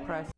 Press.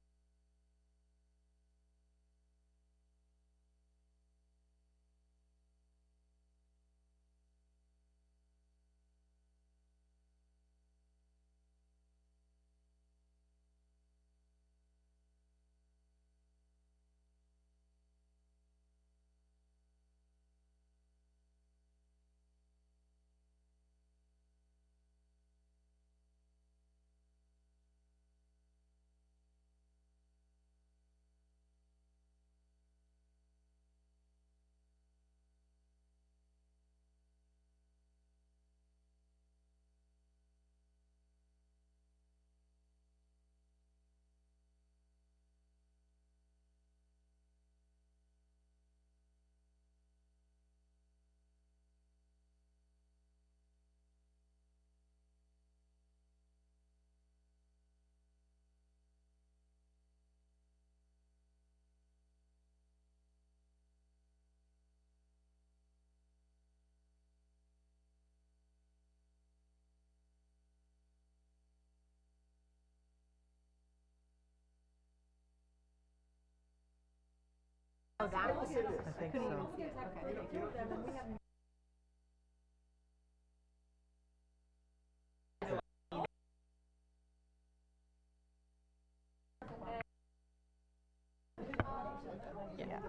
Oh, that was it? I think so. Okay. Yeah.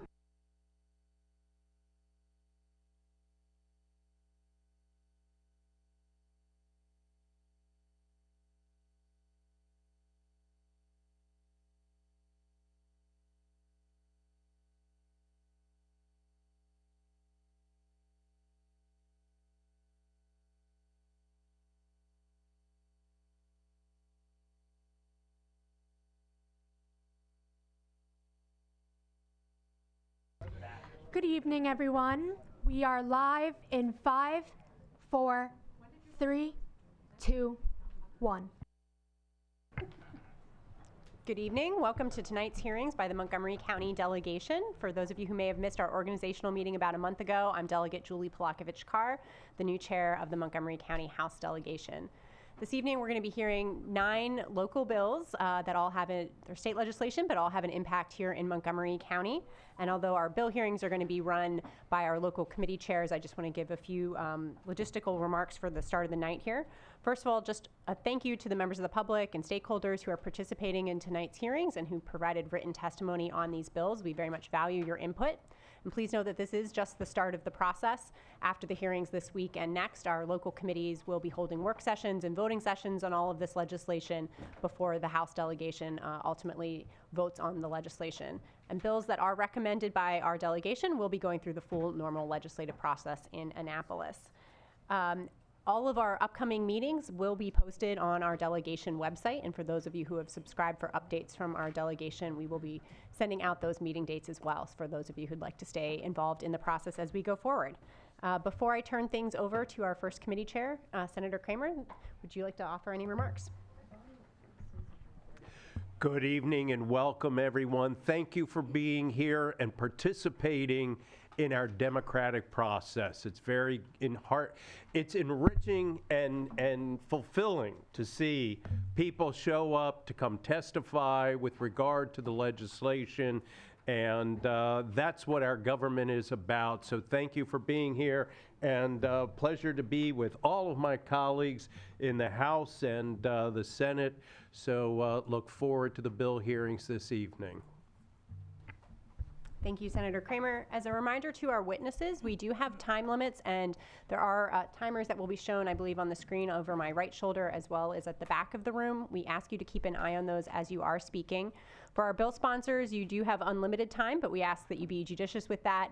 Good evening, everyone. We are live in 5, 4, 3, 2, 1. Good evening. Welcome to tonight's hearings by the Montgomery County Delegation. For those of you who may have missed our organizational meeting about a month ago, I'm Delegate Julie Polakovich-Carr, the new chair of the Montgomery County House Delegation. This evening, we're going to be hearing 9 local bills that all have they're state legislation, but all have an impact here in Montgomery County. And although our bill hearings are going to be run by our local committee chairs, I just want to give a few logistical remarks for the start of the night here. First of all, just a thank you to the members of the public and stakeholders who are participating in tonight's hearings and who provided written testimony on these bills. We very much value your input. And please know that this is just the start of the process. After the hearings this week and next, our local committees will be holding work sessions and voting sessions on all of this legislation before the House delegation ultimately votes on the legislation. And bills that are recommended by our delegation will be going through the full normal legislative process in Annapolis. All of our upcoming meetings will be posted on our delegation website, and for those of you who have subscribed for updates from our delegation, we will be sending out those meeting dates as well for those of you who'd like to stay involved in the process as we go forward. Before I turn things over to our first committee chair, Senator Kramer, would you like to offer any remarks? Good evening and welcome, everyone. Thank you for being here and participating in our democratic process. It's very it's enriching and fulfilling to see people show up to come testify with regard to the legislation, and that's what our government is about. So thank you for being here, and pleasure to be with all of my colleagues in the House and the Senate. So look forward to the bill hearings this evening. Thank you, Senator Kramer. As a reminder to our witnesses, we do have time limits, and there are timers that will be shown, I believe, on the screen over my right shoulder as well as at the back of the room. We ask you to keep an eye on those as you are speaking. For our bill sponsors, you do have unlimited time, but we ask that you be judicious with that.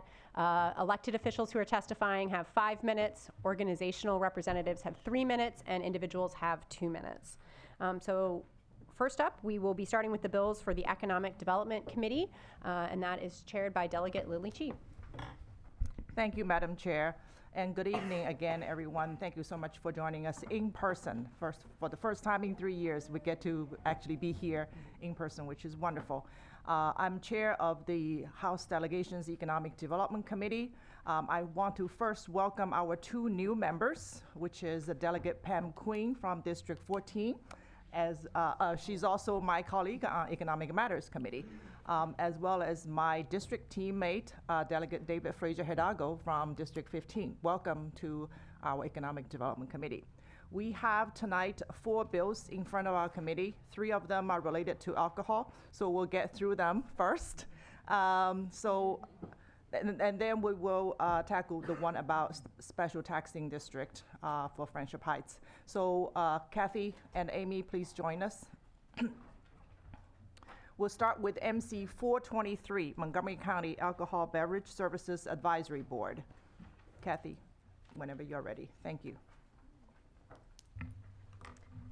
Elected officials who are testifying have 5 minutes, organizational representatives have 3 minutes, and individuals have 2 minutes. First up, we will be starting with the bills for the Economic Development Committee, and that is chaired by Delegate Lily Chee. Thank you, Madam Chair, and good evening again, everyone. Thank you so much for joining us in person. For the first time in 3 years, we get to actually be here in person, which is wonderful. I'm chair of the House Delegation's Economic Development Committee. I want to first welcome our 2 new members, which is Delegate Pam Queen from District 14, She's also my colleague on Economic Matters Committee, as well as my district teammate, Delegate David Frazier Hidalgo from District 15. Welcome to our Economic Development Committee. We have tonight 4 bills in front of our committee. 3 of them are related to alcohol, so we'll get through them first. And then we will tackle the one about special taxing district for Friendship Heights. So Kathy and Amy, please join us. We'll start with MC 423, Montgomery County Alcohol Beverage Services Advisory Board. Kathy, whenever you're ready. Thank you.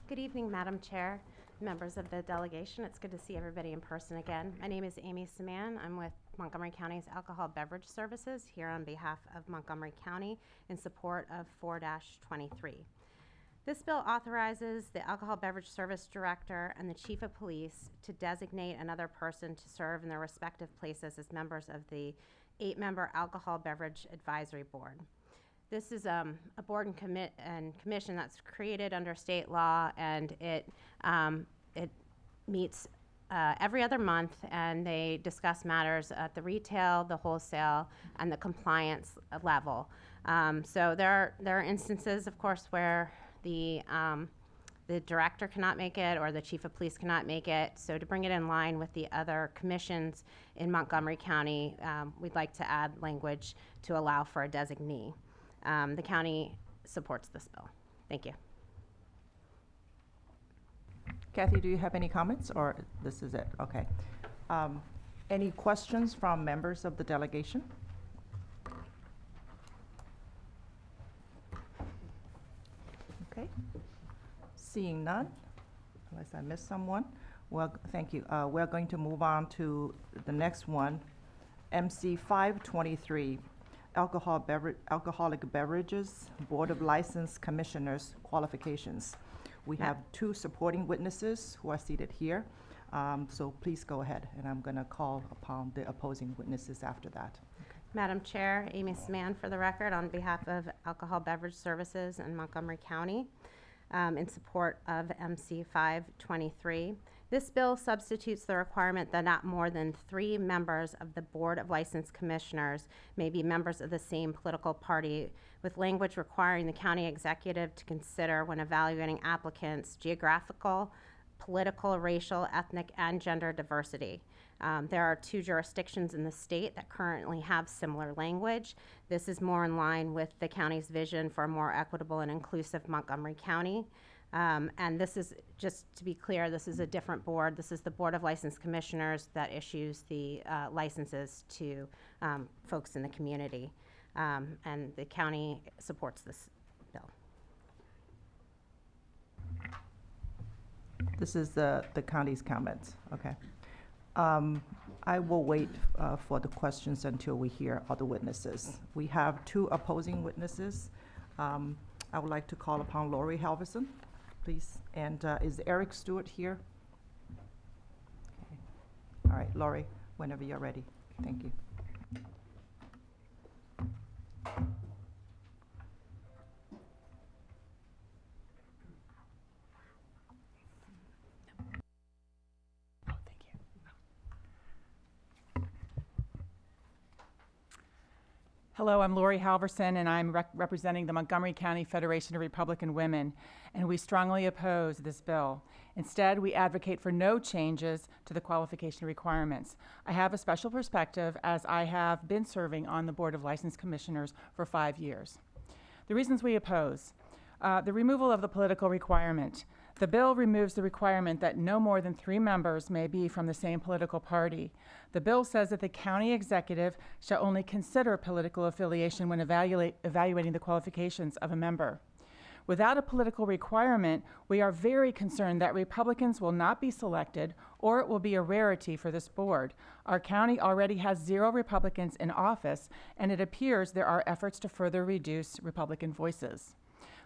Good evening, Madam Chair, members of the delegation. It's good to see everybody in person again. My name is Amy Saman. I'm with Montgomery County's Alcohol Beverage Services here on behalf of Montgomery County in support of 4-23. This bill authorizes the Alcohol Beverage Service Director and the Chief of Police to designate another person to serve in their respective places as members of the 8-member Alcohol Beverage Advisory Board. This is a board and commission that's created under state law, and it meets every other month, and they discuss matters at the retail, the wholesale, and the compliance level. So there are instances, of course, where the director cannot make it or the chief of police cannot make it. So to bring it in line with the other commissions in Montgomery County, we'd like to add language to allow for a designee. The county supports this bill. Thank you. Kathy, do you have any comments, or this is it? Okay. Any questions from members of the delegation? Okay. Seeing none, unless I missed someone. Well, thank you. We're going to move on to the next one, MC 523. Alcoholic Beverages Board of License Commissioners Qualifications. We have 2 supporting witnesses who are seated here. So please go ahead, and I'm going to call upon the opposing witnesses after that. Madam Chair, Amy Sman for the record on behalf of Alcohol Beverage Services in Montgomery County in support of MC 523. This bill substitutes the requirement that not more than 3 members of the Board of License Commissioners may be members of the same political party, with language requiring the county executive to consider when evaluating applicants geographical, political, racial, ethnic, and gender diversity. There are 2 jurisdictions in the state that currently have similar language. This is more in line with the county's vision for a more equitable and inclusive Montgomery County. And this is, just to be clear, this is a different board. This is the Board of License Commissioners that issues the licenses to folks in the community. And the county supports this bill. This is the county's comments. Okay. I will wait for the questions until we hear other witnesses. We have 2 opposing witnesses. I would like to call upon Lori Halverson, please. And is Eric Stewart here? Okay. All right, Lori, whenever you're ready. Thank you. Hello, I'm Lori Halverson, and I'm representing the Montgomery County Federation of Republican Women, and we strongly oppose this bill. Instead, we advocate for no changes to the qualification requirements. I have a special perspective, as I have been serving on the Board of License Commissioners for 5 years. The reasons we oppose: the removal of the political requirement. The bill removes the requirement that no more than 3 members may be from the same political party. The bill says that the county executive shall only consider political affiliation when evaluating the qualifications of a member. Without a political requirement, we are very concerned that Republicans will not be selected, or it will be a rarity for this board. Our county already has 0 Republicans in office, and it appears there are efforts to further reduce Republican voices.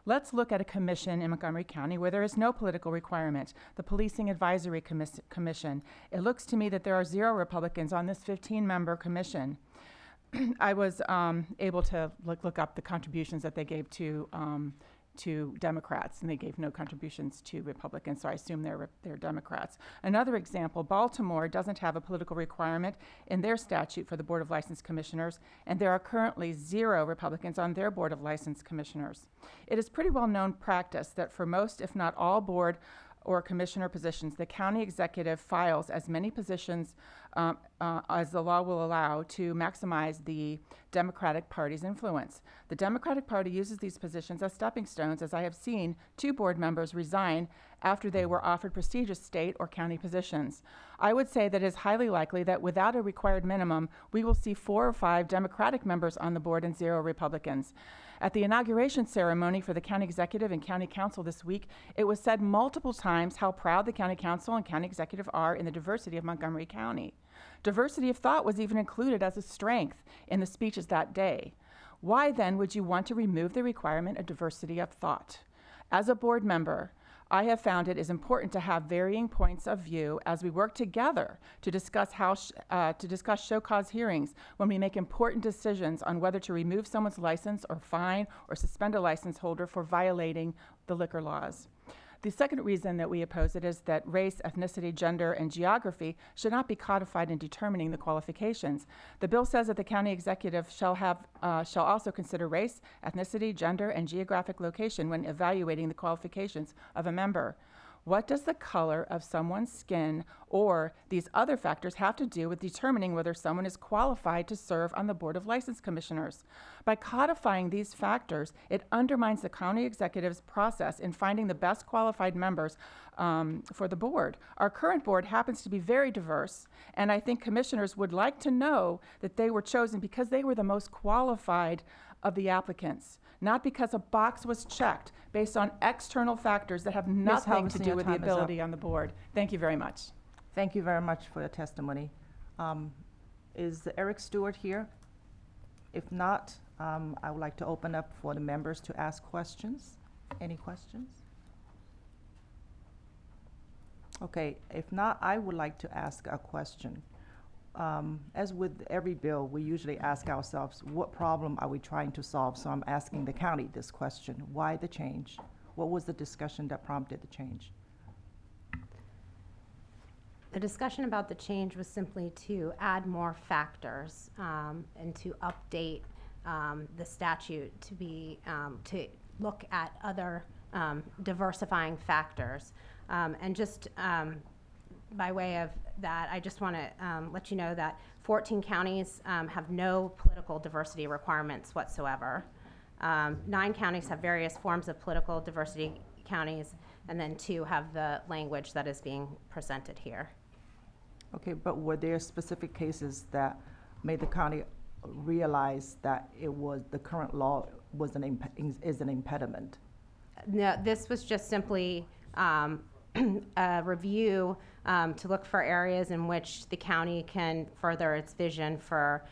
Let's look at a commission in Montgomery County where there is no political requirement, the Policing Advisory Commission. It looks to me that there are 0 Republicans on this 15-member commission. I was able to look up the contributions that they gave to to Democrats, and they gave no contributions to Republicans, so I assume they're Democrats. Another example, Baltimore doesn't have a political requirement in their statute for the Board of License Commissioners, and there are currently 0 Republicans on their Board of License Commissioners. It is pretty well known practice that for most, if not all, board or commissioner positions, the county executive files as many positions as the law will allow to maximize the Democratic Party's influence. The Democratic Party uses these positions as stepping stones, as I have seen 2 board members resign after they were offered prestigious state or county positions. I would say that it is highly likely that without a required minimum, we will see 4 or 5 Democratic members on the board and 0 Republicans. At the inauguration ceremony for the county executive and county council this week, it was said multiple times how proud the county council and county executive are in the diversity of Montgomery County. Diversity of thought was even included as a strength in the speeches that day. Why then would you want to remove the requirement of diversity of thought? As a board member, I have found it is important to have varying points of view as we work together to discuss show cause hearings when we make important decisions on whether to remove someone's license or fine or suspend a license holder for violating the liquor laws. The second reason that we oppose it is that race, ethnicity, gender, and geography should not be codified in determining the qualifications. The bill says that the county executive shall also consider race, ethnicity, gender, and geographic location when evaluating the qualifications of a member. What does the color of someone's skin or these other factors have to do with determining whether someone is qualified to serve on the Board of License Commissioners? By codifying these factors, it undermines the county executive's process in finding the best qualified members for the board. Our current board happens to be very diverse, and I think commissioners would like to know that they were chosen because they were the most qualified of the applicants, not because a box was checked based on external factors that have nothing to Halverson, do your with the time is up. ability on the board. Thank you very much. Thank you very much for your testimony. Is Eric Stewart here? If not, I would like to open up for the members to ask questions. Any questions? Okay, if not, I would like to ask a question. As with every bill, we usually ask ourselves, what problem are we trying to solve? So I'm asking the county this question. Why the change? What was the discussion that prompted the change? The discussion about the change was simply to add more factors and to update the statute to be to look at other diversifying factors. And just by way of that, I just want to let you know that 14 counties have no political diversity requirements whatsoever. 9 counties have various forms of political diversity counties, and then 2 have the language that is being presented here. Okay, but were there specific cases that made the county realize that it was the current law was is an impediment? No, this was just simply a review to look for areas in which the county can further its vision for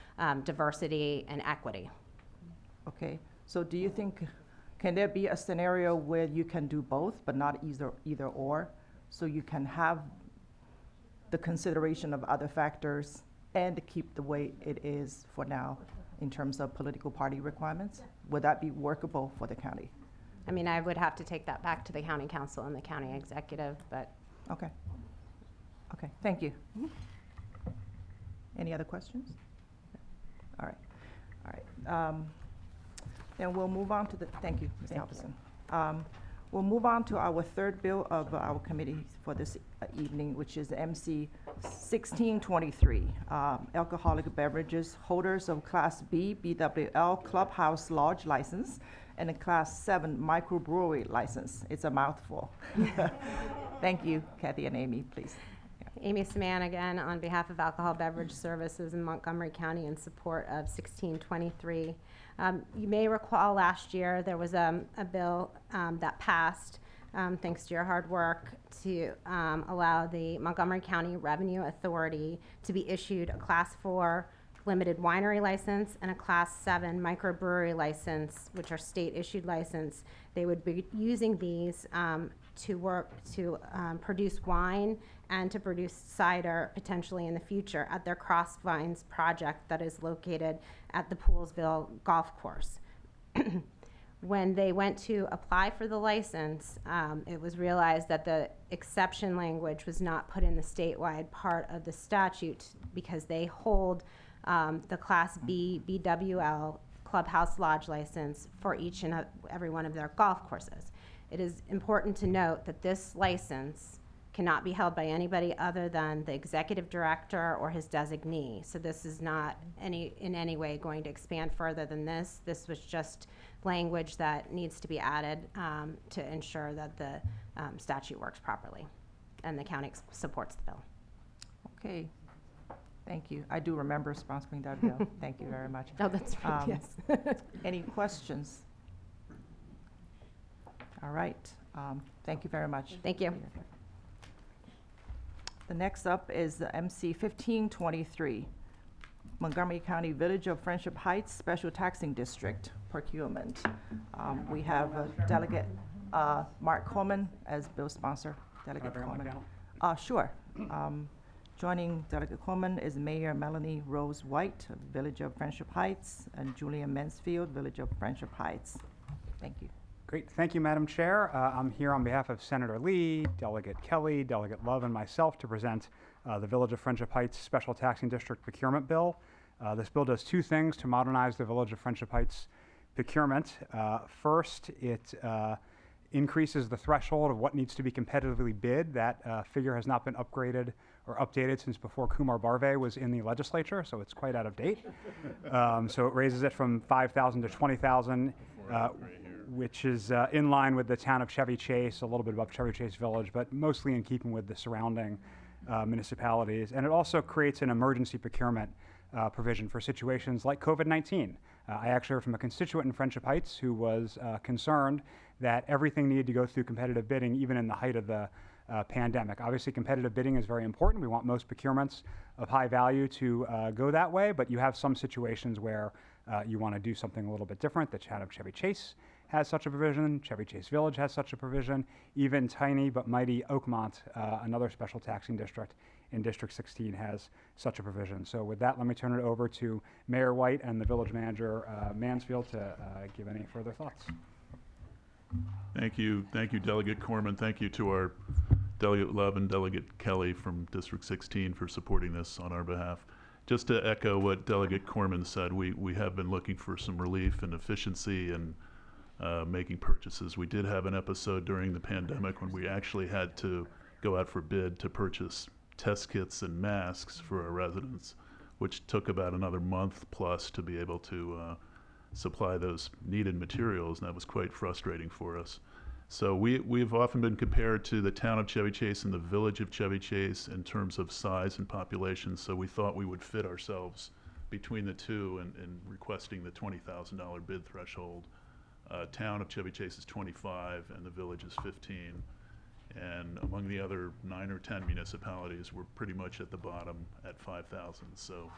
diversity and equity. Okay, so do you think, can there be a scenario where you can do both, but not either or? So you can have the consideration of other factors and keep the way it is for now in terms of political party requirements? Would that be workable for the county? I mean, I would have to take that back to the county council and the county executive, but Okay. Okay, thank you. Any other questions? All right, all right. Then we'll move on to the, thank you, Ms. Halverson. We'll move on to our third bill of our committee for this evening, which is MC 1623, alcoholic beverages, holders of Class B BWL Clubhouse Lodge license and a Class 7 microbrewery license. It's a mouthful. Thank you, Kathy and Amy, please. Amy Saman again on behalf of Alcohol Beverage Services in Montgomery County in support of 1623. You may recall last year there was a bill that passed thanks to your hard work to allow the Montgomery County Revenue Authority to be issued a Class 4 limited winery license and a Class 7 microbrewery license, which are state-issued license. They would be using these to work to produce wine and to produce cider potentially in the future at their Cross Vines project that is located at the Poolsville Golf Course. When they went to apply for the license, it was realized that the exception language was not put in the statewide part of the statute because they hold the Class B BWL clubhouse lodge license for each and every one of their golf courses. It is important to note that this license cannot be held by anybody other than the executive director or his designee. So this is not in any way going to expand further than this. This was just language that needs to be added to ensure that the statute works properly and the county supports the bill. Okay, thank you. I do remember sponsoring that bill. Thank you very much. Oh, that's right, yes. Any questions? All right, thank you very much. Thank you. The next up is the MC 1523, Montgomery County Village of Friendship Heights Special Taxing District procurement. We have Delegate Mark Coleman as bill sponsor. Delegate Coleman. Sure. Joining Delegate Coleman is Mayor Melanie Rose White of Village of Friendship Heights and Julia Mansfield, Village of Friendship Heights. Thank you. Great. Thank you, Madam Chair. I'm here on behalf of Senator Lee, Delegate Kelly, Delegate Love, and myself to present the Village of Friendship Heights Special Taxing District Procurement Bill. This bill does two things to modernize the Village of Friendship Heights procurement. First, it increases the threshold of what needs to be competitively bid. That figure has not been upgraded or updated since before Kumar Barve was in the legislature, so it's quite out of date. So it raises it from $5,000 to $20,000. Which is in line with the town of Chevy Chase, a little bit above Chevy Chase Village, but mostly in keeping with the surrounding municipalities. And it also creates an emergency procurement provision for situations like COVID-19. I actually heard from a constituent in Friendship Heights who was concerned that everything needed to go through competitive bidding even in the height of the pandemic. Obviously, competitive bidding is very important. We want most procurements of high value to go that way, but you have some situations where you want to do something a little bit different. The town of Chevy Chase has such a provision. Chevy Chase Village has such a provision. Even tiny but mighty Oakmont, another special taxing district in District 16, has such a provision. So with that, let me turn it over to Mayor White and the village manager, Mansfield, to give any further thoughts. Thank you, Delegate Corman. Thank you to our Delegate Love and Delegate Kelly from District 16 for supporting this on our behalf. Just to echo what Delegate Corman said, we have been looking for some relief and efficiency and making purchases. We did have an episode during the pandemic when we actually had to go out for bid to purchase test kits and masks for our residents, which took about another month plus to be able to supply those needed materials, and that was quite frustrating for us. So we've often been compared to the town of Chevy Chase and the village of Chevy Chase in terms of size and population, so we thought we would fit ourselves between the two in requesting the $20,000 bid threshold. Town of Chevy Chase is 25 and the village is 15. And among the other 9 or 10 municipalities, we're pretty much at the bottom at 5,000. So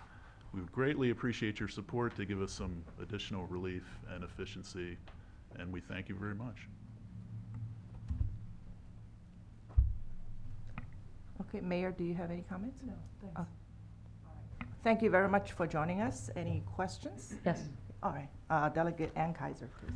we would greatly appreciate your support to give us some additional relief and efficiency, and we thank you very much. Okay, Mayor, do you have any comments? No, thanks. Thank you very much for joining us. Any questions? Yes. All right, Delegate Ann Kaiser, please.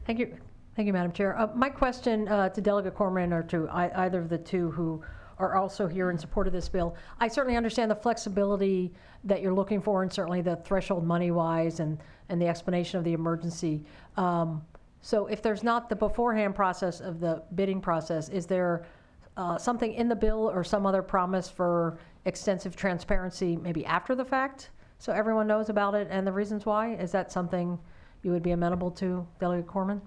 Thank you. Thank you, Madam Chair. My question to Delegate Corman or to either of the two who are also here in support of this bill. I certainly understand the flexibility that you're looking for and certainly the threshold money-wise and the explanation of the emergency. So if there's not the beforehand process of the bidding process, is there something in the bill or some other promise for extensive transparency maybe after the fact so everyone knows about it and the reasons why? Is that something you would be amenable to, Delegate Corman?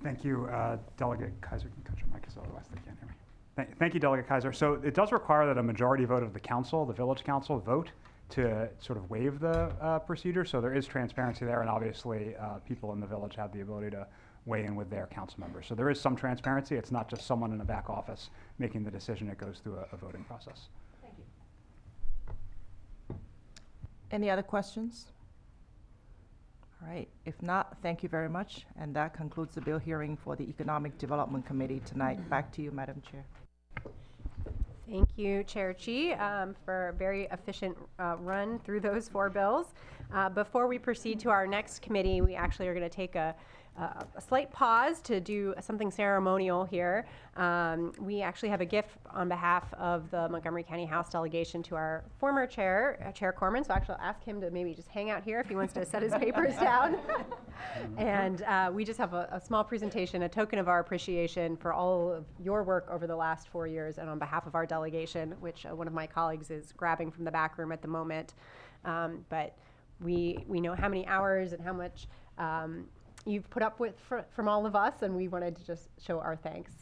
Thank you, Delegate Kaiser. Can cut your mic because otherwise they can't hear me. Thank you, Delegate Kaiser. So it does require that a majority vote of the council, the village council, vote to sort of waive the procedure. So there is transparency there, and obviously people in the village have the ability to weigh in with their council members. So there is some transparency. It's not just someone in the back office making the decision. It goes through a voting process. Thank you. Any other questions? All right, if not, thank you very much. And that concludes the bill hearing for the Economic Development Committee tonight. Back to you, Madam Chair. Thank you, Chair Chi, for a very efficient run through those 4 bills. Before we proceed to our next committee, we actually are going to take a a slight pause to do something ceremonial here. We actually have a gift on behalf of the Montgomery County House delegation to our former chair, Chair Corman. So actually I'll ask him to maybe just hang out here if he wants to set his papers down. And we just have a small presentation, a token of our appreciation for all of your work over the last 4 years, and on behalf of our delegation, which one of my colleagues is grabbing from the back room at the moment. But we know how many hours and how much you've put up with from all of us, and we wanted to just show our thanks.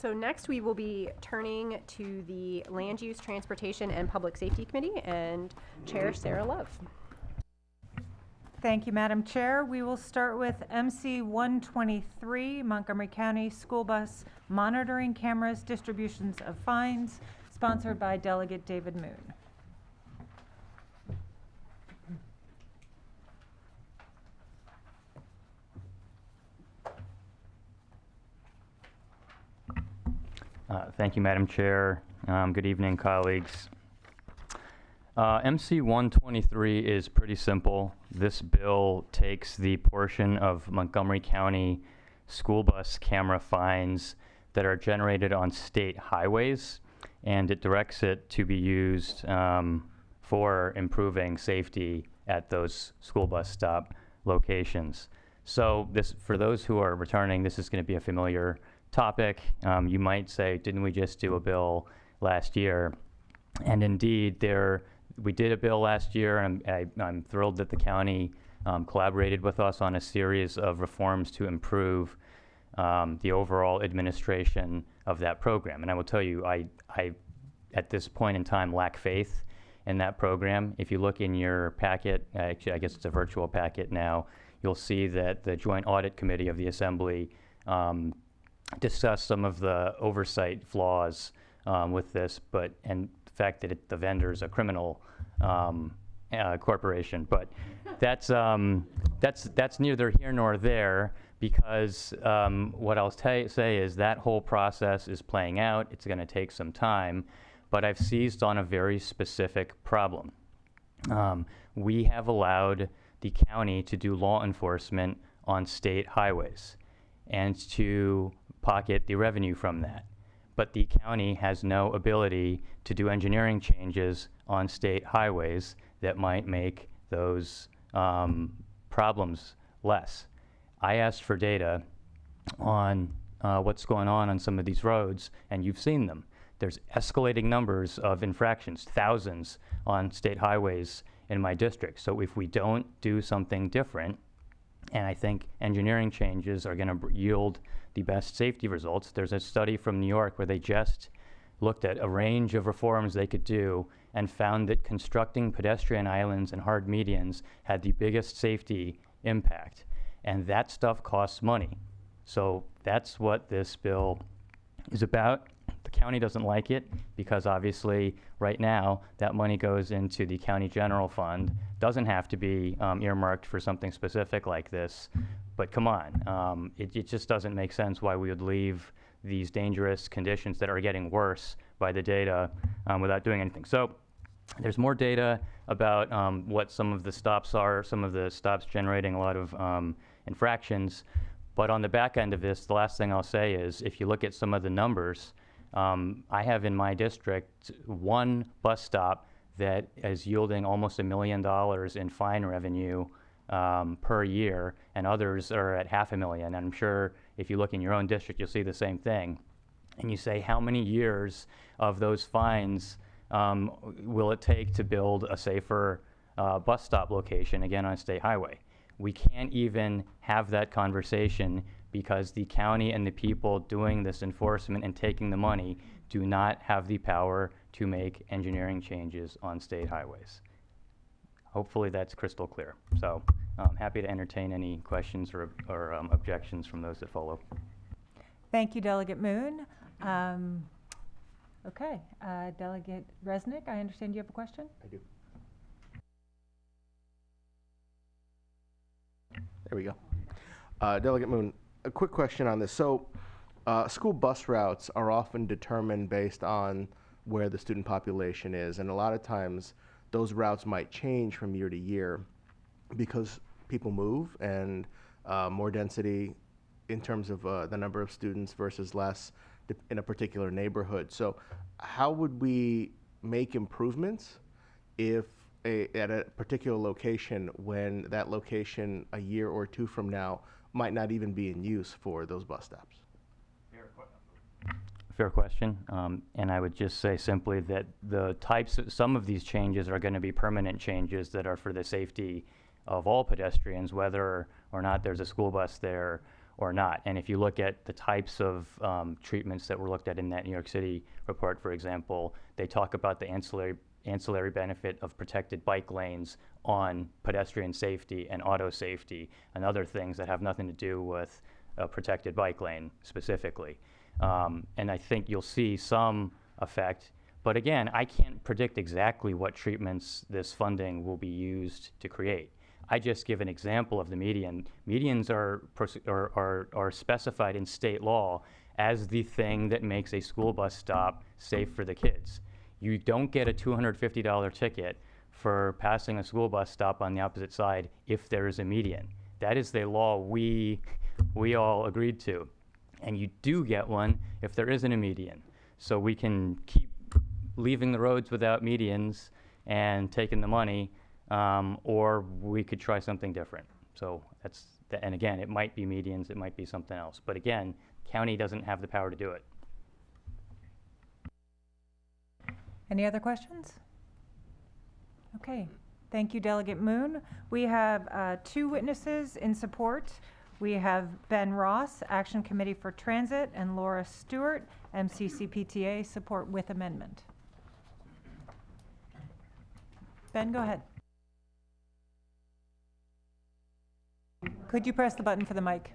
So next we will be turning to the Land Use, Transportation, and Public Safety Committee, and Chair Sarah Love. Thank you, Madam Chair. We will start with MC 123, Montgomery County School Bus Monitoring Cameras, Distributions of Fines, sponsored by Delegate David Moon. Thank you, Madam Chair. Good evening, colleagues. MC 123 is pretty simple. This bill takes the portion of Montgomery County school bus camera fines that are generated on state highways, and it directs it to be used for improving safety at those school bus stop locations. So this, for those who are returning, this is going to be a familiar topic. You might say, didn't we just do a bill last year? And indeed, we did a bill last year, and I'm thrilled that the county collaborated with us on a series of reforms to improve the overall administration of that program. And I will tell you, I at this point in time lack faith in that program. If you look in your packet, actually I guess it's a virtual packet now, you'll see that the Joint Audit Committee of the Assembly discuss some of the oversight flaws with this, and the fact that the vendor's a criminal corporation. But that's neither here nor there, because what I'll say is that whole process is playing out. It's going to take some time, but I've seized on a very specific problem. We have allowed the county to do law enforcement on state highways and to pocket the revenue from that. But the county has no ability to do engineering changes on state highways that might make those problems less. I asked for data on what's going on some of these roads, and you've seen them. There's escalating numbers of infractions, thousands on state highways in my district. So if we don't do something different, and I think engineering changes are going to yield the best safety results. There's a study from New York where they just looked at a range of reforms they could do and found that constructing pedestrian islands and hard medians had the biggest safety impact. And that stuff costs money. So that's what this bill is about. The county doesn't like it because obviously right now that money goes into the county general fund. Doesn't have to be earmarked for something specific like this, but come on, it just doesn't make sense why we would leave these dangerous conditions that are getting worse by the data without doing anything. So There's more data about what some of the stops are, some of the stops generating a lot of infractions. But on the back end of this, the last thing I'll say is if you look at some of the numbers, I have in my district one bus stop that is yielding almost $1 million in fine revenue per year, and others are at $500,000. And I'm sure if you look in your own district, you'll see the same thing. And you say, how many years of those fines will it take to build a safer bus stop location, again, on a state highway? We can't even have that conversation because the county and the people doing this enforcement and taking the money do not have the power to make engineering changes on state highways. Hopefully that's crystal clear. So I'm happy to entertain any questions or objections from those that follow. Thank you, Delegate Moon. Okay, Delegate Resnick, I understand you have a question? I do. There we go. Delegate Moon, a quick question on this. So school bus routes are often determined based on where the student population is, and a lot of times those routes might change from year to year because people move and more density in terms of the number of students versus less in a particular neighborhood. So how would we make improvements if at a particular location when that location a year or two from now might not even be in use for those bus stops? Fair question. And I would just say simply that some of these changes are going to be permanent changes that are for the safety of all pedestrians, whether or not there's a school bus there or not. And if you look at the types of treatments that were looked at in that New York City report, for example, they talk about the ancillary benefit of protected bike lanes on pedestrian safety and auto safety and other things that have nothing to do with a protected bike lane specifically. And I think you'll see some effect. But again, I can't predict exactly what treatments this funding will be used to create. I just give an example of the median. Medians are specified in state law as the thing that makes a school bus stop safe for the kids. You don't get a $250 ticket for passing a school bus stop on the opposite side if there is a median. That is the law we all agreed to. And you do get one if there isn't a median. So we can keep leaving the roads without medians and taking the money, or we could try something different. So and again, it might be medians, it might be something else. But again, county doesn't have the power to do it. Any other questions? Okay, thank you, Delegate Moon. We have 2 witnesses in support. We have Ben Ross, Action Committee for Transit, and Laura Stewart, MCCPTA, support with amendment. Ben, go ahead. Could you press the button for the mic?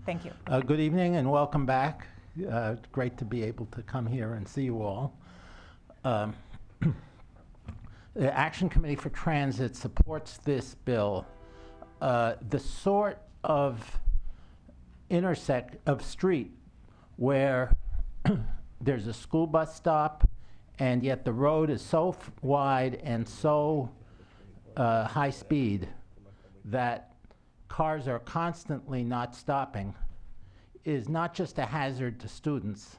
Thank you. Good evening and welcome back. Great to be able to come here and see you all. The Action Committee for Transit supports this bill. The sort of street where there's a school bus stop and yet the road is so wide and so high speed that cars are constantly not stopping is not just a hazard to students,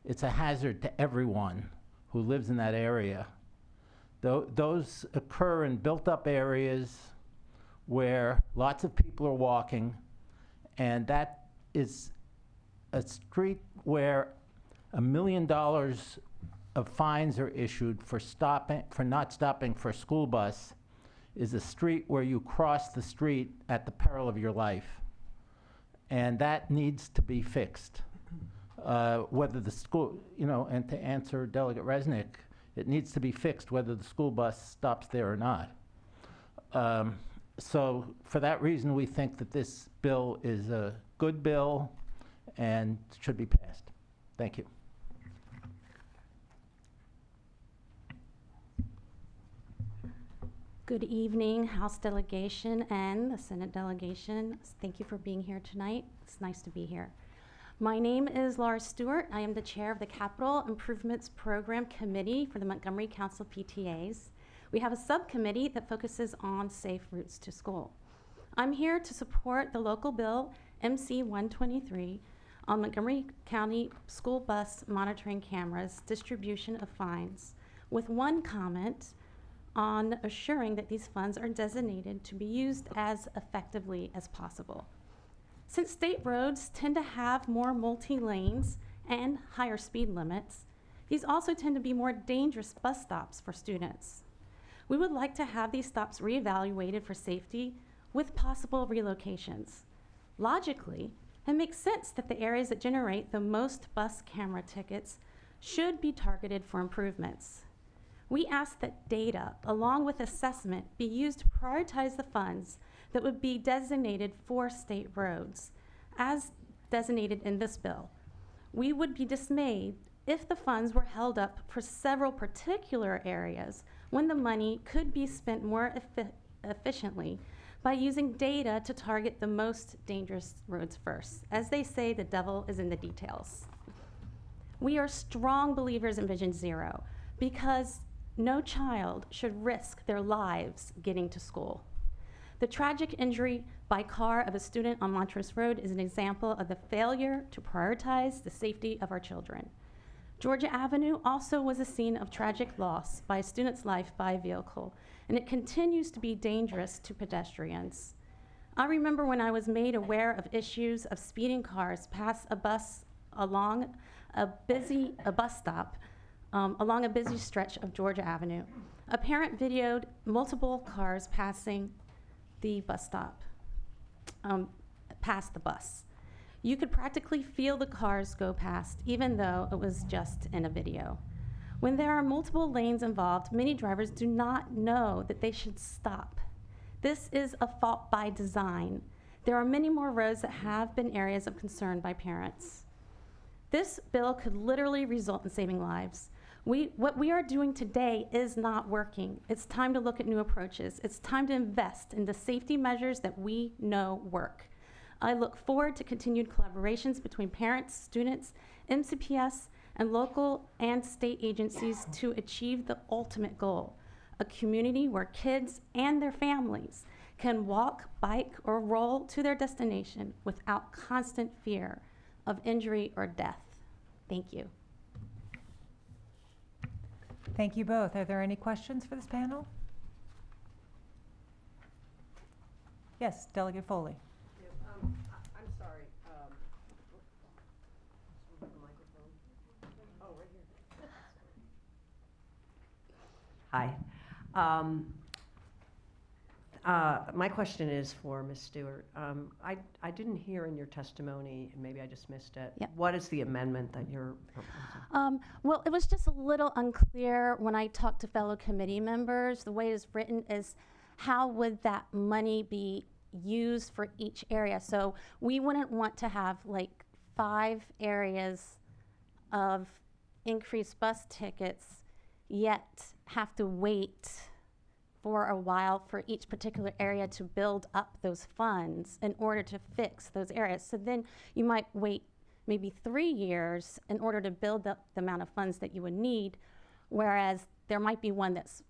it's a hazard to everyone who lives in that area. Those occur in built-up areas where lots of people are walking, and that is a street where $1 million of fines are issued for not stopping for a school bus, is a street where you cross the street at the peril of your life. And that needs to be fixed. Whether the school, and to answer Delegate Resnick, it needs to be fixed whether the school bus stops there or not. So for that reason, we think that this bill is a good bill and should be passed. Thank you. Good evening, House Delegation and the Senate Delegation. Thank you for being here tonight. It's nice to be here. My name is Laura Stewart. I am the chair of the Capital Improvements Program Committee for the Montgomery Council PTAs. We have a subcommittee that focuses on safe routes to school. I'm here to support the local bill MC 123 on Montgomery County school bus monitoring cameras, distribution of fines, with one comment on assuring that these funds are designated to be used as effectively as possible. Since state roads tend to have more multi-lanes and higher speed limits, these also tend to be more dangerous bus stops for students. We would like to have these stops reevaluated for safety with possible relocations. Logically, it makes sense that the areas that generate the most bus camera tickets should be targeted for improvements. We ask that data, along with assessment, be used to prioritize the funds that would be designated for state roads, as designated in this bill. We would be dismayed if the funds were held up for several particular areas when the money could be spent more efficiently by using data to target the most dangerous roads first. As they say, the devil is in the details. We are strong believers in Vision Zero because no child should risk their lives getting to school. The tragic injury by car of a student on Montrose Road is an example of the failure to prioritize the safety of our children. Georgia Avenue also was a scene of tragic loss by a student's life by a vehicle, and it continues to be dangerous to pedestrians. I remember when I was made aware of issues of speeding cars past a bus along a bus stop along a busy stretch of Georgia Avenue. A parent videoed multiple cars passing the bus stop, past the bus. You could practically feel the cars go past, even though it was just in a video. When there are multiple lanes involved, many drivers do not know that they should stop. This is a fault by design. There are many more roads that have been areas of concern by parents. This bill could literally result in saving lives. What we are doing today is not working. It's time to look at new approaches. It's time to invest in the safety measures that we know work. I look forward to continued collaborations between parents, students, MCPS, and local and state agencies to achieve the ultimate goal, a community where kids and their families can walk, bike, or roll to their destination without constant fear of injury or death. Thank you. Thank you both. Are there any questions for this panel? Yes, Delegate Foley. I'm sorry. The microphone. Oh, right here. Hi. My question is for Ms. Stewart. I didn't hear in your testimony, and maybe I just missed it. Yep. What is the amendment that you're proposing? Well, it was just a little unclear when I talked to fellow committee members. The way it's written is how would that money be used for each area? So we wouldn't want to have like 5 areas of increased bus tickets, yet have to wait for a while for each particular area to build up those funds in order to fix those areas. So then you might wait maybe 3 years in order to build up the amount of funds that you would need, whereas there might be one that's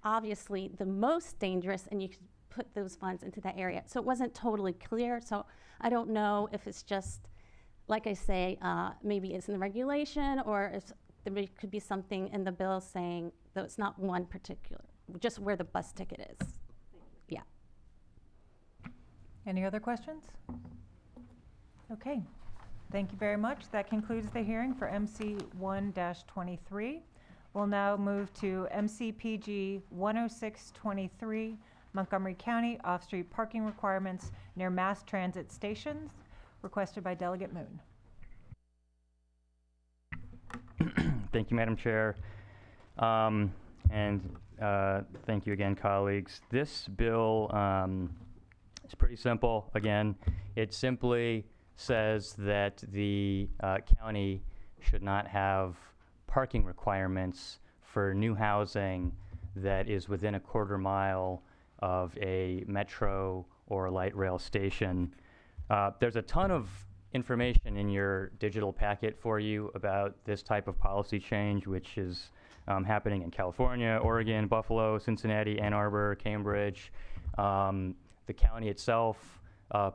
obviously the most dangerous and you could put those funds into that area. So it wasn't totally clear, so I don't know if it's just, like I say, maybe it's in the regulation or if there could be something in the bill saying that it's not one particular, just where the bus ticket is. Yeah. Any other questions? Okay. Thank you very much. That concludes the hearing for MC 1-23. We'll now move to MCPG 10623, Montgomery County off-street parking requirements near mass transit stations, requested by Delegate Moon. Thank you, Madam Chair. And thank you again, colleagues. This bill is pretty simple. Again, it simply says that the county should not have parking requirements for new housing that is within a quarter mile of a metro or light rail station. There's a ton of information in your digital packet for you about this type of policy change, which is happening in California, Oregon, Buffalo, Cincinnati, Ann Arbor, Cambridge. The county itself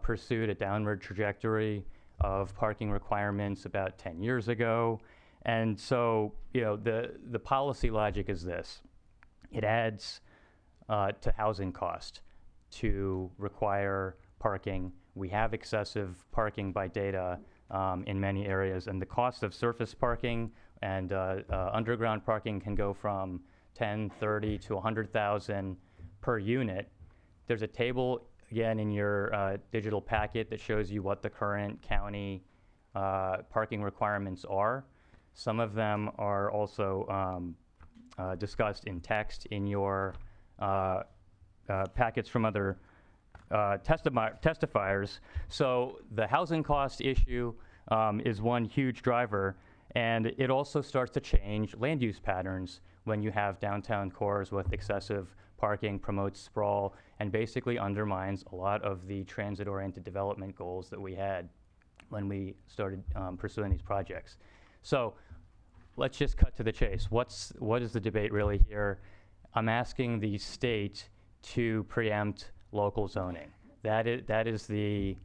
pursued a downward trajectory of parking requirements about 10 years ago. And so, you know, the policy logic is this. It adds to housing cost to require parking. We have excessive parking by data in many areas, and the cost of surface parking and underground parking can go from 10, 30 to 100,000 per unit. There's a table, again, in your digital packet that shows you what the current county parking requirements are. Some of them are also discussed in text in your packets from other testifiers. So the housing cost issue is one huge driver, and it also starts to change land use patterns when you have downtown cores with excessive parking, promotes sprawl, and basically undermines a lot of the transit-oriented development goals that we had when we started pursuing these projects. So let's just cut to the chase. What is the debate really here? I'm asking the state to preempt local zoning. That is the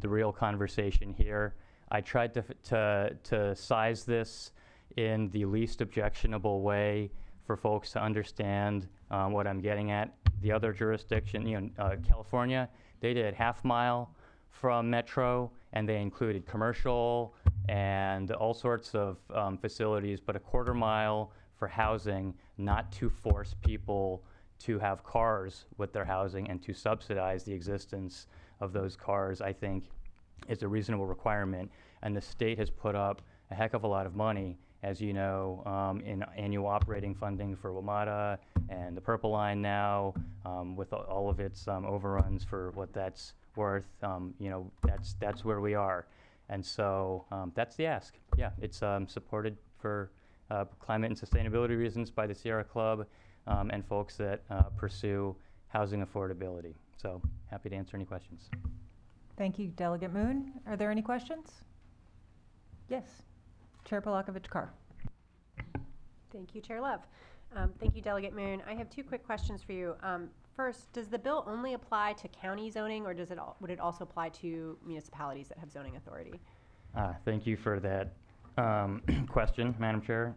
real conversation here. I tried to size this in the least objectionable way for folks to understand what I'm getting at. The other jurisdiction, you know, California, they did half mile from Metro, and they included commercial and all sorts of facilities, but a quarter mile for housing, not to force people to have cars with their housing and to subsidize the existence of those cars, I think, is a reasonable requirement. And the state has put up a heck of a lot of money, as you know, in annual operating funding for WMATA and the Purple Line now, with all of its overruns for what that's worth. You know, that's where we are. And so that's the ask. Yeah, it's supported for climate and sustainability reasons by the Sierra Club and folks that pursue housing affordability. So happy to answer any questions. Thank you, Delegate Moon. Are there any questions? Yes, Chair Polakovich-Carr. Thank you, Chair Love. Thank you, Delegate Moon. I have two quick questions for you. First, does the bill only apply to county zoning, or would it also apply to municipalities that have zoning authority? Thank you for that question, Madam Chair.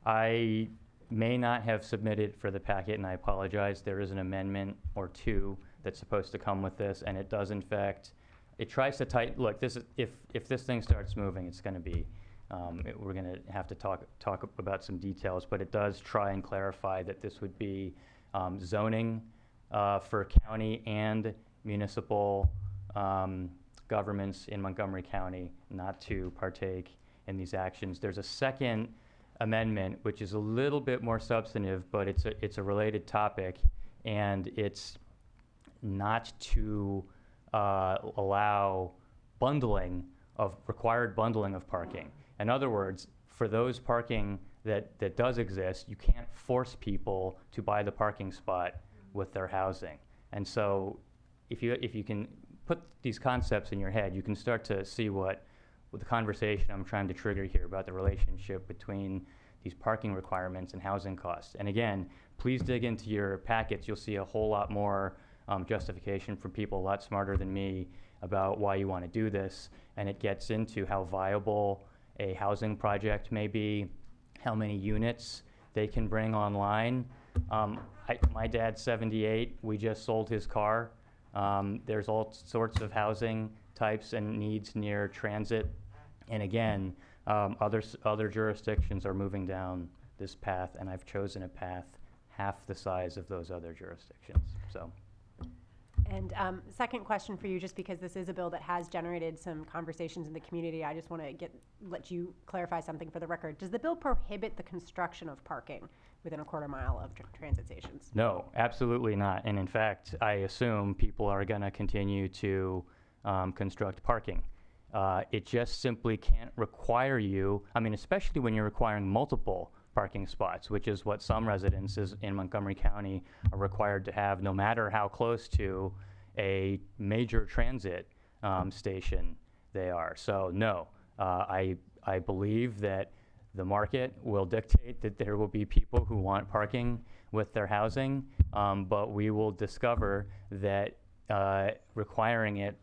I may not have submitted for the packet, and I apologize. There is an amendment or two that's supposed to come with this, and it does, in fact, it tries to look, this is, if this thing starts moving, it's going to be, we're going to have to talk about some details, but it does try and clarify that this would be zoning for county and municipal governments in Montgomery County not to partake in these actions. There's a second amendment, which is a little bit more substantive, but it's a related topic, and it's not to allow required bundling of parking. In other words, for those parking that does exist, you can't force people to buy the parking spot with their housing. And so if you can put these concepts in your head, you can start to see what the conversation I'm trying to trigger here about the relationship between these parking requirements and housing costs. And again, please dig into your packets. You'll see a whole lot more justification from people a lot smarter than me about why you want to do this. And it gets into how viable a housing project may be, how many units they can bring online. My dad's 78. We just sold his car. There's all sorts of housing types and needs near transit. And again, other jurisdictions are moving down this path, and I've chosen a path half the size of those other jurisdictions. So. And second question for you, just because this is a bill that has generated some conversations in the community, I just want to let you clarify something for the record. Does the bill prohibit the construction of parking within a quarter mile of transit stations? No, absolutely not. And in fact, I assume people are going to continue to construct parking. It just simply can't require you, I mean, especially when you're requiring multiple parking spots, which is what some residences in Montgomery County are required to have, no matter how close to a major transit station they are. So no, I believe that the market will dictate that there will be people who want parking with their housing, but we will discover that requiring it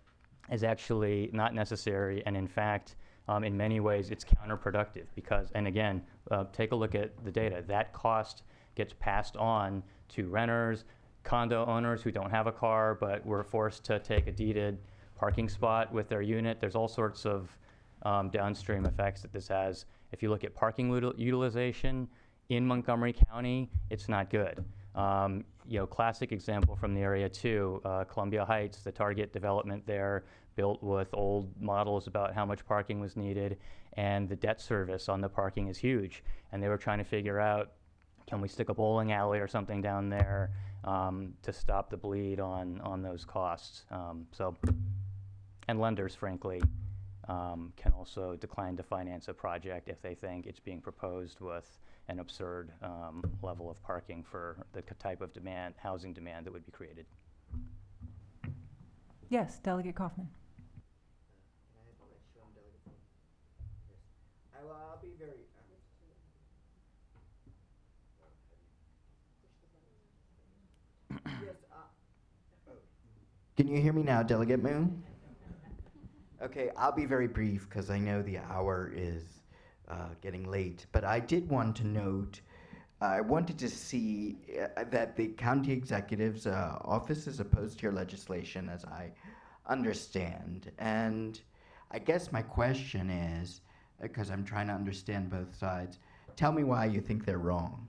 is actually not necessary, and in fact, in many ways, it's counterproductive because, and again, take a look at the data. That cost gets passed on to renters, condo owners who don't have a car but were forced to take a deeded parking spot with their unit. There's all sorts of downstream effects that this has. If you look at parking utilization in Montgomery County, it's not good. Classic example from the area too, Columbia Heights, the Target development there, built with old models about how much parking was needed, and the debt service on the parking is huge. And they were trying to figure out, can we stick a bowling alley or something down there to stop the bleed on those costs? And lenders, frankly, can also decline to finance a project if they think it's being proposed with an absurd level of parking for the type of demand, housing demand that would be created. Yes, Delegate Kaufman. I'll be very. Yes. Can you hear me now, Delegate Moon? Okay, I'll be very brief because I know the hour is getting late. But I did want to note, I wanted to see that the county executive's office is opposed to your legislation, as I understand. And I guess my question is, because I'm trying to understand both sides, tell me why you think they're wrong.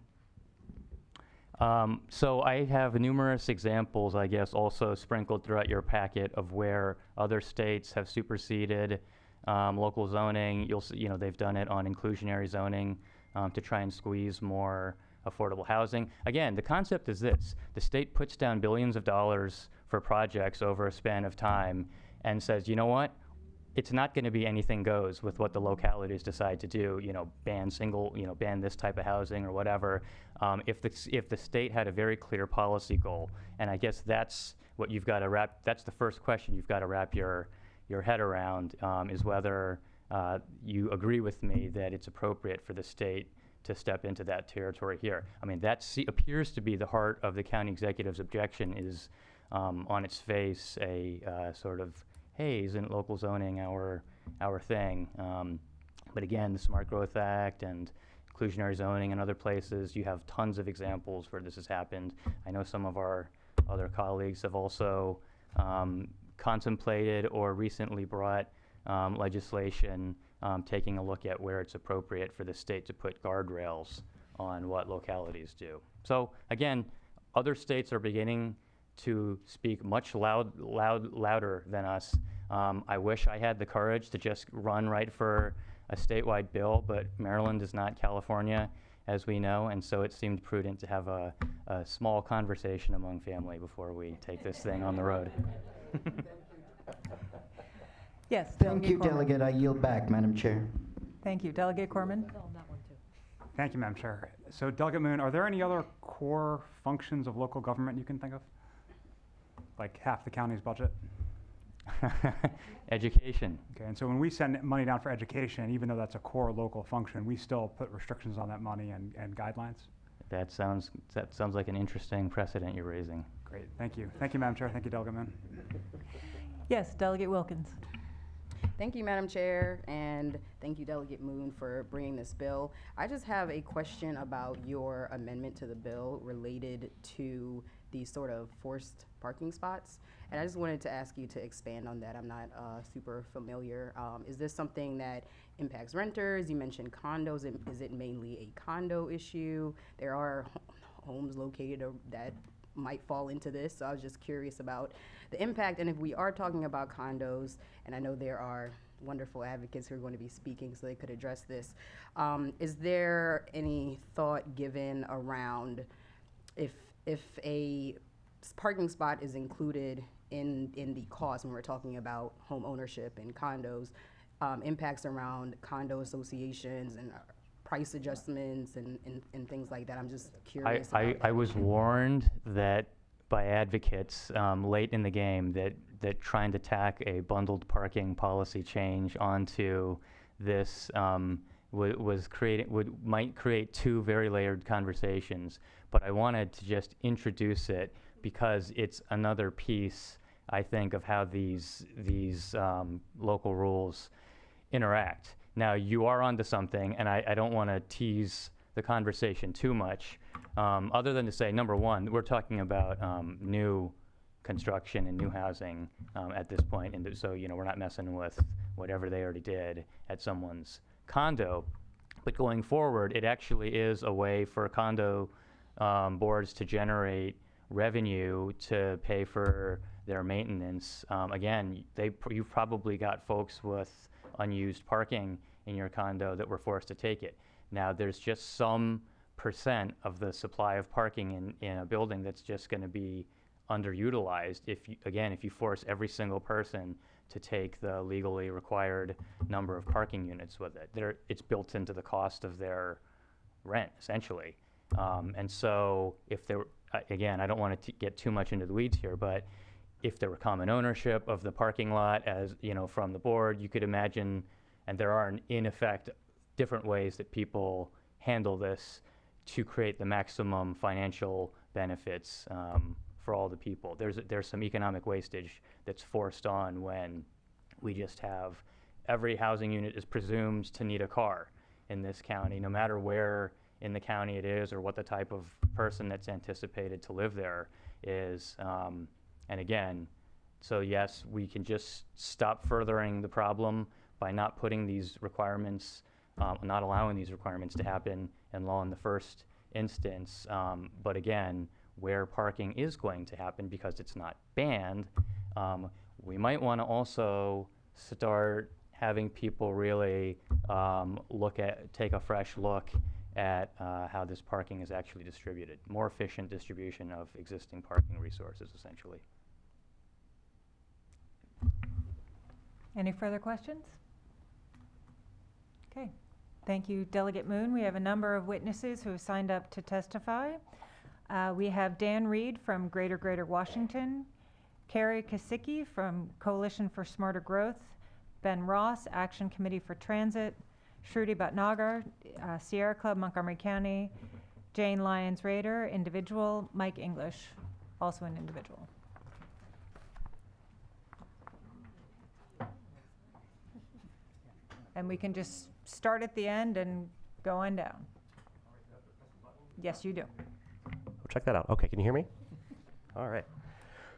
So I have numerous examples, I guess, also sprinkled throughout your packet of where other states have superseded local zoning. You'll see, they've done it on inclusionary zoning to try and squeeze more affordable housing. Again, the concept is this: the state puts down billions of dollars for projects over a span of time and says, you know what? It's not going to be anything goes with what the localities decide to do, ban ban this type of housing or whatever. If the state had a very clear policy goal, and I guess that's what you've got to that's the first question you've got to wrap your head around, is whether you agree with me that it's appropriate for the state to step into that territory here. I mean, that appears to be the heart of the county executive's objection, is on its face a sort of, hey, isn't local zoning our thing? But again, the Smart Growth Act and inclusionary zoning and other places, you have tons of examples where this has happened. I know some of our other colleagues have also contemplated or recently brought legislation taking a look at where it's appropriate for the state to put guardrails on what localities do. So again, other states are beginning to speak much louder than us. I wish I had the courage to just run right for a statewide bill, but Maryland is not California, as we know, and so it seemed prudent to have a small conversation among family before we take this thing on the road. Yes, Thank you, Corman. Delegate. I yield back, Madam Chair. Thank you. Delegate Corman. Thank you, Madam Chair. So, Delegate Moon, are there any other core functions of local government you can think of? Like half the county's budget? Education. Okay, and so when we send money down for education, even though that's a core local function, we still put restrictions on that money and guidelines? That sounds like an interesting precedent you're raising. Great, thank you. Thank you, Madam Chair. Thank you, Delegate Moon. Yes, Delegate Wilkins. Thank you, Madam Chair, and thank you, Delegate Moon, for bringing this bill. I just have a question about your amendment to the bill related to these sort of forced parking spots. And I just wanted to ask you to expand on that. I'm not super familiar. Is this something that impacts renters? You mentioned condos. Is it mainly a condo issue? There are homes located that might fall into this, so I was just curious about the impact. And if we are talking about condos, and I know there are wonderful advocates who are going to be speaking so they could address this, is there any thought given around if a parking spot is included in the cost when we're talking about home ownership and condos, impacts around condo associations and price adjustments and things like that? I'm just curious about that. I was warned that by advocates late in the game that that trying to tack a bundled parking policy change onto this might create two very layered conversations. But I wanted to just introduce it because it's another piece, I think, of how these local rules interact. Now, you are onto something, and I don't want to tease the conversation too much, other than to say, number one, we're talking about new construction and new housing at this point, and so we're not messing with whatever they already did at someone's condo. But going forward, it actually is a way for condo boards to generate revenue to pay for their maintenance. Again, you've probably got folks with unused parking in your condo that were forced to take it. Now, there's just some percent of the supply of parking in a building that's just going to be underutilized if you force every single person to take the legally required number of parking units with it. It's built into the cost of their rent, essentially. And so if there, again, I don't want to get too much into the weeds here, but if there were common ownership of the parking lot as, from the board, you could imagine, and there are in effect different ways that people handle this to create the maximum financial benefits for all the people. There's some economic wastage that's forced on when we just have every housing unit is presumed to need a car in this county, no matter where in the county it is or what the type of person that's anticipated to live there is. And again, so yes, we can just stop furthering the problem by not putting these requirements, not allowing these requirements to happen in law in the first instance. But again, where parking is going to happen because it's not banned, we might want to also start having people really take a fresh look at how this parking is actually distributed. More efficient distribution of existing parking resources, essentially. Any further questions? Okay. Thank you, Delegate Moon. We have a number of witnesses who have signed up to testify. We have Dan Reed from Greater Washington, Carrie Kasicki from Coalition for Smarter Growth, Ben Ross, Action Committee for Transit, Shruti Bhatnagar, Sierra Club, Montgomery County, Jane Lyons Rader, individual, Mike English, also an individual. And we can just start at the end and go on down. Yes, you do. Check that out. Okay, can you hear me? All right.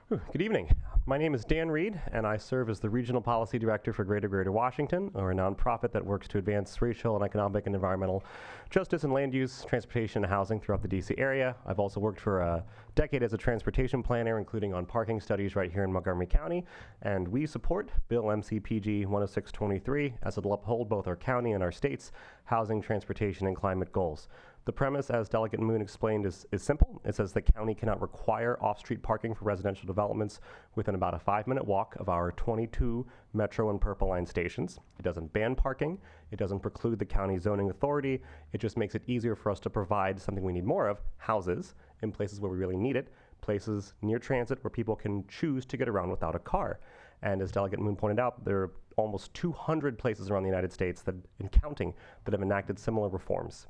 Good evening. My name is Dan Reed, and I serve as the Regional Policy Director for Greater Washington, or a nonprofit that works to advance racial and economic and environmental justice and land use, transportation, and housing throughout the D.C. area. I've also worked for a decade as a transportation planner, including on parking studies right here in Montgomery County, and we support Bill MCPG 10623 as it'll uphold both our county and our state's housing, transportation, and climate goals. The premise, as Delegate Moon explained, is simple. It says the county cannot require off-street parking for residential developments within about a 5-minute walk of our 22 Metro and Purple Line stations. It doesn't ban parking. It doesn't preclude the county zoning authority. It just makes it easier for us to provide something we need more of, houses, in places where we really need it, places near transit where people can choose to get around without a car. And as Delegate Moon pointed out, there are almost 200 places around the United States and counting that have enacted similar reforms.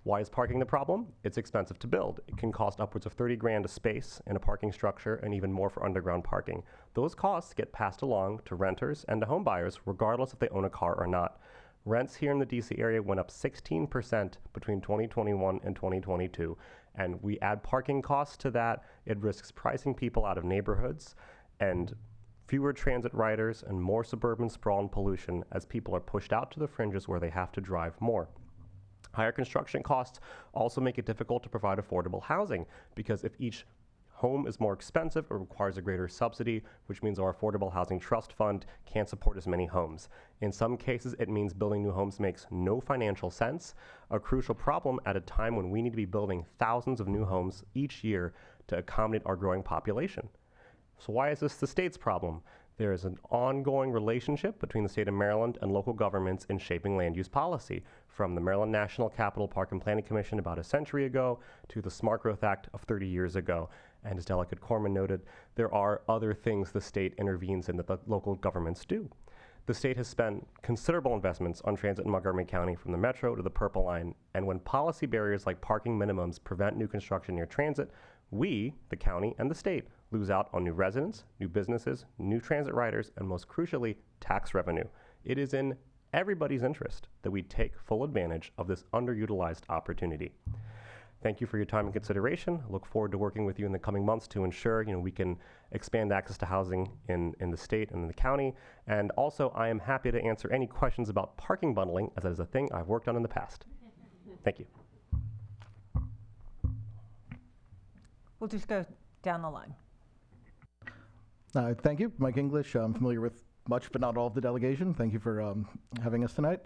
Why is parking the problem? It's expensive to build. It can cost upwards of $30,000 a space in a parking structure and even more for underground parking. Those costs get passed along to renters and to home buyers regardless if they own a car or not. Rents here in the DC area went up 16% between 2021 and 2022. And we add parking costs to that, it risks pricing people out of neighborhoods and fewer transit riders and more suburban sprawl and pollution as people are pushed out to the fringes where they have to drive more. Higher construction costs also make it difficult to provide affordable housing because if each home is more expensive, it requires a greater subsidy, which means our Affordable Housing Trust Fund can't support as many homes. In some cases, it means building new homes makes no financial sense, a crucial problem at a time when we need to be building thousands of new homes each year to accommodate our growing population. So why is this the state's problem? There is an ongoing relationship between the state of Maryland and local governments in shaping land use policy, from the Maryland National Capital Park and Planning Commission about a century ago to the Smart Growth Act of 30 years ago. And as Delegate Corman noted, there are other things the state intervenes in that the local governments do. The state has spent considerable investments on transit in Montgomery County from the Metro to the Purple Line, and when policy barriers like parking minimums prevent new construction near transit, we, the county and the state, lose out on new residents, new businesses, new transit riders, and most crucially, tax revenue. It is in everybody's interest that we take full advantage of this underutilized opportunity. Thank you for your time and consideration. I look forward to working with you in the coming months to ensure we can expand access to housing in the state and in the county. And also, I am happy to answer any questions about parking bundling, as that is a thing I've worked on in the past. Thank you. We'll just go down the line. Thank you. Mike English. I'm familiar with much, but not all of the delegation. Thank you for having us tonight.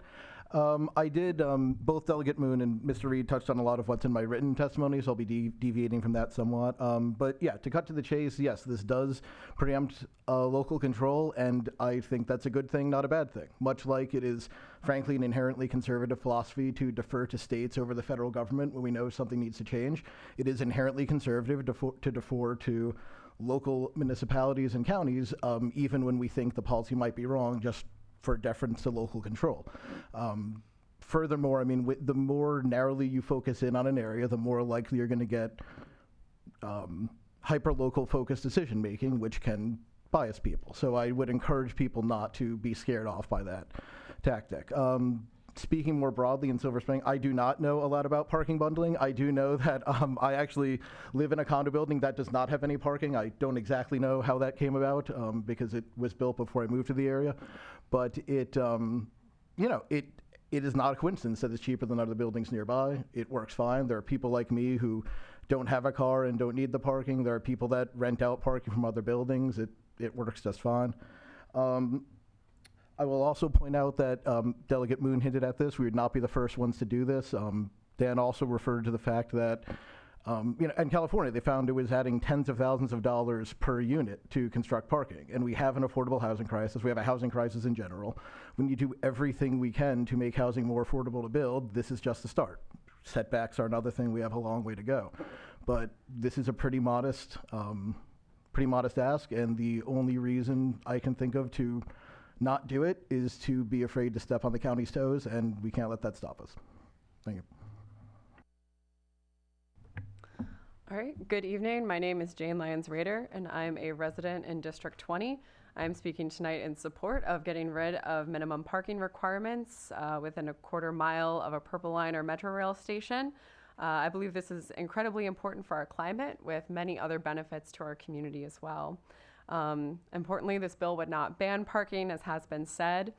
I did, both Delegate Moon and Mr. Reed touched on a lot of what's in my written testimony, so I'll be deviating from that somewhat. But yeah, to cut to the chase, yes, this does preempt local control, and I think that's a good thing, not a bad thing. Much like it is, frankly, an inherently conservative philosophy to defer to states over the federal government when we know something needs to change. It is inherently conservative to defer to local municipalities and counties, even when we think the policy might be wrong, just for deference to local control. Furthermore, I mean, the more narrowly you focus in on an area, the more likely you're going to get hyper-local focused decision-making, which can bias people. So I would encourage people not to be scared off by that tactic. Speaking more broadly in Silver Spring, I do not know a lot about parking bundling. I do know that I actually live in a condo building that does not have any parking. I don't exactly know how that came about because it was built before I moved to the area. But it is not a coincidence that it's cheaper than other buildings nearby. It works fine. There are people like me who don't have a car and don't need the parking. There are people that rent out parking from other buildings. It works just fine. I will also point out that Delegate Moon hinted at this. We would not be the first ones to do this. Dan also referred to the fact that in California, they found it was adding tens of thousands of dollars per unit to construct parking. And we have an affordable housing crisis. We have a housing crisis in general. We need to do everything we can to make housing more affordable to build. This is just the start. Setbacks are another thing. We have a long way to go. But this is a pretty modest ask. And the only reason I can think of to not do it is to be afraid to step on the county's toes, and we can't let that stop us. Thank you. All right, good evening. My name is Jane Lyons-Rader, and I'm a resident in District 20. I'm speaking tonight in support of getting rid of minimum parking requirements within a quarter mile of a Purple Line or Metro Rail station. I believe this is incredibly important for our climate, with many other benefits to our community as well. Importantly, this bill would not ban parking, as has been said.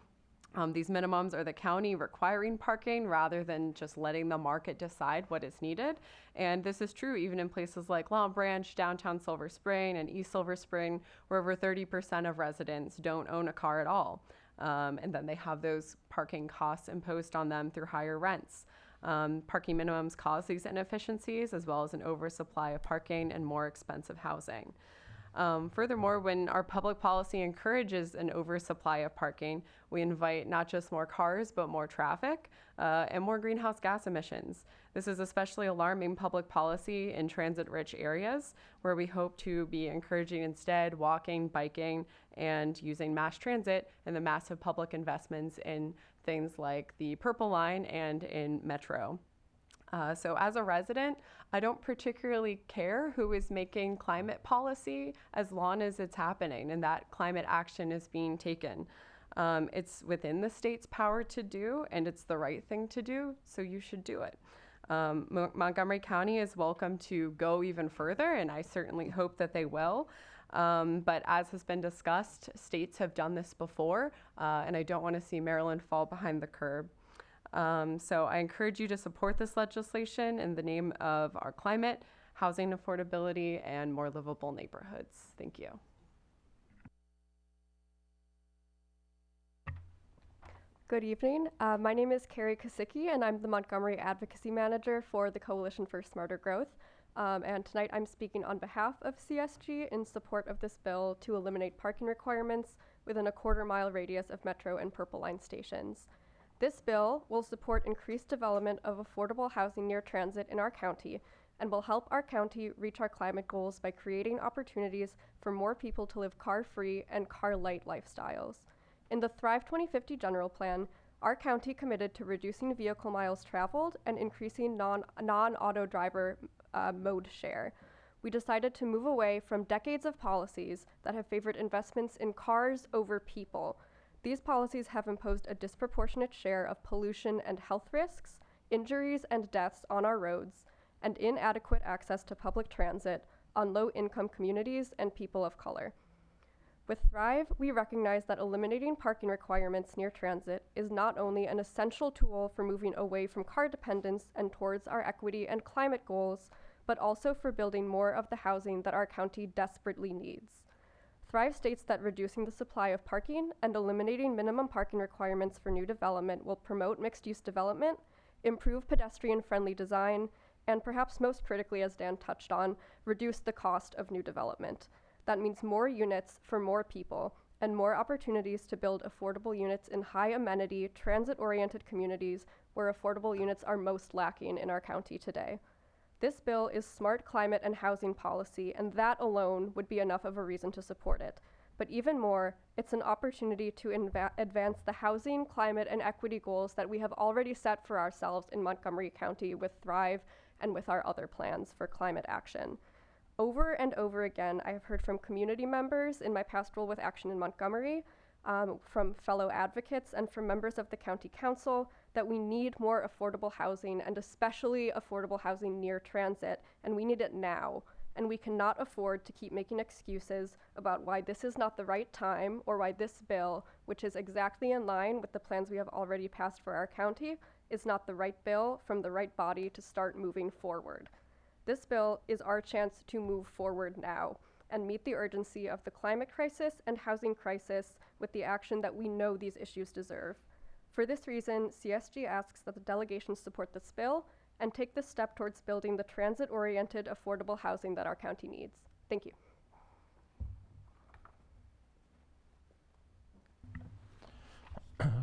These minimums are the county requiring parking rather than just letting the market decide what is needed. And this is true even in places like Long Branch, downtown Silver Spring, and East Silver Spring, where over 30% of residents don't own a car at all. And then they have those parking costs imposed on them through higher rents. Parking minimums cause these inefficiencies, as well as an oversupply of parking and more expensive housing. Furthermore, when our public policy encourages an oversupply of parking, we invite not just more cars, but more traffic and more greenhouse gas emissions. This is especially alarming public policy in transit-rich areas, where we hope to be encouraging instead walking, biking, and using mass transit and the massive public investments in things like the Purple Line and in Metro. So as a resident, I don't particularly care who is making climate policy as long as it's happening and that climate action is being taken. It's within the state's power to do, and it's the right thing to do, so you should do it. Montgomery County is welcome to go even further, and I certainly hope that they will. But as has been discussed, states have done this before, and I don't want to see Maryland fall behind the curb. So I encourage you to support this legislation in the name of our climate, housing affordability, and more livable neighborhoods. Thank you. Good evening. My name is Carrie Kosicki, and I'm the Montgomery Advocacy Manager for the Coalition for Smarter Growth. And tonight I'm speaking on behalf of CSG in support of this bill to eliminate parking requirements within a quarter-mile radius of Metro and Purple Line stations. This bill will support increased development of affordable housing near transit in our county, and will help our county reach our climate goals by creating opportunities for more people to live car-free and car-light lifestyles. In the Thrive 2050 General Plan, our county committed to reducing vehicle miles traveled and increasing non-auto driver mode share. We decided to move away from decades of policies that have favored investments in cars over people. These policies have imposed a disproportionate share of pollution and health risks, injuries and deaths on our roads, and inadequate access to public transit on low-income communities and people of color. With Thrive, we recognize that eliminating parking requirements near transit is not only an essential tool for moving away from car dependence and towards our equity and climate goals, but also for building more of the housing that our county desperately needs. Thrive states that reducing the supply of parking and eliminating minimum parking requirements for new development will promote mixed-use development, improve pedestrian-friendly design, and perhaps most critically, as Dan touched on, reduce the cost of new development. That means more units for more people and more opportunities to build affordable units in high-amenity, transit-oriented communities where affordable units are most lacking in our county today. This bill is smart climate and housing policy, and that alone would be enough of a reason to support it. But even more, it's an opportunity to advance the housing, climate, and equity goals that we have already set for ourselves in Montgomery County with Thrive and with our other plans for climate action. Over and over again, I have heard from community members in my past role with Action in Montgomery, from fellow advocates, and from members of the County Council that we need more affordable housing, and especially affordable housing near transit, and we need it now. And we cannot afford to keep making excuses about why this is not the right time or why this bill, which is exactly in line with the plans we have already passed for our county, is not the right bill from the right body to start moving forward. This bill is our chance to move forward now and meet the urgency of the climate crisis and housing crisis with the action that we know these issues deserve. For this reason, CSG asks that the delegation support this bill and take this step towards building the transit-oriented affordable housing that our county needs. Thank you.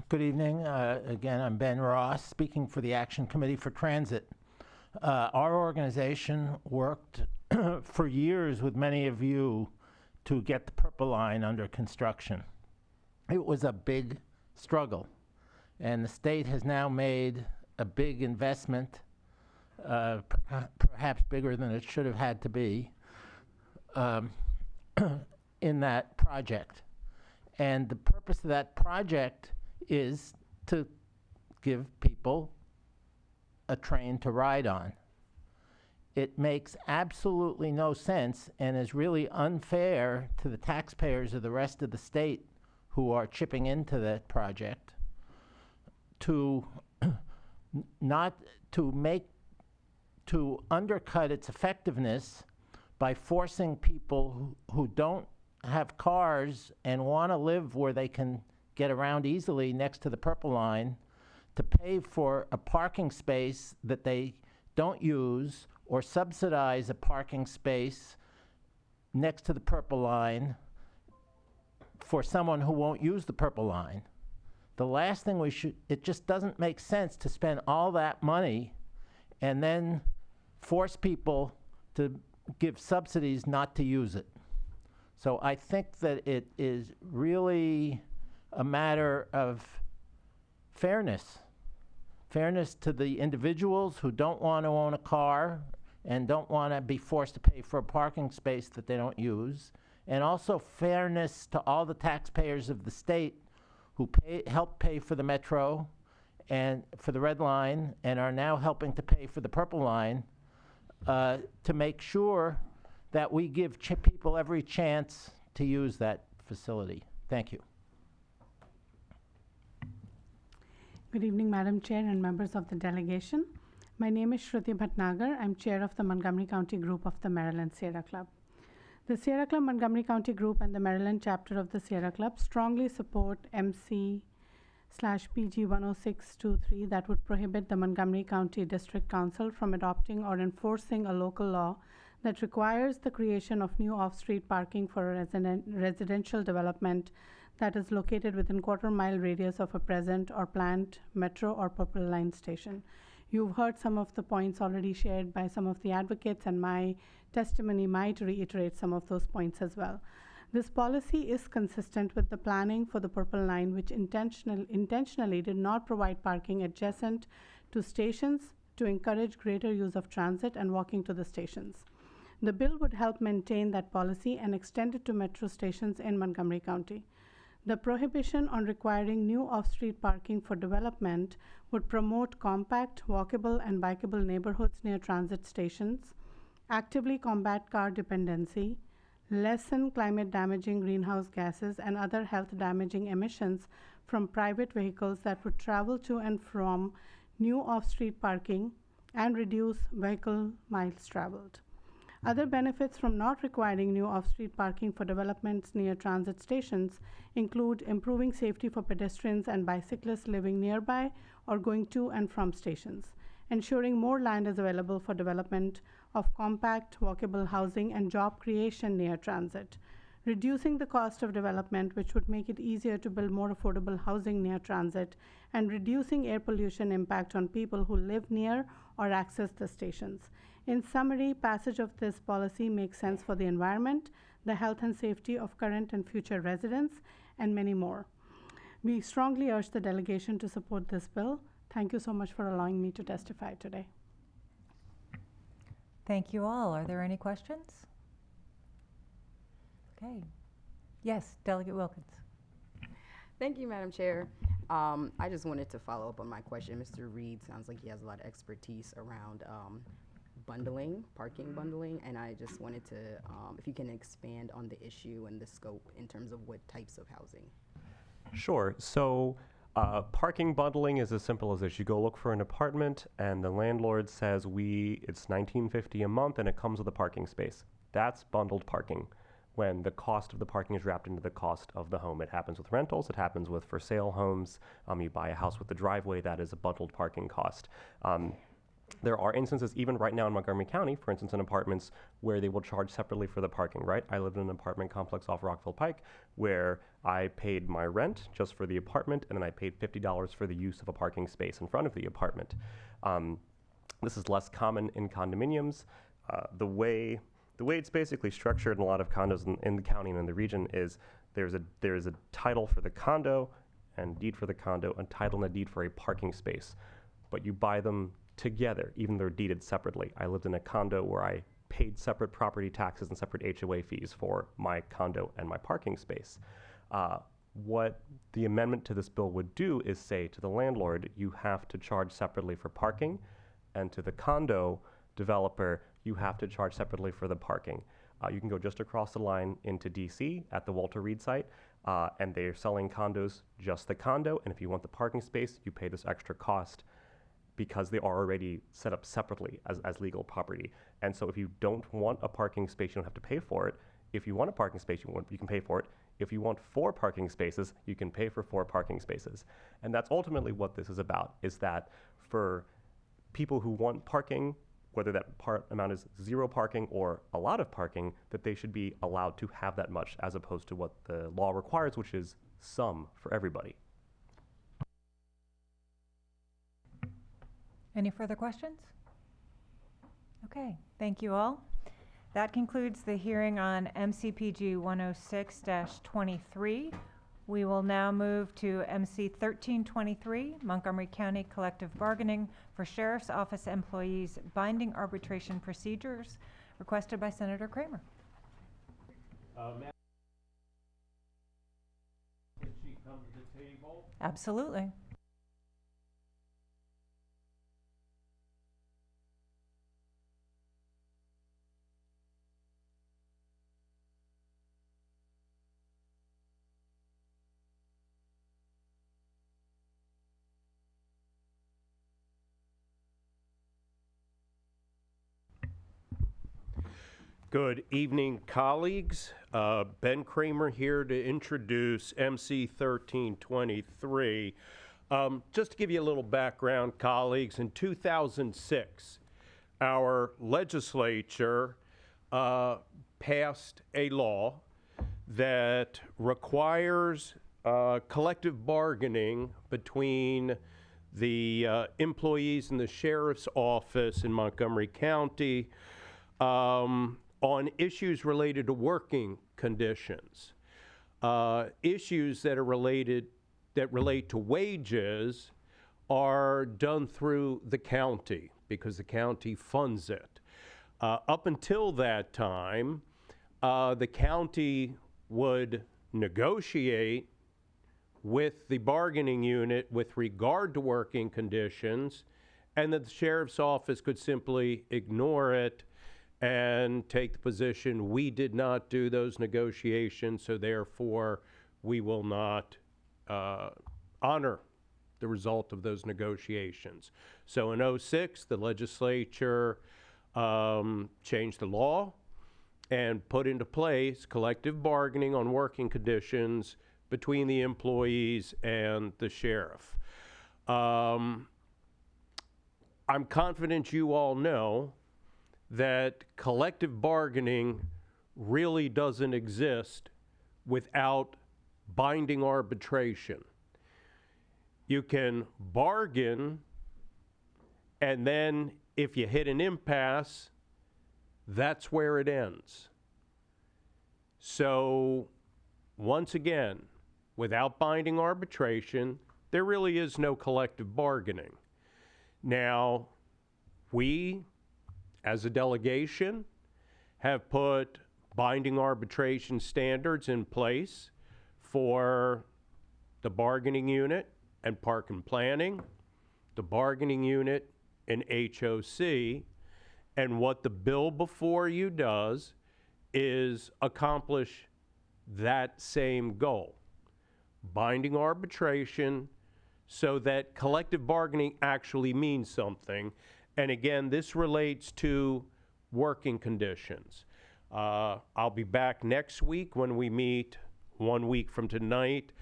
Good evening. Again, I'm Ben Ross, speaking for the Action Committee for Transit. Our organization worked for years with many of you to get the Purple Line under construction. It was a big struggle, and the state has now made a big investment, perhaps bigger than it should have had to be, in that project. And the purpose of that project is to give people a train to ride on. It makes absolutely no sense and is really unfair to the taxpayers of the rest of the state who are chipping into that project to undercut its effectiveness by forcing people who don't have cars and want to live where they can get around easily next to the Purple Line to pay for a parking space that they don't use, or subsidize a parking space next to the Purple Line for someone who won't use the Purple Line. The last thing it just doesn't make sense to spend all that money and then force people to give subsidies not to use it. So I think that it is really a matter of fairness to the individuals who don't want to own a car and don't want to be forced to pay for a parking space that they don't use, and also fairness to all the taxpayers of the state who help pay for the Metro and for the Red Line and are now helping to pay for the Purple Line, to make sure that we give people every chance to use that facility. Thank you. Good evening, Madam Chair and members of the delegation. My name is Shruti Bhatnagar. I'm chair of the Montgomery County Group of the Maryland Sierra Club. The Sierra Club Montgomery County Group and the Maryland chapter of the Sierra Club strongly support MC/PG 10623 that would prohibit the Montgomery County District Council from adopting or enforcing a local law that requires the creation of new off-street parking for a residential development that is located within quarter-mile radius of a present or planned Metro or Purple Line station. You've heard some of the points already shared by some of the advocates, and my testimony might reiterate some of those points as well. This policy is consistent with the planning for the Purple Line, which intentionally did not provide parking adjacent to stations to encourage greater use of transit and walking to the stations. The bill would help maintain that policy and extend it to metro stations in Montgomery County. The prohibition on requiring new off-street parking for development would promote compact, walkable, and bikeable neighborhoods near transit stations, actively combat car dependency, lessen climate-damaging greenhouse gases and other health-damaging emissions from private vehicles that would travel to and from new off-street parking, and reduce vehicle miles traveled. Other benefits from not requiring new off-street parking for developments near transit stations include improving safety for pedestrians and bicyclists living nearby or going to and from stations, ensuring more land is available for development of compact, walkable housing and job creation near transit, reducing the cost of development, which would make it easier to build more affordable housing near transit, and reducing air pollution impact on people who live near or access the stations. In summary, passage of this policy makes sense for the environment, the health and safety of current and future residents, and many more. We strongly urge the delegation to support this bill. Thank you so much for allowing me to testify today. Thank you all. Are there any questions? Okay. Yes, Delegate Wilkins. Thank you, Madam Chair. I just wanted to follow up on my question. Mr. Reed sounds like he has a lot of expertise around bundling, parking bundling, and I just wanted to, if you can expand on the issue and the scope in terms of what types of housing. Sure. So parking bundling is as simple as this. You go look for an apartment and the landlord says it's $19.50 a month and it comes with a parking space. That's bundled parking, when the cost of the parking is wrapped into the cost of the home. It happens with rentals, it happens with for sale homes. You buy a house with the driveway, that is a bundled parking cost. There are instances, even right now in Montgomery County, for instance, in apartments, where they will charge separately for the parking, right? I lived in an apartment complex off Rockville Pike where I paid my rent just for the apartment, and then I paid $50 for the use of a parking space in front of the apartment. This is less common in condominiums. The way it's basically structured in a lot of condos in the county and in the region is there's a title for the condo and deed for the condo, a title and a deed for a parking space. But you buy them together, even though they're deeded separately. I lived in a condo where I paid separate property taxes and separate HOA fees for my condo and my parking space. What the amendment to this bill would do is say to the landlord, you have to charge separately for parking, and to the condo developer, you have to charge separately for the parking. You can go just across the line into DC at the Walter Reed site, and they're selling condos, just the condo, and if you want the parking space, you pay this extra cost because they are already set up separately as legal property. And so if you don't want a parking space, you don't have to pay for it. If you want a parking space, you can pay for it. If you want 4 parking spaces, you can pay for 4 parking spaces. And that's ultimately what this is about, is that for people who want parking, whether that amount is 0 parking or a lot of parking, that they should be allowed to have that much, as opposed to what the law requires, which is some for everybody. Any further questions? Okay, thank you all. That concludes the hearing on MCPG 106-23. We will now move to MC 1323, Montgomery County Collective Bargaining for Sheriff's Office Employees Binding Arbitration Procedures, requested by Senator Kramer. Can she come to the table? Absolutely. Good evening, colleagues. Ben Kramer here to introduce MC 1323. Just to give you a little background, colleagues, in 2006, our legislature passed a law that requires collective bargaining between the employees in the sheriff's office in Montgomery County on issues related to working conditions, issues that relate to wages are done through the county because the county funds it. Up until that time, the county would negotiate with the bargaining unit with regard to working conditions, and that the sheriff's office could simply ignore it and take the position, we did not do those negotiations, so therefore we will not honor the result of those negotiations. So in '06, the legislature changed the law and put into place collective bargaining on working conditions between the employees and the sheriff. I'm confident you all know that collective bargaining really doesn't exist without binding arbitration. You can bargain, and then if you hit an impasse, that's where it ends. So, once again, without binding arbitration, there really is no collective bargaining. Now, we, as a delegation, have put binding arbitration standards in place for the bargaining unit and park and planning, the bargaining unit and HOC, and what the bill before you does is accomplish that same goal. Binding arbitration so that collective bargaining actually means something. And again, this relates to working conditions. I'll be back next week when we meet 1 week from tonight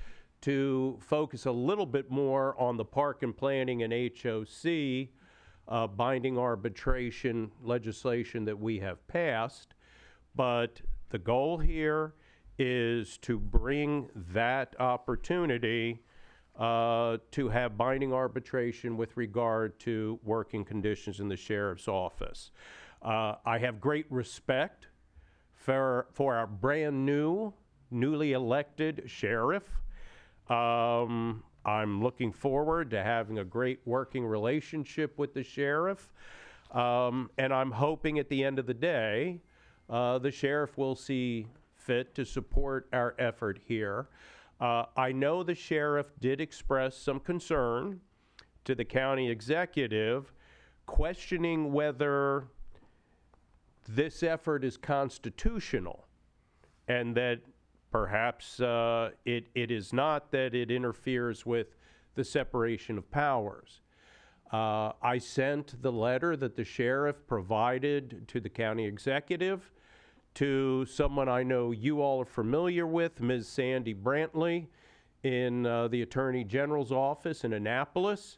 to focus a little bit more on the park and planning and HOC binding arbitration legislation that we have passed. But the goal here is to bring that opportunity to have binding arbitration with regard to working conditions in the sheriff's office. I have great respect for our brand new, newly elected sheriff. I'm looking forward to having a great working relationship with the sheriff. And I'm hoping at the end of the day, the sheriff will see fit to support our effort here. I know the sheriff did express some concern to the county executive, questioning whether this effort is constitutional, and that perhaps it is not, that it interferes with the separation of powers. I sent the letter that the sheriff provided to the county executive to someone I know you all are familiar with, Ms. Sandy Brantley in the Attorney General's office in Annapolis.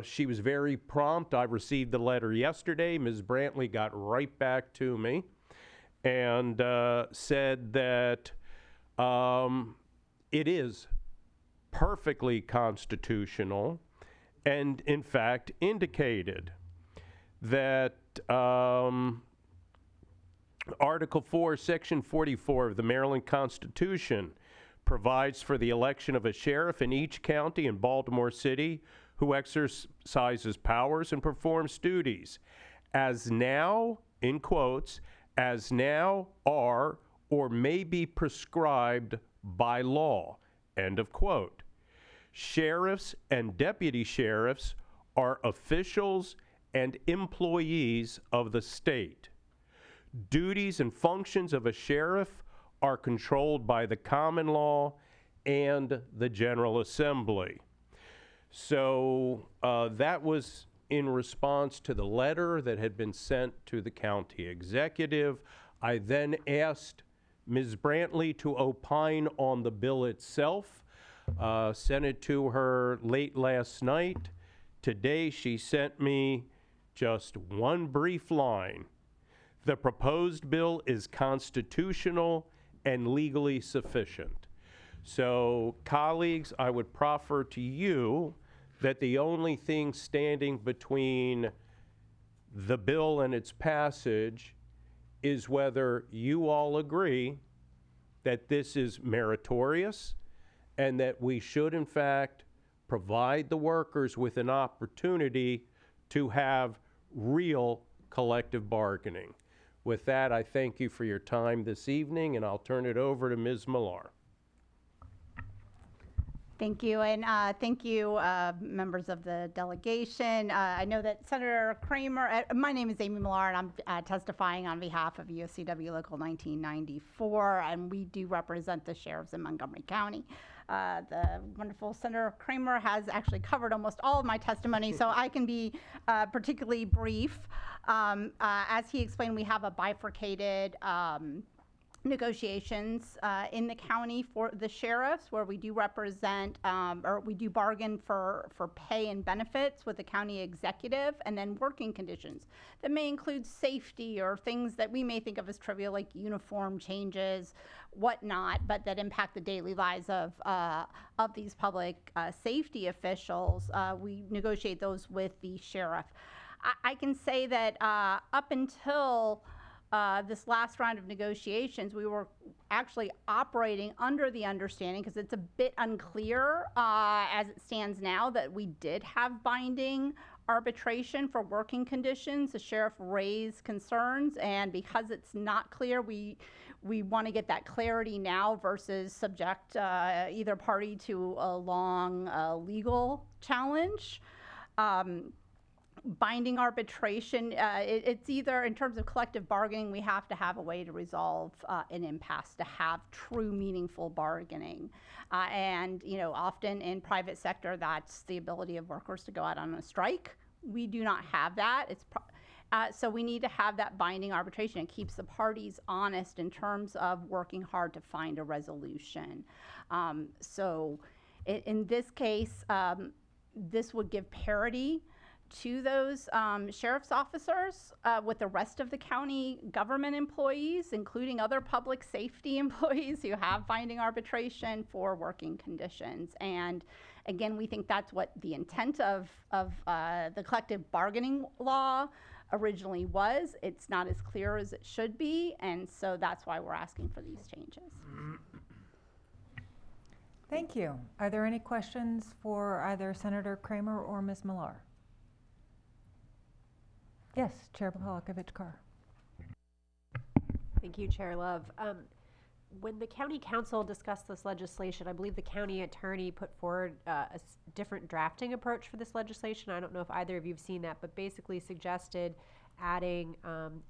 She was very prompt. I received the letter yesterday. Ms. Brantley got right back to me and said that it is perfectly constitutional, and in fact indicated that Article 4, Section 44 of the Maryland Constitution provides for the election of a sheriff in each county in Baltimore City who exercises powers and performs duties as now, in quotes, as now are or may be prescribed by law, end of quote. Sheriffs and deputy sheriffs are officials and employees of the state. Duties and functions of a sheriff are controlled by the common law and the General Assembly. So that was in response to the letter that had been sent to the county executive. I then asked Ms. Brantley to opine on the bill itself, sent it to her late last night. Today she sent me just one brief line. The proposed bill is constitutional and legally sufficient. So, colleagues, I would proffer to you that the only thing standing between the bill and its passage is whether you all agree that this is meritorious and that we should, in fact, provide the workers with an opportunity to have real collective bargaining. With that, I thank you for your time this evening, and I'll turn it over to Ms. Millar. Thank you, and thank you, members of the delegation. I know that Senator Kramer, my name is Amy Millar, and I'm testifying on behalf of USCW Local 1994, and we do represent the sheriffs in Montgomery County. The wonderful Senator Kramer has actually covered almost all of my testimony, so I can be particularly brief. As he explained, we have a bifurcated negotiations in the county for the sheriffs, where we do represent or we do bargain for pay and benefits with the county executive, and then working conditions that may include safety or things that we may think of as trivial, like uniform changes, whatnot, but that impact the daily lives of these public safety officials. We negotiate those with the sheriff. I can say that up until this last round of negotiations, we were actually operating under the understanding, because it's a bit unclear as it stands now, that we did have binding arbitration for working conditions. The sheriff raised concerns, and because it's not clear, we want to get that clarity now versus subject either party to a long legal challenge. Binding arbitration, it's either, in terms of collective bargaining, we have to have a way to resolve an impasse to have true meaningful bargaining. And, you know, often in private sector, that's the ability of workers to go out on a strike. We do not have that. So we need to have that binding arbitration. It keeps the parties honest in terms of working hard to find a resolution. So in this case, this would give parity to those sheriff's officers with the rest of the county government employees, including other public safety employees who have binding arbitration for working conditions. And again, we think that's what the intent of the collective bargaining law originally was. It's not as clear as it should be, and so that's why we're asking for these changes. Thank you. Are there any questions for either Senator Kramer or Ms. Millar? Yes, Chair Polakovich-Carr. Thank you, Chair Love. When the county council discussed this legislation, I believe the county attorney put forward a different drafting approach for this legislation. I don't know if either of you have seen that, but basically suggested adding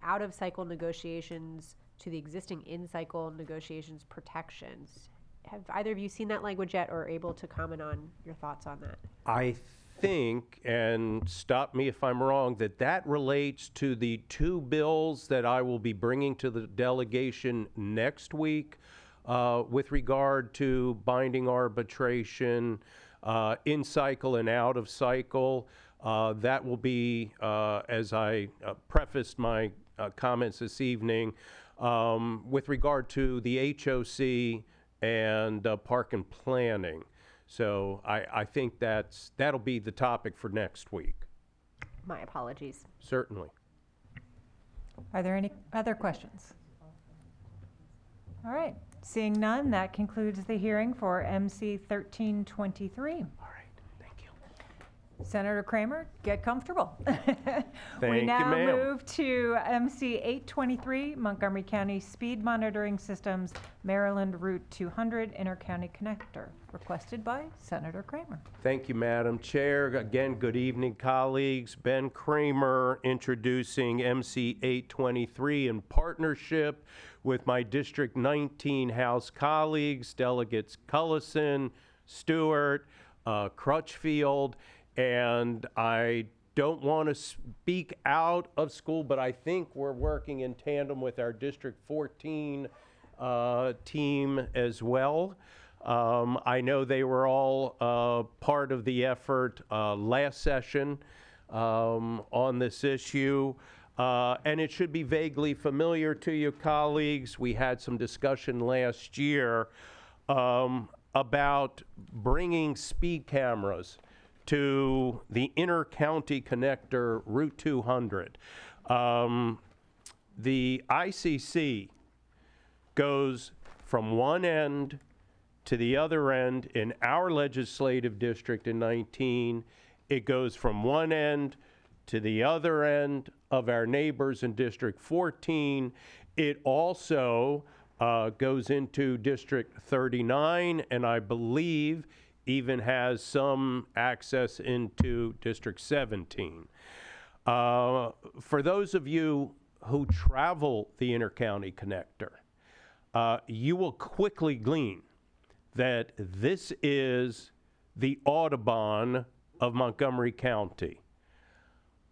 out-of-cycle negotiations to the existing in-cycle negotiations protections. Have either of you seen that language yet, or able to comment on your thoughts on that? I think, and stop me if I'm wrong, that relates to the two bills that I will be bringing to the delegation next week with regard to binding arbitration, in cycle and out of cycle. That will be, as I prefaced my comments this evening, with regard to the HOC and park and planning. So I think that'll be the topic for next week. My apologies. Certainly. Are there any other questions? All right, seeing none, that concludes the hearing for MC 1323. All right, thank you. Senator Kramer, get comfortable. Thank we you, now ma'am. move to MC 823, Montgomery County Speed Monitoring Systems, Maryland Route 200 Intercounty Connector, requested by Senator Kramer. Thank you, Madam Chair. Again, good evening, colleagues. Ben Kramer introducing MC 823 in partnership with my District 19 House colleagues, Delegates Cullison, Stewart, Crutchfield, and I don't want to speak out of school, but I think we're working in tandem with our District 14 team as well. I know they were all part of the effort last session on this issue, and it should be vaguely familiar to you, colleagues. We had some discussion last year about bringing speed cameras to the inter-county connector Route 200. The ICC goes from one end to the other end in our legislative district in 19. It goes from one end to the other end of our neighbors in District 14. It also goes into District 39, and I believe even has some access into District 17. For those of you who travel the intercounty connector, you will quickly glean that this is the Audubon of Montgomery County.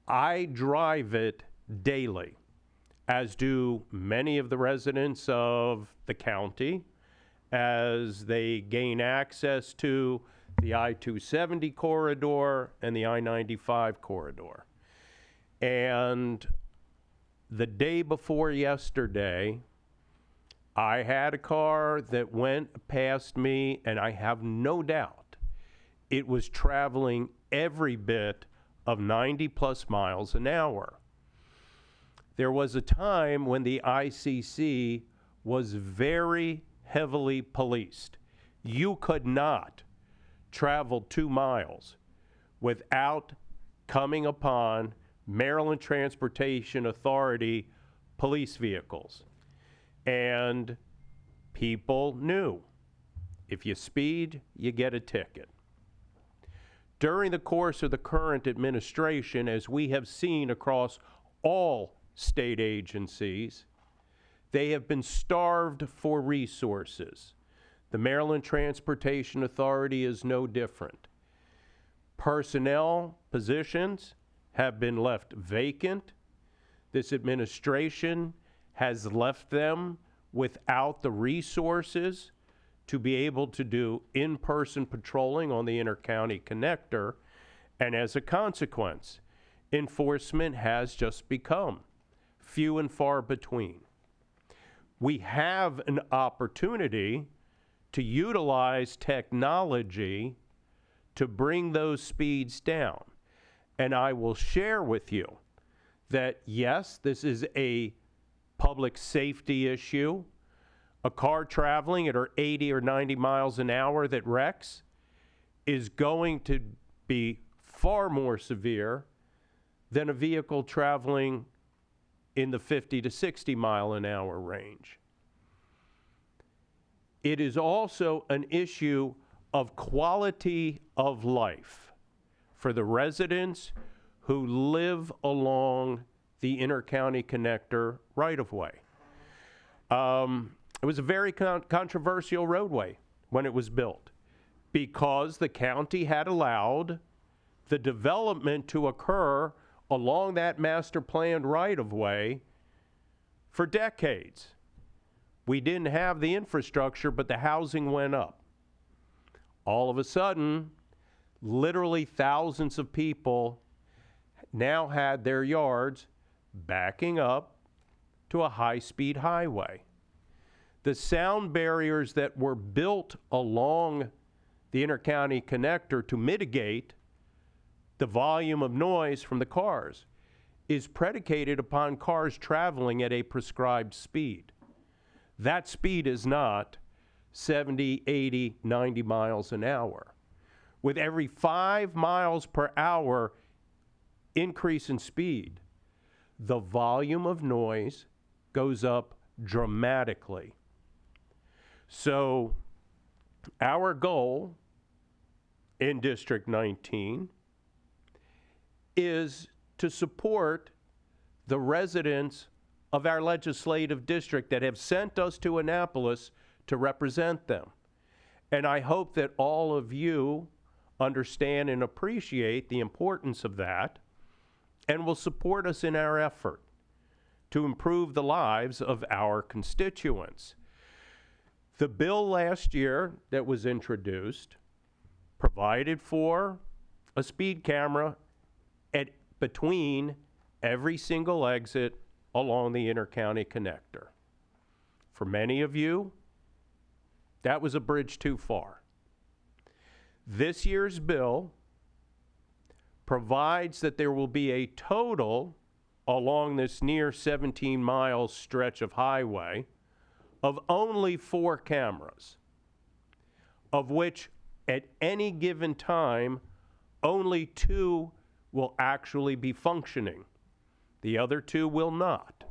I drive it daily, as do many of the residents of the county, as they gain access to the I-270 corridor and the I-95 corridor. And the day before yesterday, I had a car that went past me, and I have no doubt it was traveling every bit of 90+ miles an hour. There was a time when the ICC was very heavily policed. You could not travel 2 miles without coming upon Maryland Transportation Authority police vehicles. And people knew, if you speed, you get a ticket. During the course of the current administration, as we have seen across all state agencies, they have been starved for resources. The Maryland Transportation Authority is no different. Personnel positions have been left vacant. This administration has left them without the resources to be able to do in-person patrolling on the inter-county connector, and as a consequence, enforcement has just become few and far between. We have an opportunity to utilize technology to bring those speeds down. And I will share with you that, yes, this is a public safety issue. A car traveling at 80 or 90 miles an hour that wrecks is going to be far more severe than a vehicle traveling in the 50 to 60 mile an hour range. It is also an issue of quality of life for the residents who live along the inter-county connector right-of-way. It was a very controversial roadway when it was built because the county had allowed the development to occur along that master planned right-of-way for decades. We didn't have the infrastructure, but the housing went up. All of a sudden, literally thousands of people now had their yards backing up to a high-speed highway. The sound barriers that were built along the inter-county connector to mitigate the volume of noise from the cars is predicated upon cars traveling at a prescribed speed. That speed is not 70, 80, 90 miles an hour. With every 5 miles per hour increase in speed, the volume of noise goes up dramatically. So our goal in District 19 is to support the residents of our legislative district that have sent us to Annapolis to represent them. And I hope that all of you understand and appreciate the importance of that and will support us in our effort to improve the lives of our constituents. The bill last year that was introduced provided for a speed camera at between every single exit along the inter-county connector. For many of you, that was a bridge too far. This year's bill provides that there will be a total along this near 17-mile stretch of highway of only 4 cameras, of which at any given time, only 2 will actually be functioning. The other 2 will not.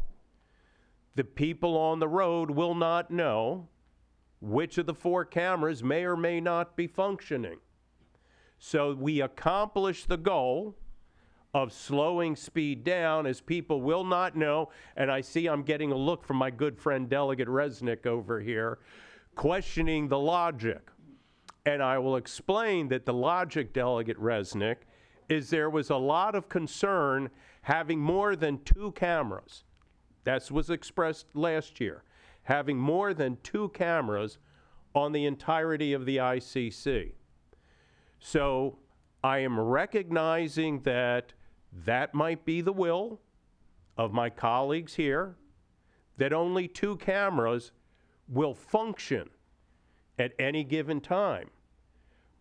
The people on the road will not know which of the 4 cameras may or may not be functioning. So we accomplish the goal of slowing speed down, as people will not know, and I see I'm getting a look from my good friend Delegate Resnick over here, questioning the logic. And I will explain that the logic, Delegate Resnick, is there was a lot of concern having more than 2 cameras. That was expressed last year. Having more than 2 cameras on the entirety of the ICC. So I am recognizing that that might be the will of my colleagues here, that only 2 cameras will function at any given time.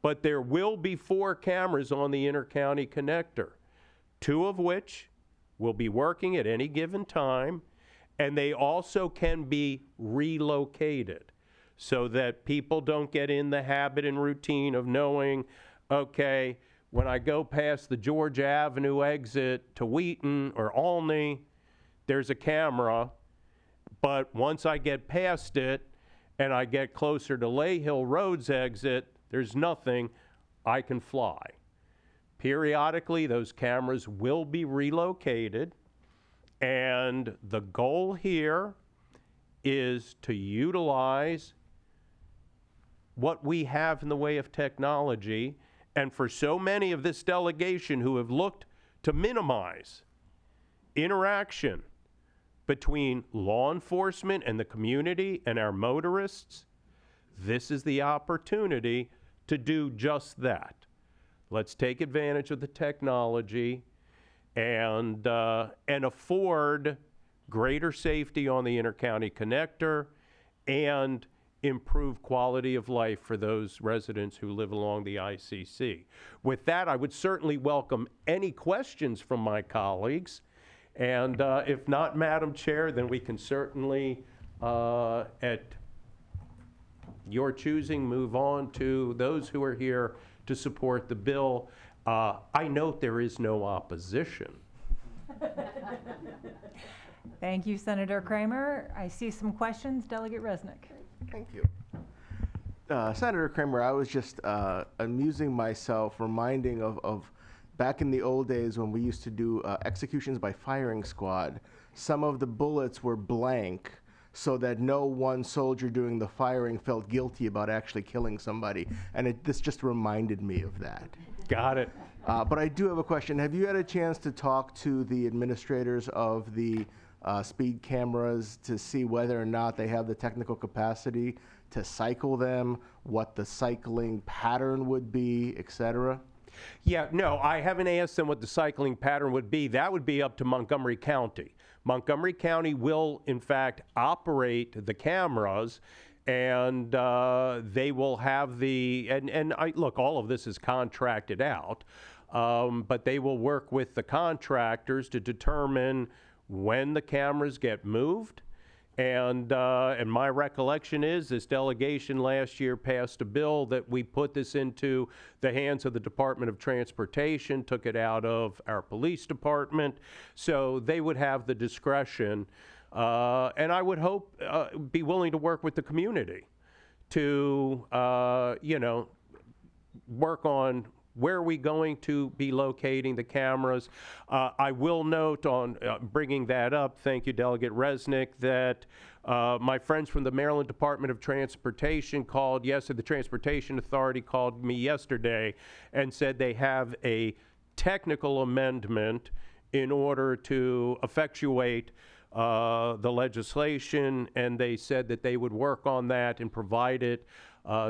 But there will be 4 cameras on the intercounty connector, 2 of which will be working at any given time, and they also can be relocated so that people don't get in the habit and routine of knowing, okay, when I go past the Georgia Avenue exit to Wheaton or Olney, there's a camera, but once I get past it and I get closer to Lay Hill Road's exit, there's nothing. I can fly. Periodically, those cameras will be relocated, and the goal here is to utilize what we have in the way of technology. And for so many of this delegation who have looked to minimize interaction between law enforcement and the community and our motorists, this is the opportunity to do just that. Let's take advantage of the technology and afford greater safety on the intercounty connector and improve quality of life for those residents who live along the ICC. With that, I would certainly welcome any questions from my colleagues. And if not, Madam Chair, then we can certainly, at your choosing, move on to those who are here to support the bill. I note there is no opposition. Thank you, Senator Kramer. I see some questions. Delegate Resnick. Thank you. Senator Kramer, I was just amusing myself, reminding of back in the old days when we used to do executions by firing squad. Some of the bullets were blank so that no one soldier doing the firing felt guilty about actually killing somebody. And this just reminded me of that. Got it. But I do have a question. Have you had a chance to talk to the administrators of the speed cameras to see whether or not they have the technical capacity to cycle them, what the cycling pattern would be, et cetera? Yeah, no, I haven't asked them what the cycling pattern would be. That would be up to Montgomery County. Montgomery County will, in fact, operate the cameras, and they will have the, look, all of this is contracted out, but they will work with the contractors to determine when the cameras get moved. And my recollection is this delegation last year passed a bill that we put this into the hands of the Department of Transportation, took it out of our police department, so they would have the discretion. And I would hope be willing to work with the community to, work on where are we going to be locating the cameras. I will note on bringing that up, thank you, Delegate Resnick, that my friends from the Maryland Department of Transportation the Transportation Authority called me yesterday and said they have a technical amendment in order to effectuate the legislation, and they said that they would work on that and provide it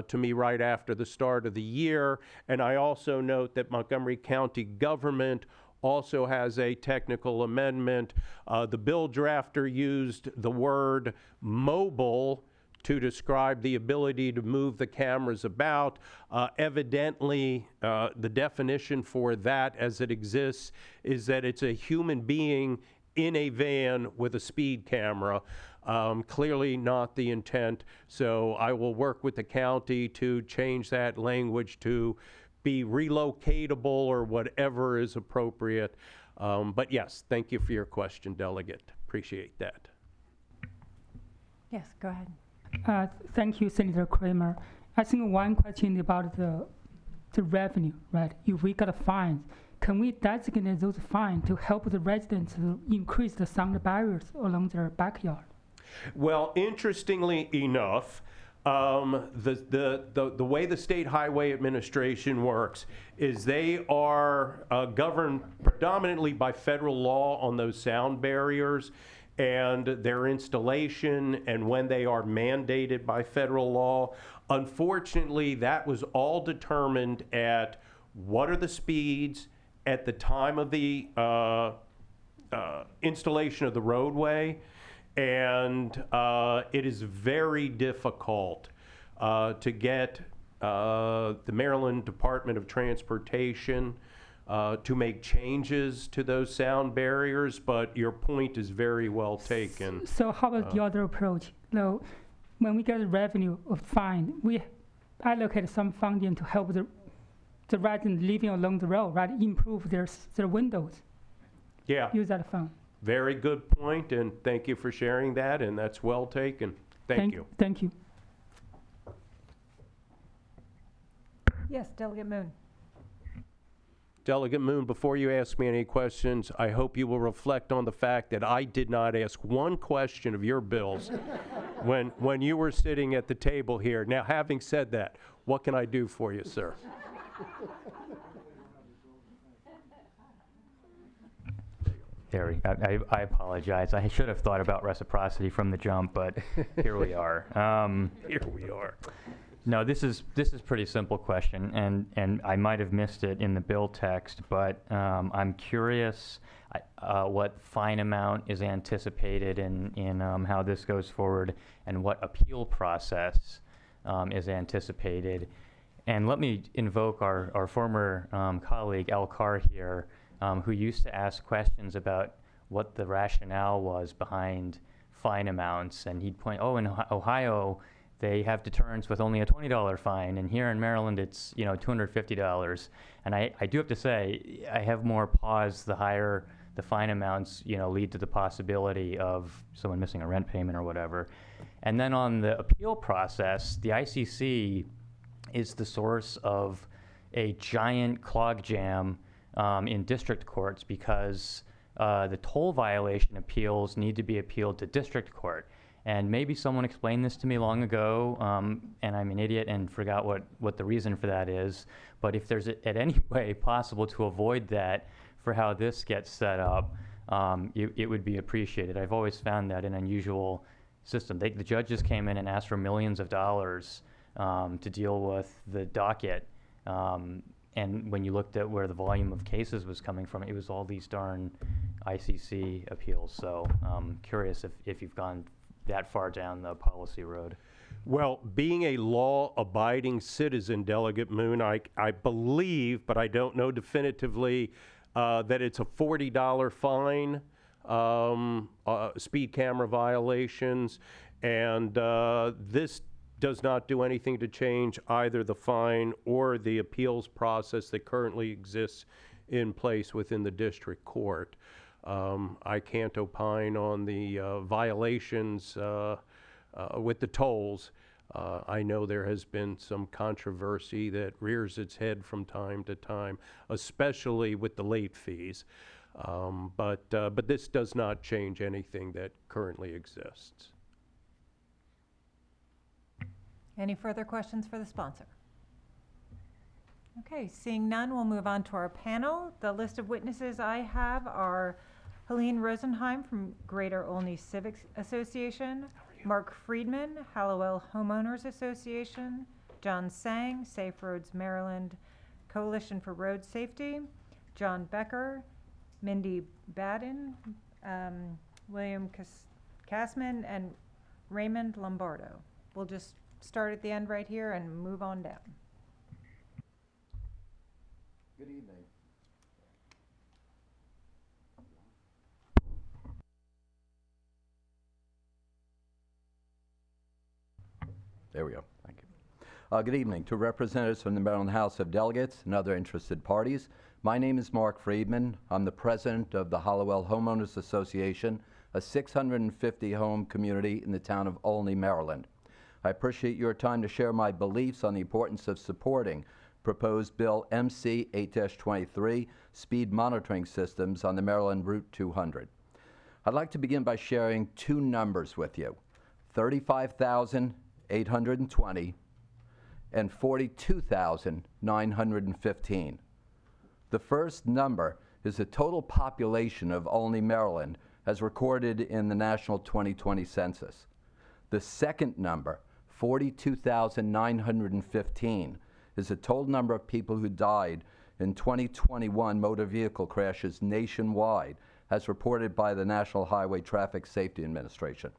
to me right after the start of the year. And I also note that Montgomery County government also has a technical amendment. The bill drafter used the word mobile to describe the ability to move the cameras about. Evidently, the definition for that as it exists is that it's a human being in a van with a speed camera. Clearly not the intent, so I will work with the county to change that language to be relocatable or whatever is appropriate. But yes, thank you for your question, Delegate. Appreciate that. Yes, go ahead. Thank you, Senator Kramer. I think one question about the revenue, right? If we got a fine, can we designate those fines to help the residents to increase the sound barriers along their backyard? Well, interestingly enough, the way the State Highway Administration works is they are governed predominantly by federal law on those sound barriers and their installation and when they are mandated by federal law. Unfortunately, that was all determined at what are the speeds at the time of the installation of the roadway, and it is very difficult to get the Maryland Department of Transportation to make changes to those sound barriers, but your point is very well taken. So how about the other approach? Now, when we get revenue of fine, we allocate some funding to help the resident living along the road, right, improve their windows. Yeah. Use that fund. Very good point, and thank you for sharing that, and that's well taken. Thank you. Thank you. Yes, Delegate Moon. Delegate Moon, before you ask me any questions, I hope you will reflect on the fact that I did not ask one question of your bills when you were sitting at the table here. Now, having said that, what can I do for you, sir? Harry, I apologize. I should have thought about reciprocity from the jump, but here we are. Here we are. No, this is pretty simple question, and I might have missed it in the bill text, but I'm curious what fine amount is anticipated in how this goes forward, and what appeal process is anticipated. And let me invoke our former colleague, Al Carr here, who used to ask questions about what the rationale was behind fine amounts. And he'd point, oh, in Ohio, they have deterrence with only a $20 fine, and here in Maryland, it's $250. And I do have to say, I have more pause the higher the fine amounts lead to the possibility of someone missing a rent payment or whatever. And then on the appeal process, the ICC is the source of a giant clogjam in district courts because the toll violation appeals need to be appealed to district court. And maybe someone explained this to me long ago, and I'm an idiot and forgot what the reason for that is. But if there's at any way possible to avoid that for how this gets set up, it would be appreciated. I've always found that an unusual system. The judges came in and asked for millions of dollars to deal with the docket. And when you looked at where the volume of cases was coming from, it was all these darn ICC appeals. So curious if you've gone that far down the policy road. Well, being a law-abiding citizen, Delegate Moon, I believe, but I don't know definitively, that it's a $40 fine, speed camera violations, and this does not do anything to change either the fine or the appeals process that currently exists in place within the district court. I can't opine on the violations with the tolls. I know there has been some controversy that rears its head from time to time, especially with the late fees. But this does not change anything that currently exists. Any further questions for the sponsor? Okay, seeing none, we'll move on to our panel. The list of witnesses I have are Helene Rosenheim from Greater Olney Civic Association, Mark Friedman, Hallowell Homeowners Association, John Sang, Safe Roads Maryland Coalition for Road Safety, John Becker, Mindy Baden, William Kassman, and Raymond Lombardo. we'll just start at the end right here and move on down. Good evening. There we go. Thank you. Good evening to representatives from the Maryland House of Delegates and other interested parties. My name is Mark Friedman. I'm the president of the Hollowell Homeowners Association, a 650-home community in the town of Olney, Maryland. I appreciate your time to share my beliefs on the importance of supporting proposed Bill MC 8-23, speed monitoring systems on the Maryland Route 200. I'd like to begin by sharing two numbers with you, 35,820 and 42,915. The first number is the total population of Olney, Maryland, as recorded in the National 2020 Census. The second number, 42,915, is the total number of people who died in 2021 motor vehicle crashes nationwide, as reported by the National Highway Traffic Safety Administration.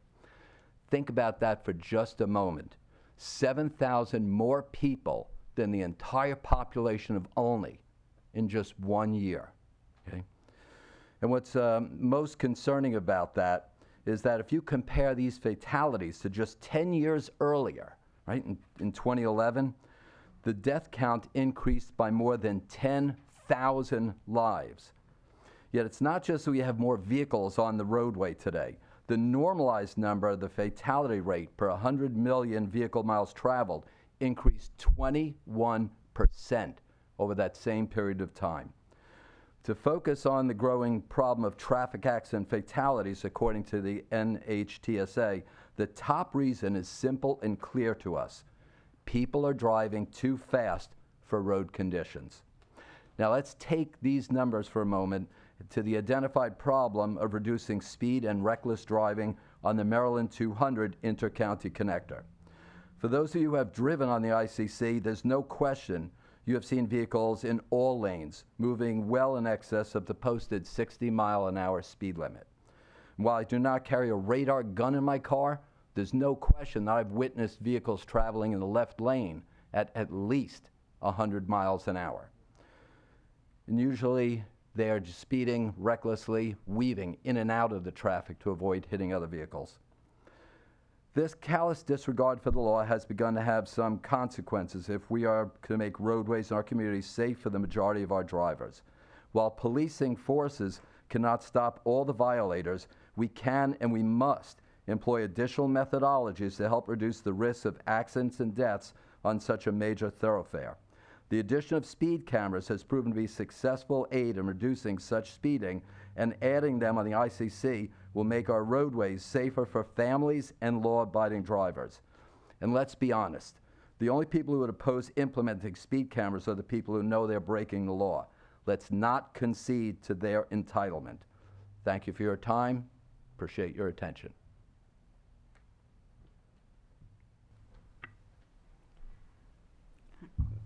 Think about that for just a moment. 7,000 more people than the entire population of Olney in just 1 year. Okay? And what's most concerning about that is that if you compare these fatalities to just 10 years earlier, right, in 2011, the death count increased by more than 10,000 lives. Yet it's not just that we have more vehicles on the roadway today. The normalized number of the fatality rate per 100 million vehicle miles traveled increased 21% over that same period of time. To focus on the growing problem of traffic accident fatalities, according to the NHTSA, the top reason is simple and clear to us. People are driving too fast for road conditions. Now let's take these numbers for a moment to the identified problem of reducing speed and reckless driving on the Maryland 200 inter-county connector. For those of you who have driven on the ICC, there's no question you have seen vehicles in all lanes moving well in excess of the posted 60-mile-an-hour speed limit. And while I do not carry a radar gun in my car, there's no question that I've witnessed vehicles traveling in the left lane at least 100 miles an hour. And usually they are just speeding recklessly, weaving in and out of the traffic to avoid hitting other vehicles. This callous disregard for the law has begun to have some consequences if we are to make roadways in our communities safe for the majority of our drivers. While policing forces cannot stop all the violators, we can and we must employ additional methodologies to help reduce the risk of accidents and deaths on such a major thoroughfare. The addition of speed cameras has proven to be a successful aid in reducing such speeding, and adding them on the ICC will make our roadways safer for families and law-abiding drivers. And let's be honest, the only people who would oppose implementing speed cameras are the people who know they're breaking the law. Let's not concede to their entitlement. Thank you for your time. Appreciate your attention.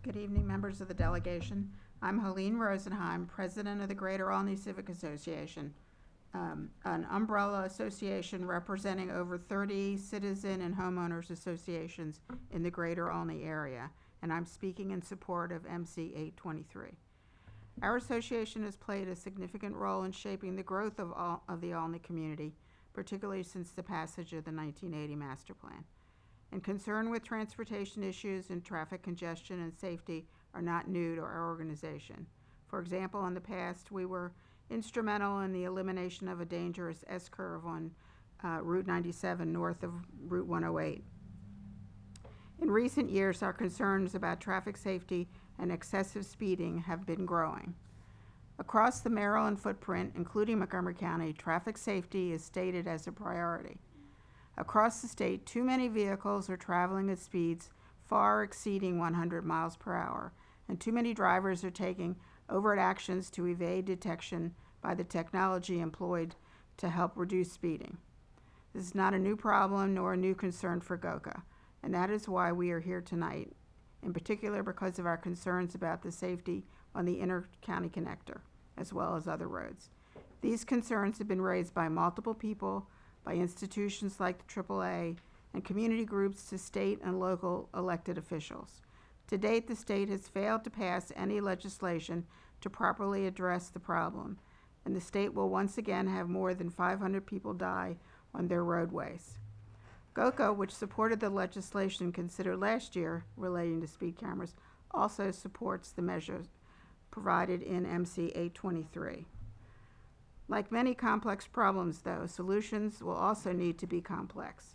Good evening, members of the delegation. I'm Helene Rosenheim, president of the Greater Olney Civic Association, an umbrella association representing over 30 citizen and homeowners associations in the Greater Olney area, and I'm speaking in support of MC 823. Our association has played a significant role in shaping the growth of the Olney community, particularly since the passage of the 1980 master plan. And concern with transportation issues and traffic congestion and safety are not new to our organization. For example, in the past, we were instrumental in the elimination of a dangerous S-curve on Route 97 north of Route 108. In recent years, our concerns about traffic safety and excessive speeding have been growing. Across the Maryland footprint, including Montgomery County, traffic safety is stated as a priority. Across the state, too many vehicles are traveling at speeds far exceeding 100 miles per hour, and too many drivers are taking overt actions to evade detection by the technology employed to help reduce speeding. This is not a new problem nor a new concern for GOCA, and that is why we are here tonight, in particular because of our concerns about the safety on the inter-county connector, as well as other roads. These concerns have been raised by multiple people, by institutions like the AAA, and community groups to state and local elected officials. To date, the state has failed to pass any legislation to properly address the problem, and the state will once again have more than 500 people die on their roadways. GOCA, which supported the legislation considered last year relating to speed cameras, also supports the measures provided in MC 823. Like many complex problems, though, solutions will also need to be complex.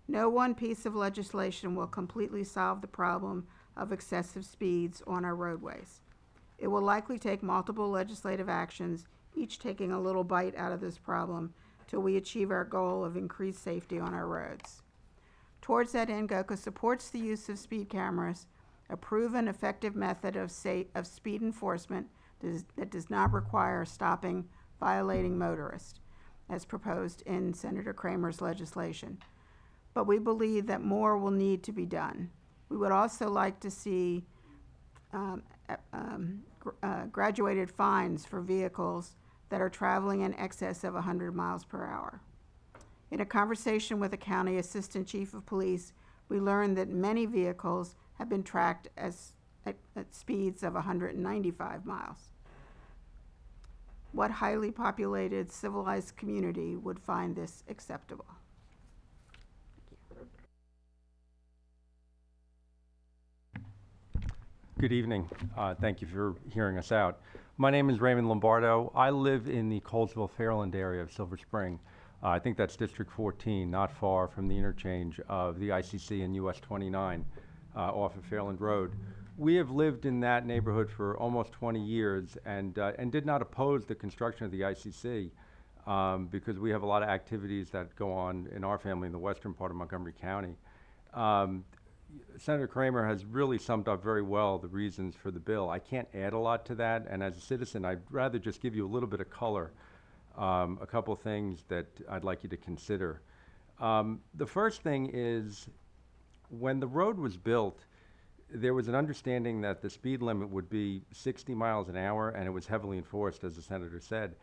No one piece of legislation will completely solve the problem of excessive speeds on our roadways. It will likely take multiple legislative actions, each taking a little bite out of this problem, till we achieve our goal of increased safety on our roads. Towards that end, GOCA supports the use of speed cameras, a proven effective method of speed enforcement that does not require stopping violating motorists, as proposed in Senator Kramer's legislation. But we believe that more will need to be done. We would also like to see graduated fines for vehicles that are traveling in excess of 100 miles per hour. In a conversation with the county assistant chief of police, we learned that many vehicles have been tracked at speeds of 195 miles. What highly populated, civilized community would find this acceptable? Good evening. Thank you for hearing us out. My name is Raymond Lombardo. I live in the Colesville-Fairland area of Silver Spring. I think that's District 14, not far from the interchange of the ICC and US 29 off of Fairland Road. We have lived in that neighborhood for almost 20 years and did not oppose the construction of the ICC because we have a lot of activities that go on in our family in the western part of Montgomery County. Senator Kramer has really summed up very well the reasons for the bill. I can't add a lot to that, and as a citizen, I'd rather just give you a little bit of color, a couple of things that I'd like you to consider. The first thing is, when the road was built, there was an understanding that the speed limit would be 60 miles an hour, and it was heavily enforced, as the senator said.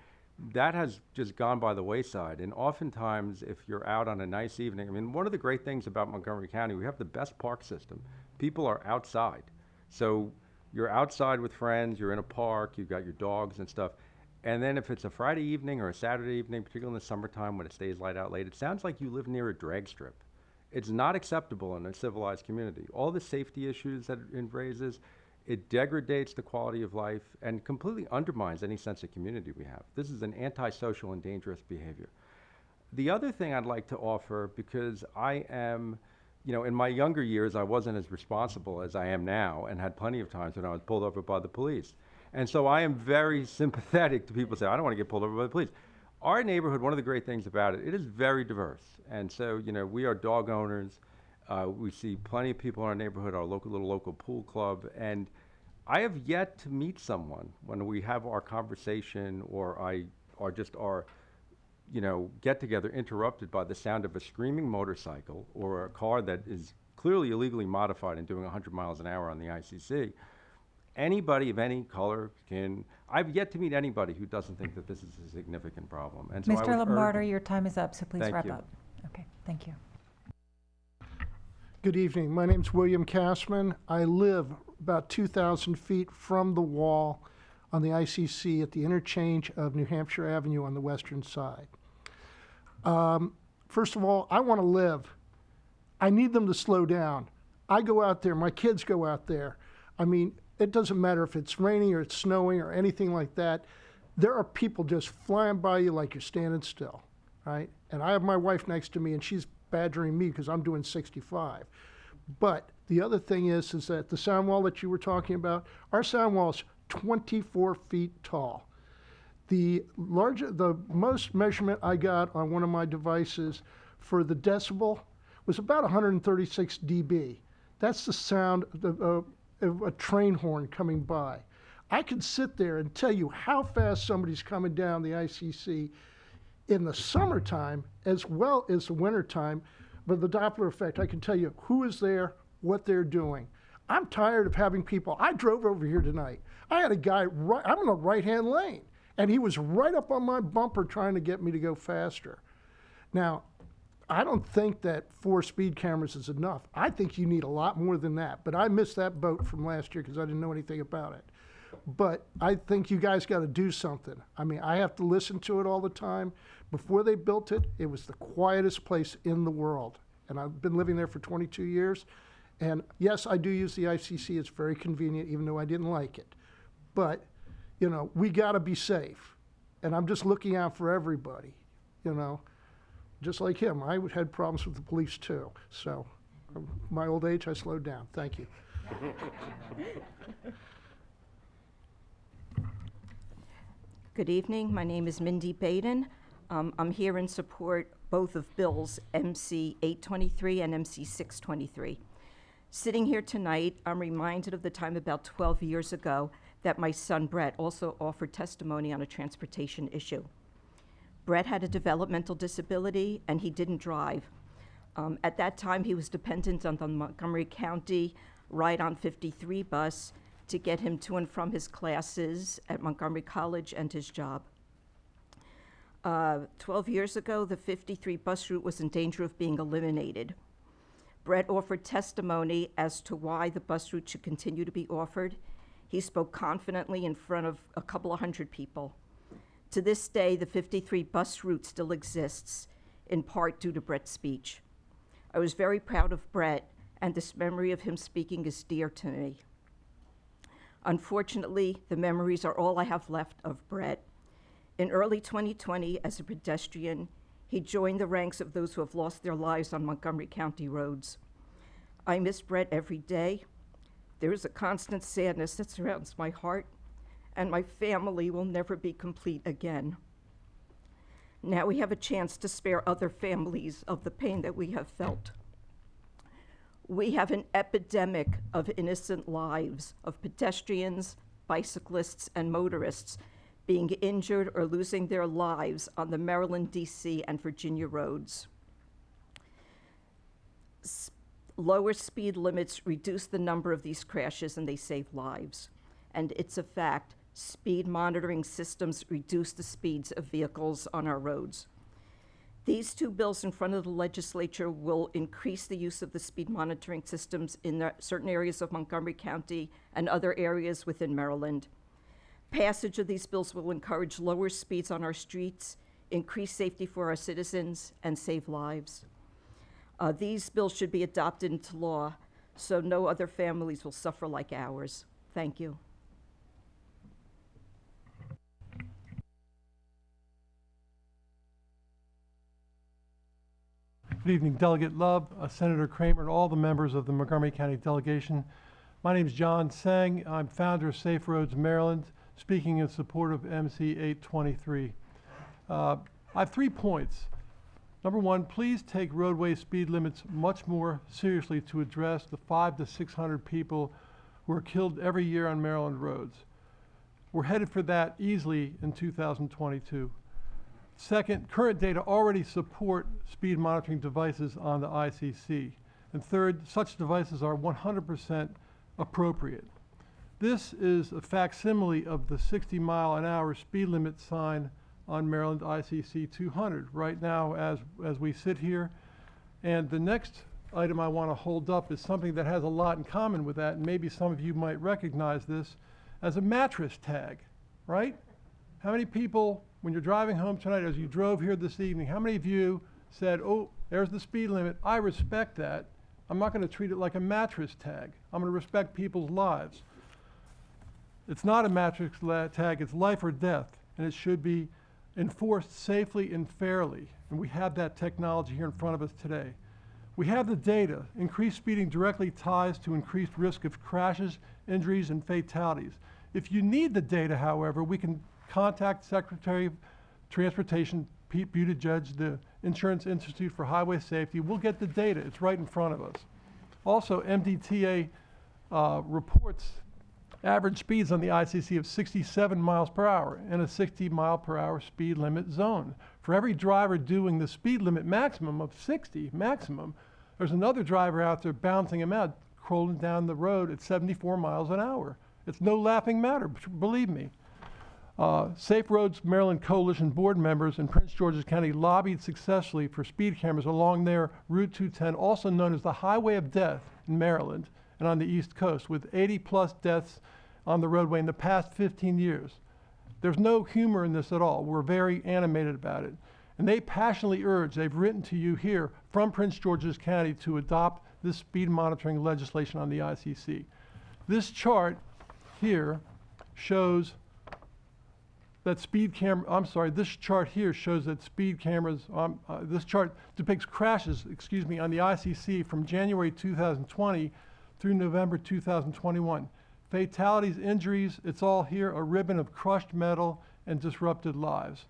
That has just gone by the wayside, and oftentimes, if you're out on a nice evening, I mean, one of the great things about Montgomery County, we have the best park system. People are outside. So you're outside with friends, you're in a park, you've got your dogs and stuff, and then if it's a Friday evening or a Saturday evening, particularly in the summertime when it stays light out late, it sounds like you live near a drag strip. It's not acceptable in a civilized community. All the safety issues that it raises, it degrades the quality of life and completely undermines any sense of community we have. This is an antisocial and dangerous behavior. The other thing I'd like to offer, because I am, you know, in my younger years, I wasn't as responsible as I am now and had plenty of times when I was pulled over by the police. And so I am very sympathetic to people who say, I don't want to get pulled over by the police. Our neighborhood, one of the great things about it, it is very diverse. And so, you know, we are dog owners. We see plenty of people in our neighborhood, our little local pool club, and I have yet to meet someone when we have our conversation or our you know, get together interrupted by the sound of a screaming motorcycle or a car that is clearly illegally modified and doing 100 miles an hour on the ICC. Anybody of any color I've yet to meet anybody who doesn't think that this is a significant problem. And so Mr. Lombardo, your time is up, so please wrap up. Okay, thank you. Good evening. My name's William Kassman. I live about 2,000 feet from the wall on the ICC at the interchange of New Hampshire Avenue on the western side. First of all, I want to live. I need them to slow down. I go out there, my kids go out there. I mean, it doesn't matter if it's raining or it's snowing or anything like that. There are people just flying by you like you're standing still, right? And I have my wife next to me and she's badgering me because I'm doing 65. But the other thing is that the sound wall that you were talking about, our sound wall is 24 feet tall. The most measurement I got on one of my devices for the decibel was about 136 dB. That's the sound of a train horn coming by. I could sit there and tell you how fast somebody's coming down the ICC in the summertime as well as the wintertime. But the Doppler effect, I can tell you who is there, what they're doing. I'm tired of having people. I drove over here tonight. I had a guy, I'm in the right-hand lane, and he was right up on my bumper trying to get me to go faster. Now, I don't think that 4 speed cameras is enough. I think you need a lot more than that. But I missed that boat from last year because I didn't know anything about it. But I think you guys got to do something. I mean, I have to listen to it all the time. Before they built it, it was the quietest place in the world. And I've been living there for 22 years. And yes, I do use the ICC. It's very convenient, even though I didn't like it. But, you know, we got to be safe. And I'm just looking out for everybody, you know. Just like him, I had problems with the police too. So, my old age, I slowed down. Thank you. Good evening. My name is Mindy Baden. I'm here in support both of bills MC 823 and MC 623. Sitting here tonight, I'm reminded of the time about 12 years ago that my son Brett also offered testimony on a transportation issue. Brett had a developmental disability and he didn't drive. At that time, he was dependent on the Montgomery County Ride on 53 bus to get him to and from his classes at Montgomery College and his job. 12 years ago, the 53 bus route was in danger of being eliminated. Brett offered testimony as to why the bus route should continue to be offered. He spoke confidently in front of a couple of hundred people. To this day, the 53 bus route still exists, in part due to Brett's speech. I was very proud of Brett, and this memory of him speaking is dear to me. Unfortunately, the memories are all I have left of Brett. In early 2020, as a pedestrian, he joined the ranks of those who have lost their lives on Montgomery County roads. I miss Brett every day. There is a constant sadness that surrounds my heart, and my family will never be complete again. Now we have a chance to spare other families of the pain that we have felt. We have an epidemic of innocent lives, of pedestrians, bicyclists, and motorists being injured or losing their lives on the Maryland, DC, and Virginia roads. Lower speed limits reduce the number of these crashes and they save lives. And it's a fact, speed monitoring systems reduce the speeds of vehicles on our roads. These two bills in front of the legislature will increase the use of the speed monitoring systems in certain areas of Montgomery County and other areas within Maryland. Passage of these bills will encourage lower speeds on our streets, increase safety for our citizens, and save lives. These bills should be adopted into law so no other families will suffer like ours. Thank you. Good evening, Delegate Love, Senator Kramer, and all the members of the Montgomery County Delegation. My name is John Sang. I'm founder of Safe Roads Maryland, speaking in support of MC 823. I have 3 points. Number 1, please take roadway speed limits much more seriously to address the 500 to 600 people who are killed every year on Maryland roads. We're headed for that easily in 2022. Second, current data already support speed monitoring devices on the ICC. And third, such devices are 100% appropriate. This is a facsimile of the 60-mile-an-hour speed limit sign on Maryland ICC 200 right now as we sit here. And the next item I want to hold up is something that has a lot in common with that, and maybe some of you might recognize this as a mattress tag, right? How many people, when you're driving home tonight, as you drove here this evening, how many of you said, oh, there's the speed limit, I respect that. I'm not going to treat it like a mattress tag. I'm going to respect people's lives. It's not a mattress tag, it's life or death, and it should be enforced safely and fairly. And we have that technology here in front of us today. We have the data. Increased speeding directly ties to increased risk of crashes, injuries, and fatalities. If you need the data, however, we can contact Secretary of Transportation, Pete Buttigieg, the Insurance Institute for Highway Safety. We'll get the data. It's right in front of us. Also, MDTA reports average speeds on the ICC of 67 miles per hour in a 60 mile per hour speed limit zone. For every driver doing the speed limit maximum of 60 maximum, there's another driver out there bouncing him out, crawling down the road at 74 miles an hour. It's no laughing matter, believe me. Safe Roads Maryland Coalition board members in Prince George's County lobbied successfully for speed cameras along their Route 210, also known as the Highway of Death in Maryland and on the East Coast, with 80+ deaths on the roadway in the past 15 years. There's no humor in this at all. We're very animated about it. And they passionately urge, they've written to you here from Prince George's County to adopt this speed monitoring legislation on the ICC. This chart here shows that this chart here shows that speed cameras, this chart depicts crashes, on the ICC from January 2020 through November 2021. Fatalities, injuries, it's all here, a ribbon of crushed metal and disrupted lives.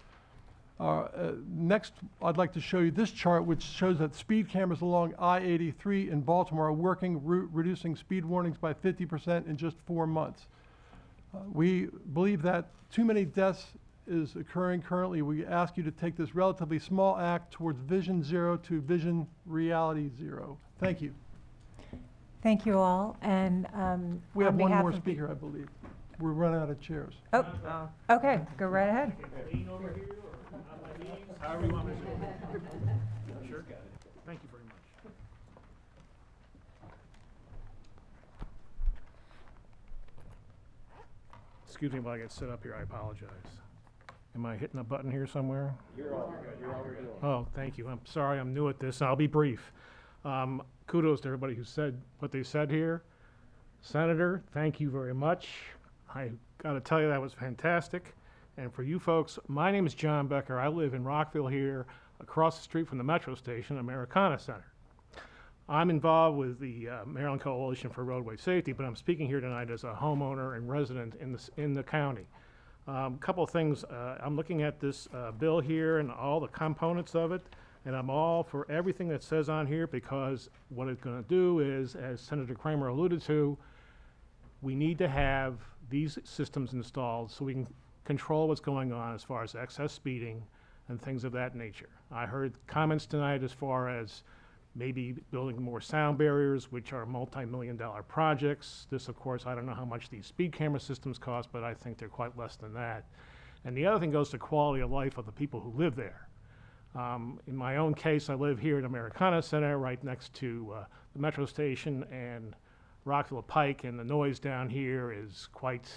Next, I'd like to show you this chart, which shows that speed cameras along I-83 in Baltimore are working, reducing speed warnings by 50% in just 4 months. We believe that too many deaths is occurring currently. We ask you to take this relatively small act towards Vision Zero to Vision Reality Zero. Thank you. Thank you all. And we have on one behalf more of the- speaker, I believe. We're running out of chairs. Oh, okay, go right ahead. Lean over here or on my knees, however you want me to do it. Sure. Thank you very much. Excuse me while I get set up here, I apologize. Am I hitting a button here somewhere? You're all good. You're all good. Oh, thank you. I'm sorry, I'm new at this. I'll be brief. Kudos to everybody who said what they said here. Senator, thank you very much. I got to tell you, that was fantastic. And for you folks, my name is John Becker. I live in Rockville here, across the street from the Metro Station, Americana Center. I'm involved with the Maryland Coalition for Roadway Safety, but I'm speaking here tonight as a homeowner and resident in the county. A couple of things. I'm looking at this bill here and all the components of it, and I'm all for everything that says on here, because what it's going to do is, as Senator Kramer alluded to, we need to have these systems installed so we can control what's going on as far as excess speeding and things of that nature. I heard comments tonight as far as maybe building more sound barriers, which are multi-million-dollar projects. This, of course, I don't know how much these speed camera systems cost, but I think they're quite less than that. And the other thing goes to quality of life of the people who live there. In my own case, I live here at Americana Center, right next to the Metro Station and Rockville Pike, and the noise down here is quite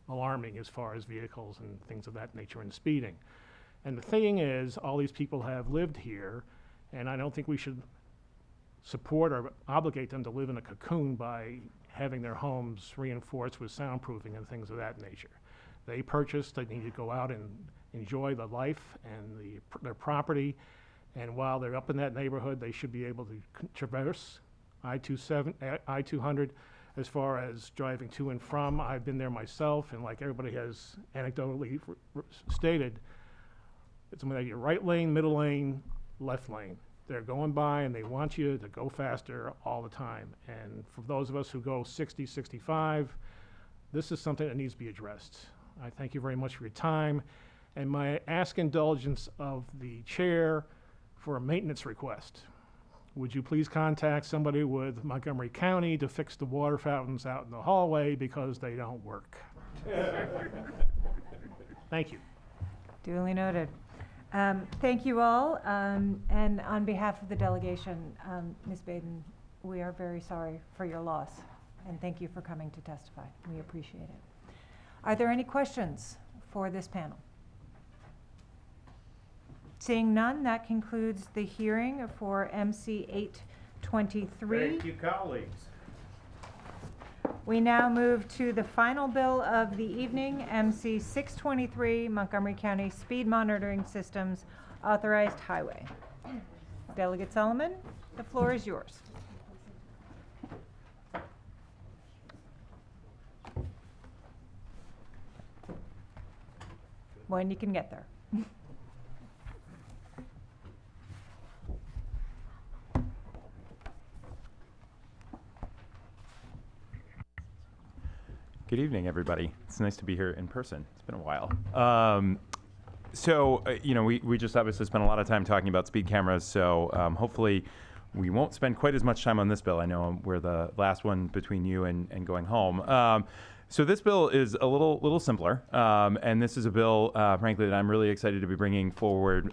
alarming as far as vehicles and things of that nature and speeding. And the thing is, all these people have lived here, and I don't think we should support or obligate them to live in a cocoon by having their homes reinforced with soundproofing and things of that nature. They purchased, they need to go out and enjoy the life and their property, and while they're up in that neighborhood, they should be able to traverse I-200 as far as driving to and from. I've been there myself, and like everybody has anecdotally stated, it's something like your right lane, middle lane, left lane. They're going by and they want you to go faster all the time. And for those of us who go 60, 65, this is something that needs to be addressed. I thank you very much for your time. And my ask indulgence of the chair for a maintenance request. Would you please contact somebody with Montgomery County to fix the water fountains out in the hallway because they don't work? Thank you. Duly noted. Thank you all. And on behalf of the delegation, Ms. Baden, we are very sorry for your loss. And thank you for coming to testify. We appreciate it. Are there any questions for this panel? Seeing none, that concludes the hearing for MC 823. Thank you, colleagues. We now move to the final bill of the evening, MC 623, Montgomery County Speed Monitoring Systems, Authorized Highway. Delegate Solomon, the floor is yours. When you can get there. Good evening, everybody. It's nice to be here in person. It's been a while. You know, we just obviously spent a lot of time talking about speed cameras, so hopefully we won't spend quite as much time on this bill. I know we're the last one between you and going home. So this bill is a little simpler, and this is a bill, frankly, that I'm really excited to be bringing forward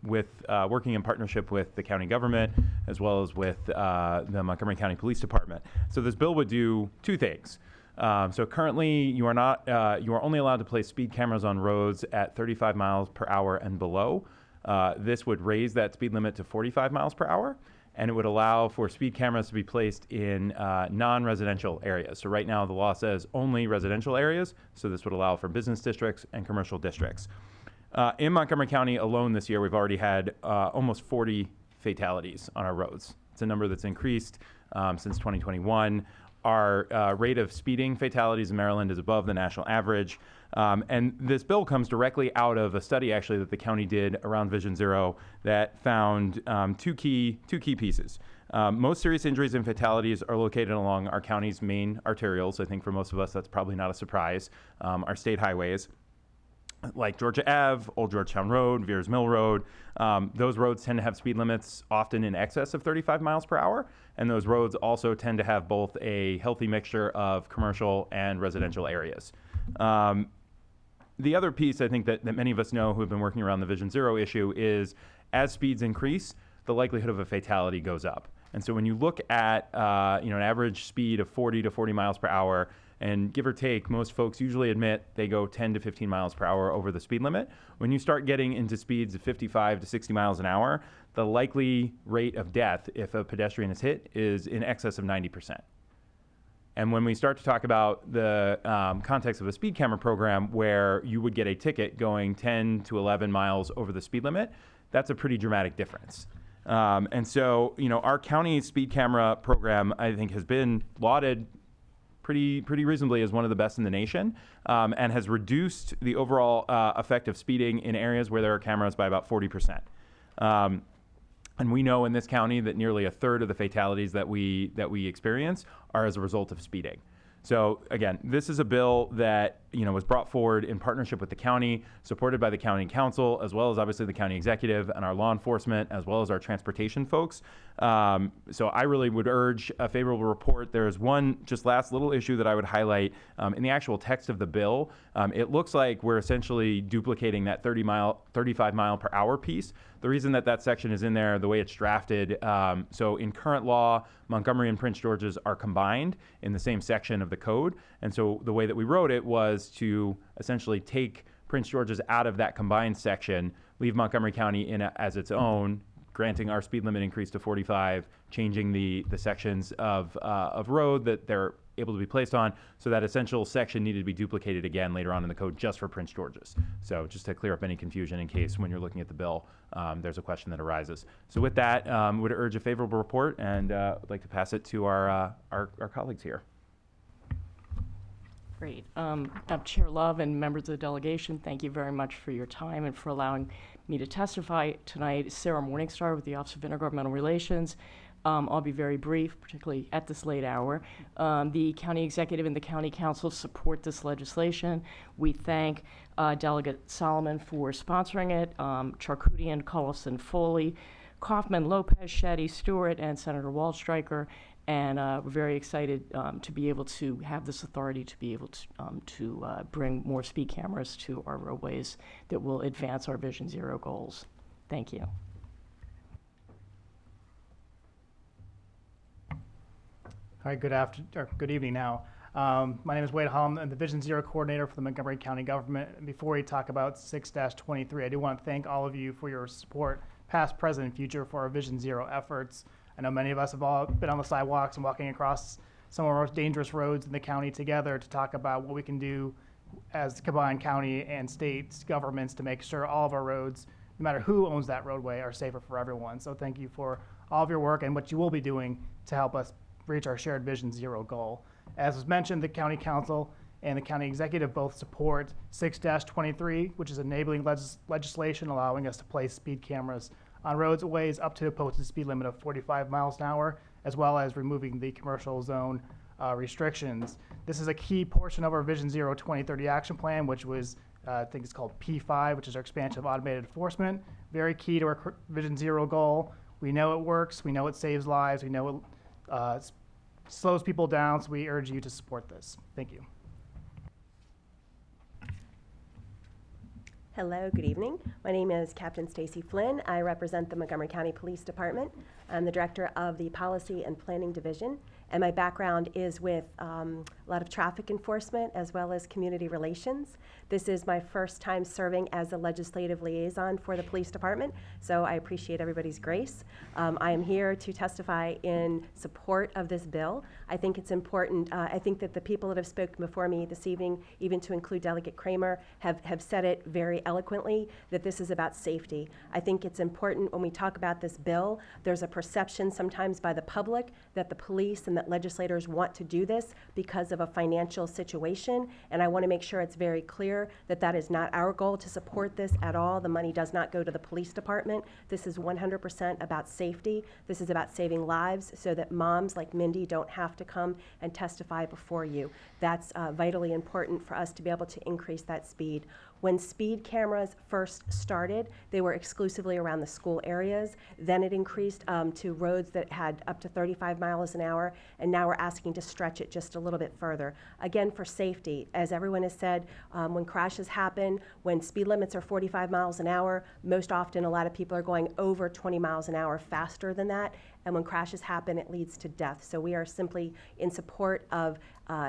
with working in partnership with the county government as well as with the Montgomery County Police Department. So this bill would do two things. So currently, you are only allowed to place speed cameras on roads at 35 miles per hour and below. This would raise that speed limit to 45 miles per hour. And it would allow for speed cameras to be placed in non-residential areas. So right now the law says only residential areas, so this would allow for business districts and commercial districts. In Montgomery County alone this year, we've already had almost 40 fatalities on our roads. It's a number that's increased since 2021. Our rate of speeding fatalities in Maryland is above the national average. And this bill comes directly out of a study actually that the county did around Vision Zero that found two key pieces. Most serious injuries and fatalities are located along our county's main arterials. I think for most of us that's probably not a surprise. Our state highways like Georgia Ave, Old Georgetown Road, Veers Mill Road. Those roads tend to have speed limits often in excess of 35 miles per hour. And those roads also tend to have both a healthy mixture of commercial and residential areas. The other piece I think that many of us know who have been working around the Vision Zero issue is as speeds increase, the likelihood of a fatality goes up. And so when you look at an average speed of 40 to 40 miles per hour, and give or take, most folks usually admit they go 10 to 15 miles per hour over the speed limit. When you start getting into speeds of 55 to 60 miles an hour, the likely rate of death if a pedestrian is hit is in excess of 90%. And when we start to talk about the context of a speed camera program where you would get a ticket going 10 to 11 miles over the speed limit, that's a pretty dramatic difference. And so, our county speed camera program, I think, has been lauded pretty reasonably as one of the best in the nation, and has reduced the overall effect of speeding in areas where there are cameras by about 40%. And we know in this county that nearly a third of the fatalities that we experience are as a result of speeding. So again, this is a bill that was brought forward in partnership with the county, supported by the county council, as well as obviously the county executive and our law enforcement, as well as our transportation folks. So I really would urge a favorable report. There's one just last little issue that I would highlight in the actual text of the bill. It looks like we're essentially duplicating that 35 mile per hour piece. The reason that section is in there, the way it's drafted, so in current law, Montgomery and Prince George's are combined in the same section of the code. And so the way that we wrote it was to essentially take Prince George's out of that combined section, leave Montgomery County in as its own, granting our speed limit increase to 45, changing the sections of road that they're able to be placed on. So that essential section needed to be duplicated again later on in the code just for Prince George's. So just to clear up any confusion in case when you're looking at the bill, there's a question that arises. So with that, would urge a favorable report and would like to pass it to our colleagues here. Great. Chair Love and members of the delegation, thank you very much for your time and for allowing me to testify tonight. Sarah Morningstar with the Office of Intergovernmental Relations. I'll be very brief, particularly at this late hour. The county executive and the county council support this legislation. We thank Delegate Solomon for sponsoring it, Charkoudian, Cullison, Foley, Kaufman, Lopez, Shetty, Stewart, and Senator Waldstreicher. And we're very excited to be able to have this authority to be able to bring more speed cameras to our roadways that will advance our Vision Zero goals. Thank you. Hi, good evening now. My name is Wade Holm. I'm the Vision Zero coordinator for the Montgomery County government. And before we talk about 6-23, I do want to thank all of you for your support, past, present, and future, for our Vision Zero efforts. I know many of us have all been on the sidewalks and walking across some of our most dangerous roads in the county together to talk about what we can do as combined county and state governments to make sure all of our roads, no matter who owns that roadway, are safer for everyone. So thank you for all of your work and what you will be doing to help us reach our shared Vision Zero goal. As was mentioned, the county council and the county executive both support 6-23, which is enabling legislation allowing us to place speed cameras on roadways up to a posted speed limit of 45 miles an hour, as well as removing the commercial zone restrictions. This is a key portion of our Vision Zero 2030 action plan, which was, I think it's called P5, which is our expansion of automated enforcement. Very key to our Vision Zero goal. We know it works, we know it saves lives, we know it slows people down, so we urge you to support this. Thank you. Hello, good evening. My name is Captain Stacy Flynn. I represent the Montgomery County Police Department. I'm the director of the Policy and Planning Division, and my background is with a lot of traffic enforcement as well as community relations. This is my first time serving as a legislative liaison for the police department, so I appreciate everybody's grace. I am here to testify in support of this bill. I think it's important. I think that the people that have spoken before me this evening, even to include Delegate Kramer, have said it very eloquently, that this is about safety. I think it's important when we talk about this bill, there's a perception sometimes by the public that the police and that legislators want to do this because of a financial situation, and I want to make sure it's very clear that that is not our goal to support this at all. The money does not go to the police department. This is 100% about safety. This is about saving lives so that moms like Mindy don't have to come and testify before you. That's vitally important for us to be able to increase that speed. When speed cameras first started, they were exclusively around the school areas. Then it increased to roads that had up to 35 miles an hour, and now we're asking to stretch it just a little bit further. Again, for safety, as everyone has said, when crashes happen, when speed limits are 45 miles an hour, most often a lot of people are going over 20 miles an hour faster than that, and when crashes happen, it leads to death. So we are simply in support of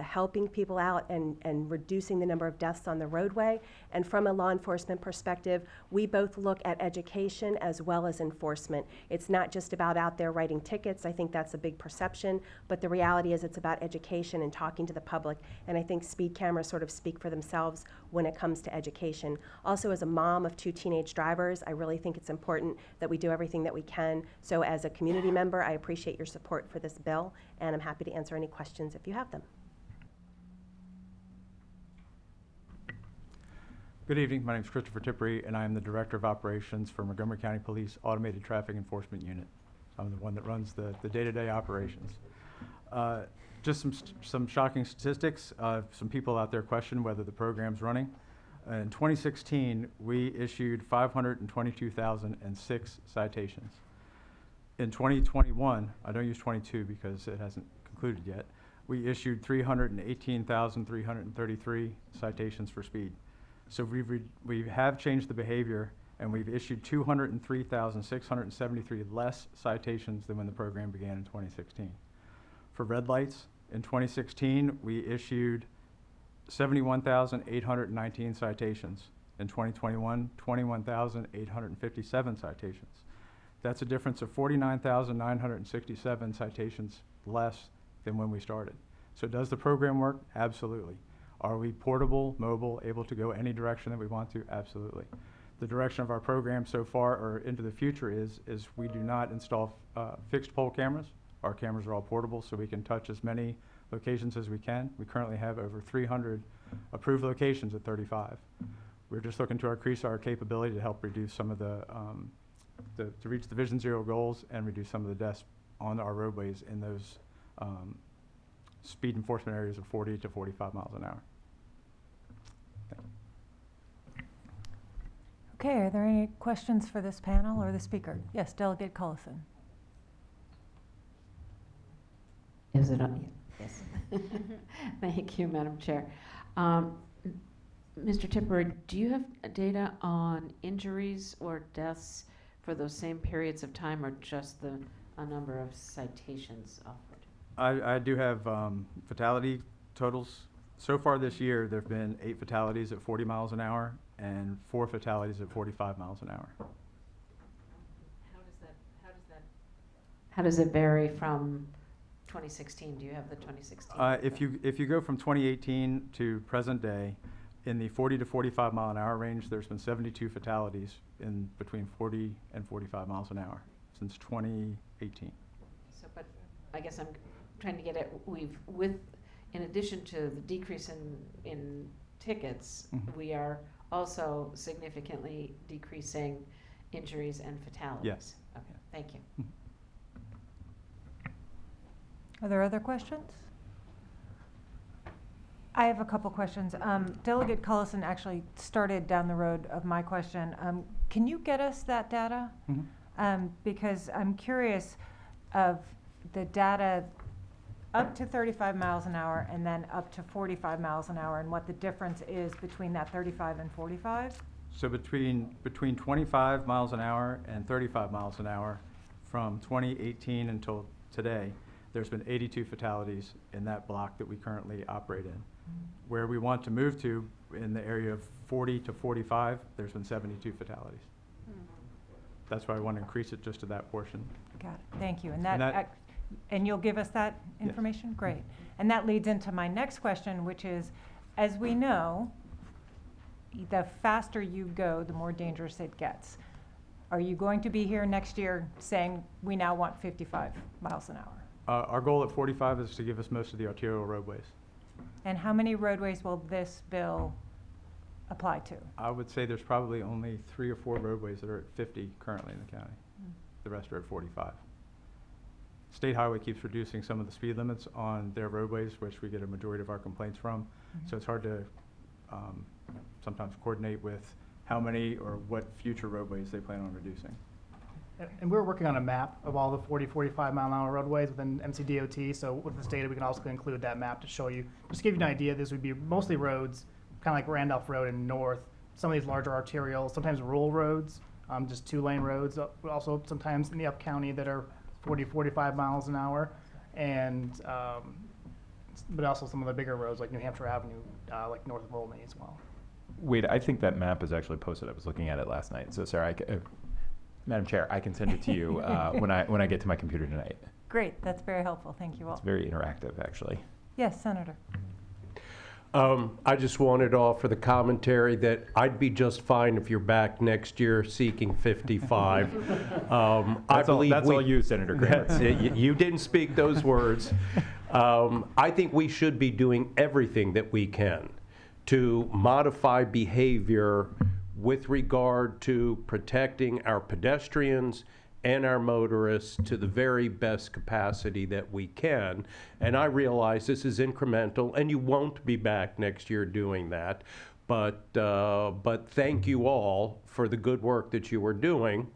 helping people out and reducing the number of deaths on the roadway. And from a law enforcement perspective, we both look at education as well as enforcement. It's not just about out there writing tickets. I think that's a big perception, but the reality is it's about education and talking to the public. And I think speed cameras sort of speak for themselves when it comes to education. Also, as a mom of 2 teenage drivers, I really think it's important that we do everything that we can. So as a community member, I appreciate your support for this bill, and I'm happy to answer any questions if you have them. Good evening. My name is Christopher Tippery, and I am the Director of Operations for Montgomery County Police Automated Traffic Enforcement Unit. I'm the one that runs the day-to-day operations. Just some shocking statistics. Some people out there question whether the program's running. In 2016, we issued 522,006 citations. In 2021, I don't use 22 because it hasn't concluded yet, we issued 318,333 citations for speed. So we have changed the behavior, and we've issued 203,673 less citations than when the program began in 2016. For red lights, in 2016, we issued 71,819 citations. In 2021, 21,857 citations. That's a difference of 49,967 citations less than when we started. So does the program work? Absolutely. Are we portable, mobile, able to go any direction that we want to? Absolutely. The direction of our program so far or into the future is we do not install fixed pole cameras. Our cameras are all portable, so we can touch as many locations as we can. We currently have over 300 approved locations at 35. We're just looking to increase our capability to help reduce some of to reach the Vision Zero goals and reduce some of the deaths on our roadways in those speed enforcement areas of 40 to 45 miles an hour. Okay, are there any questions for this panel or the speaker? Yes, Delegate Cullison. Is it on? Yes. Thank you, Madam Chair. Mr. Tipper, do you have data on injuries or deaths for those same periods of time, or just a number of citations offered? I do have fatality totals. So far this year, there have been 8 fatalities at 40 miles an hour and 4 fatalities at 45 miles an hour. How does it vary from 2016? Do you have the 2016? If you go from 2018 to present day, in the 40 to 45 mile an hour range, there's been 72 fatalities in between 40 and 45 miles an hour since 2018. So, but I guess I'm trying to get at, in addition to the decrease in tickets, we are also significantly decreasing injuries and fatalities. Yes. Okay, thank you. Are there other questions? I have a couple questions. Delegate Cullison actually started down the road of my question. Can you get us that data? Because I'm curious of the data up to 35 miles an hour and then up to 45 miles an hour, and what the difference is between that 35 and 45? So between 25 miles an hour and 35 miles an hour from 2018 until today, there's been 82 fatalities in that block that we currently operate in. Where we want to move to in the area of 40 to 45, there's been 72 fatalities. That's why I want to increase it just to that portion. Got it, thank you. And you'll give us that Yes. information? Great. And that leads into my next question, which is, as we know, the faster you go, the more dangerous it gets. Are you going to be here next year saying, we now want 55 miles an hour? Our goal at 45 is to give us most of the arterial roadways. And how many roadways will this bill apply to? I would say there's probably only 3 or 4 roadways that are at 50 currently in the county. The rest are at 45. State Highway keeps reducing some of the speed limits on their roadways, which we get a majority of our complaints from. So it's hard to sometimes coordinate with how many or what future roadways they plan on reducing. And we're working on a map of all the 40, 45 mile an hour roadways within MCDOT. So with this data, we can also include that map to show you. Just to give you an idea, this would be mostly roads, kind of like Randolph Road in north. Some of these larger arterials, sometimes rural roads, just 2-lane roads, but also sometimes in the up county that are 40, 45 miles an hour. And, but also some of the bigger roads like New Hampshire Avenue, like north of Olney as well. Wait, I think that map is actually posted. I was looking at it last night. So Sarah, Madam Chair, I can send it to you when I get to my computer tonight. Great, that's very helpful. Thank you all. It's very interactive, actually. Yes, Senator. I just wanted to offer the commentary that I'd be just fine if you're back next year seeking 55. I believe that's all you, Senator Kramer. You didn't speak those words. I think we should be doing everything that we can to modify behavior with regard to protecting our pedestrians and our motorists to the very best capacity that we can. And I realize this is incremental, and you won't be back next year doing that. But thank you all for the good work that you are doing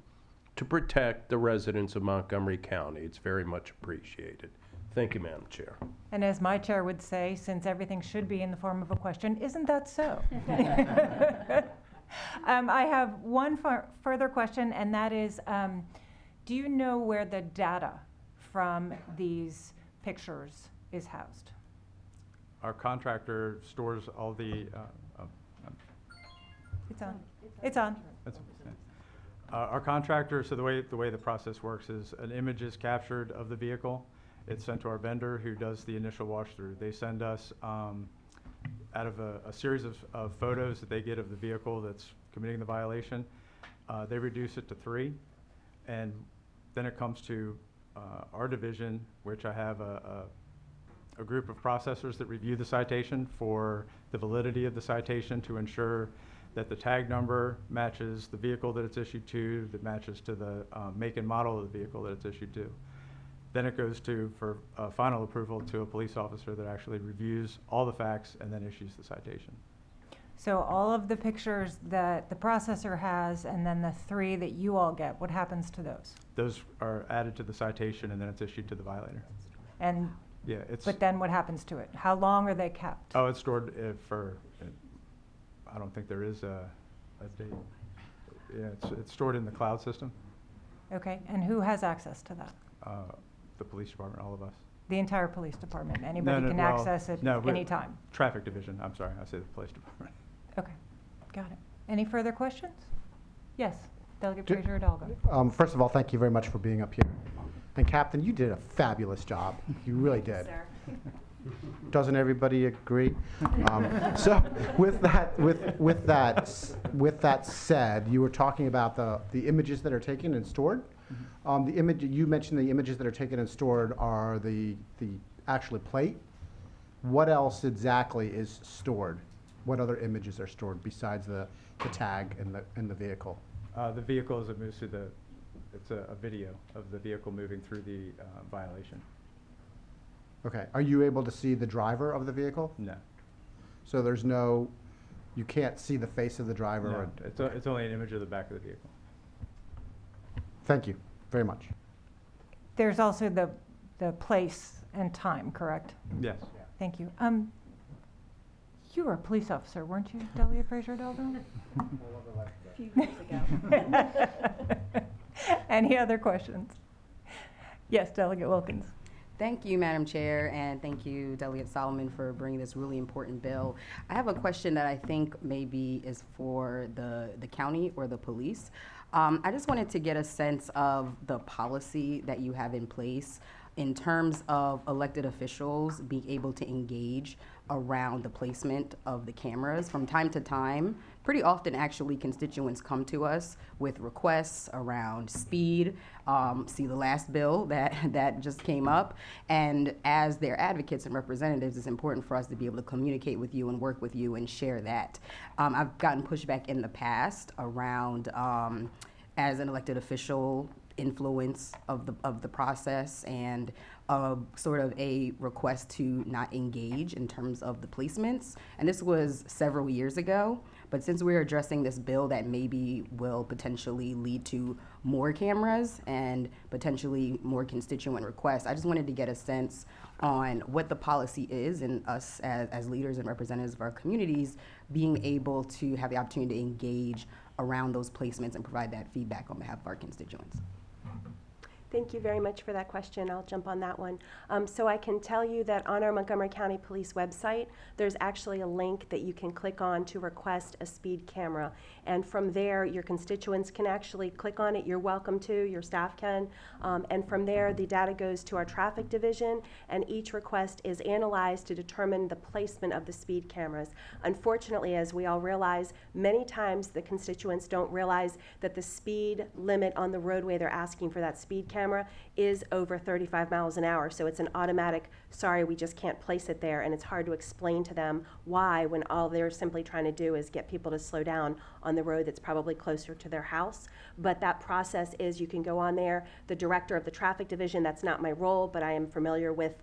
to protect the residents of Montgomery County. It's very much appreciated. Thank you, Madam Chair. And as my chair would say, since everything should be in the form of a question, isn't that so? I have one further question, and that is, do you know where the data from these pictures is housed? Our contractor stores all the, It's on. It's on. Our contractor, so the way the process works is an image is captured of the vehicle. It's sent to our vendor who does the initial wash through. They send us, out of a series of photos that they get of the vehicle that's committing the violation, they reduce it to 3. And then it comes to our division, which I have a group of processors that review the citation for the validity of the citation to ensure that the tag number matches the vehicle that it's issued to, that matches to the make and model of the vehicle that it's issued to. Then it goes for final approval to a police officer that actually reviews all the facts and then issues the citation. So all of the pictures that the processor has, and then the 3 that you all get, what happens to those? Those are added to the citation and then it's issued to the violator. And yeah, but then what happens to it? How long are they kept? Oh, it's stored I don't think there is a date. Yeah, it's stored in the cloud system. Okay, and who has access to that? The police department, all of us. The entire police department? Anybody can access it any time? Traffic division, I'm sorry, I say the police department. Okay, got it. Any further questions? Yes, Delegate Frazier Hidalgo. First of all, thank you very much for being up here. And Captain, you did a fabulous job. You really did. Doesn't everybody agree? So with that said, you were talking about the images that are taken and stored. The image you mentioned, the images that are taken and stored are the actual plate. What else exactly is stored? What other images are stored besides the tag and the vehicle? The vehicle, as it moves through it's a video of the vehicle moving through the violation. Okay. Are you able to see the driver of the vehicle? No. So you can't see the face of the driver? No, it's only an image of the back of the vehicle. Thank you very much. There's also the place and time, correct? Yes. Thank you. You were a police officer, weren't you, Delegate Fraser Delvin? A few years ago. Any other questions? Yes, Delegate Wilkins. Thank you, Madam Chair, and thank you, Delegate Solomon, for bringing this really important bill. I have a question that I think maybe is for the county or the police. I just wanted to get a sense of the policy that you have in place in terms of elected officials being able to engage around the placement of the cameras. From time to time, pretty often actually constituents come to us with requests around speed. See the last bill that just came up. And as their advocates and representatives, it's important for us to be able to communicate with you and work with you and share that. I've gotten pushback in the past around, as an elected official, influence of the process and sort of a request to not engage in terms of the placements. And this was several years ago, but since we're addressing this bill that maybe will potentially lead to more cameras and potentially more constituent requests, I just wanted to get a sense on what the policy is and us as leaders and representatives of our communities being able to have the opportunity to engage around those placements and provide that feedback on behalf of our constituents. Thank you very much for that question. I'll jump on that one. So I can tell you that on our Montgomery County Police website, there's actually a link that you can click on to request a speed camera. And from there, your constituents can actually click on it. You're welcome to, your staff can. And from there, the data goes to our traffic division, and each request is analyzed to determine the placement of the speed cameras. Unfortunately, as we all realize, many times the constituents don't realize that the speed limit on the roadway they're asking for that speed camera is over 35 miles an hour. So it's an automatic, sorry, we just can't place it there. And it's hard to explain to them why, when all they're simply trying to do is get people to slow down on the road that's probably closer to their house. But that process is, you can go on there. The director of the traffic division, that's not my role, but I am familiar with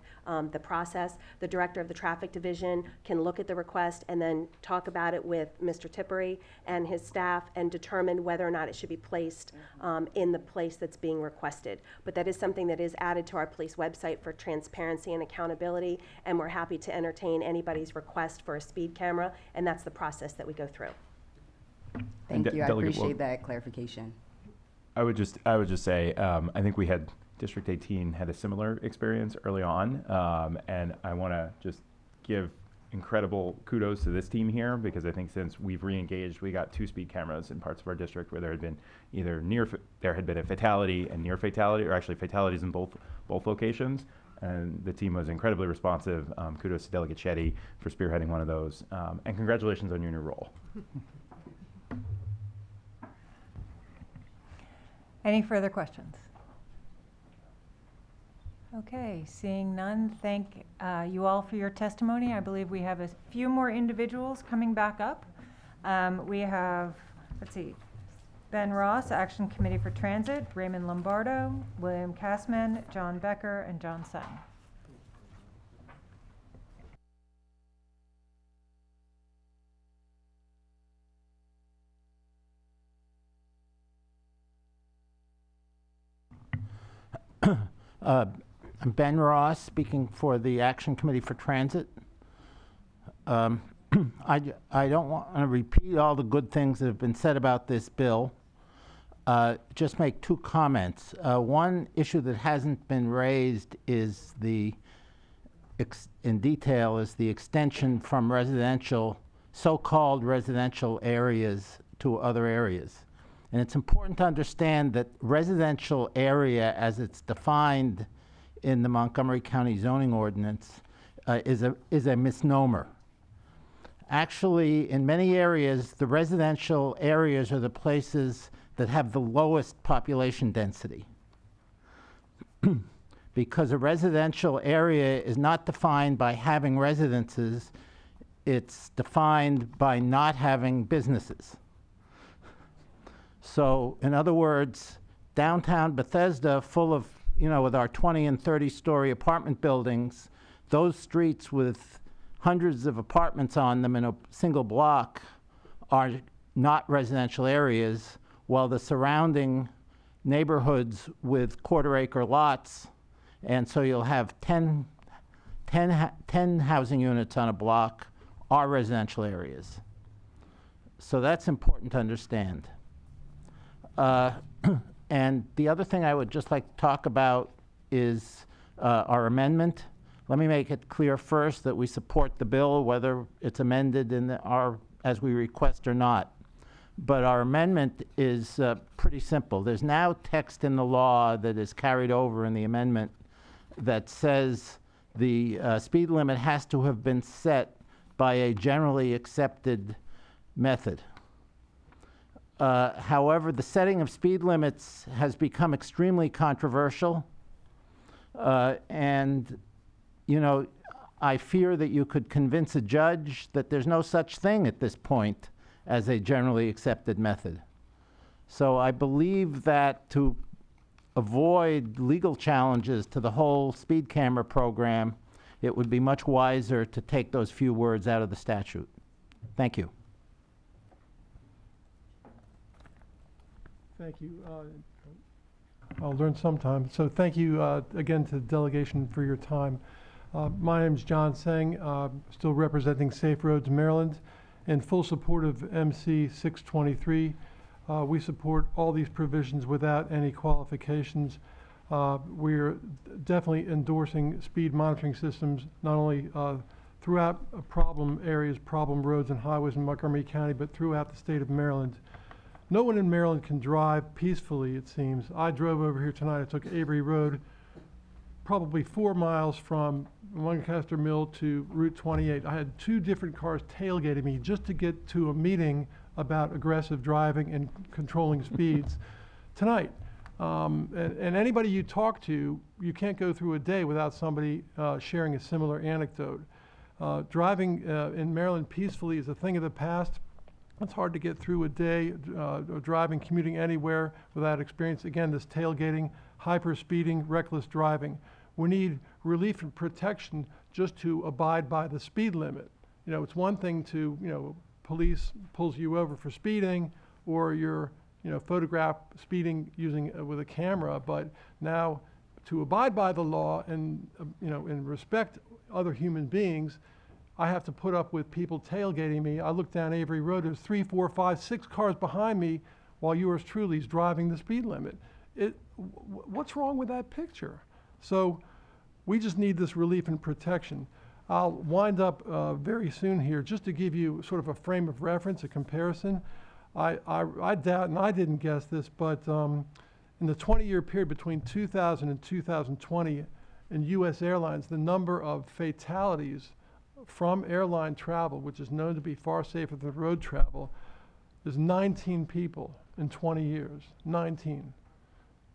the process. The director of the traffic division can look at the request and then talk about it with Mr. Tippery and his staff and determine whether or not it should be placed in the place that's being requested. But that is something that is added to our police website for transparency and accountability, and we're happy to entertain anybody's request for a speed camera, and that's the process that we go through. Thank you, I Delegate appreciate that clarification. I would just say, I think we had District 18 had a similar experience early on, and I want to just give incredible kudos to this team here, because I think since we've re-engaged, we got 2 speed cameras in parts of our district where there had been either there had been a fatality and near fatality, or actually fatalities in both locations. And the team was incredibly responsive. Kudos to Delegate Shetty for spearheading one of those, and congratulations on your new role. Any further questions? Okay, seeing none, thank you all for your testimony. I believe we have a few more individuals coming back up. We have, let's see, Ben Ross, Action Committee for Transit, Raymond Lombardo, William Kassman, John Becker, and John Sutton. I'm Ben Ross, speaking for the Action Committee for Transit. I don't want to repeat all the good things that have been said about this bill. Just make 2 comments. One issue that hasn't been raised is in detail is the extension from so-called residential areas to other areas. And it's important to understand that residential area, as it's defined in the Montgomery County zoning ordinance, is a misnomer. Actually, in many areas, the residential areas are the places that have the lowest population density. Because a residential area is not defined by having residences, it's defined by not having businesses. So, in other words, downtown Bethesda, full of, with our 20 and 30-story apartment buildings, those streets with hundreds of apartments on them in a single block are not residential areas, while the surrounding neighborhoods with quarter-acre lots, and so you'll have 10 housing units on a block, are residential areas. So that's important to understand. And the other thing I would just like to talk about is our amendment. Let me make it clear first that we support the bill, whether it's amended in as we request or not. But our amendment is pretty simple. There's now text in the law that is carried over in the amendment that says the speed limit has to have been set by a generally accepted method. However, the setting of speed limits has become extremely controversial. And, you know, I fear that you could convince a judge that there's no such thing at this point as a generally accepted method. So I believe that to avoid legal challenges to the whole speed camera program, it would be much wiser to take those few words out of the statute. Thank you. Thank you. I'll learn sometime. So thank you again to the delegation for your time. My name is John Seng, still representing Safe Roads Maryland, in full support of MC 623. We support all these provisions without any qualifications. We're definitely endorsing speed monitoring systems, not only throughout problem areas, problem roads and highways in Montgomery County, but throughout the state of Maryland. No one in Maryland can drive peacefully, it seems. I drove over here tonight. I took Avery Road, probably 4 miles from Lancaster Mill to Route 28. I had 2 different cars tailgating me just to get to a meeting about aggressive driving and controlling speeds tonight. And anybody you talk to, you can't go through a day without somebody sharing a similar anecdote. Driving in Maryland peacefully is a thing of the past. It's hard to get through a day driving, commuting anywhere without experience. Again, this tailgating, hyper speeding, reckless driving. We need relief and protection just to abide by the speed limit. You know, it's one thing to, you know, police pulls you over for speeding, or you're, you know, photograph speeding using with a camera, but now to abide by the law and, you know, and respect other human beings, I have to put up with people tailgating me. I look down Avery Road, there's 3, 4, 5, 6 cars behind me while yours truly is driving the speed limit. What's wrong with that picture? So we just need this relief and protection. I'll wind up very soon here just to give you sort of a frame of reference, a comparison. I doubt, and I didn't guess this, but in the 20-year period between 2000 and 2020 in U.S. airlines, the number of fatalities from airline travel, which is known to be far safer than road travel, is 19 people in 20 years, 19.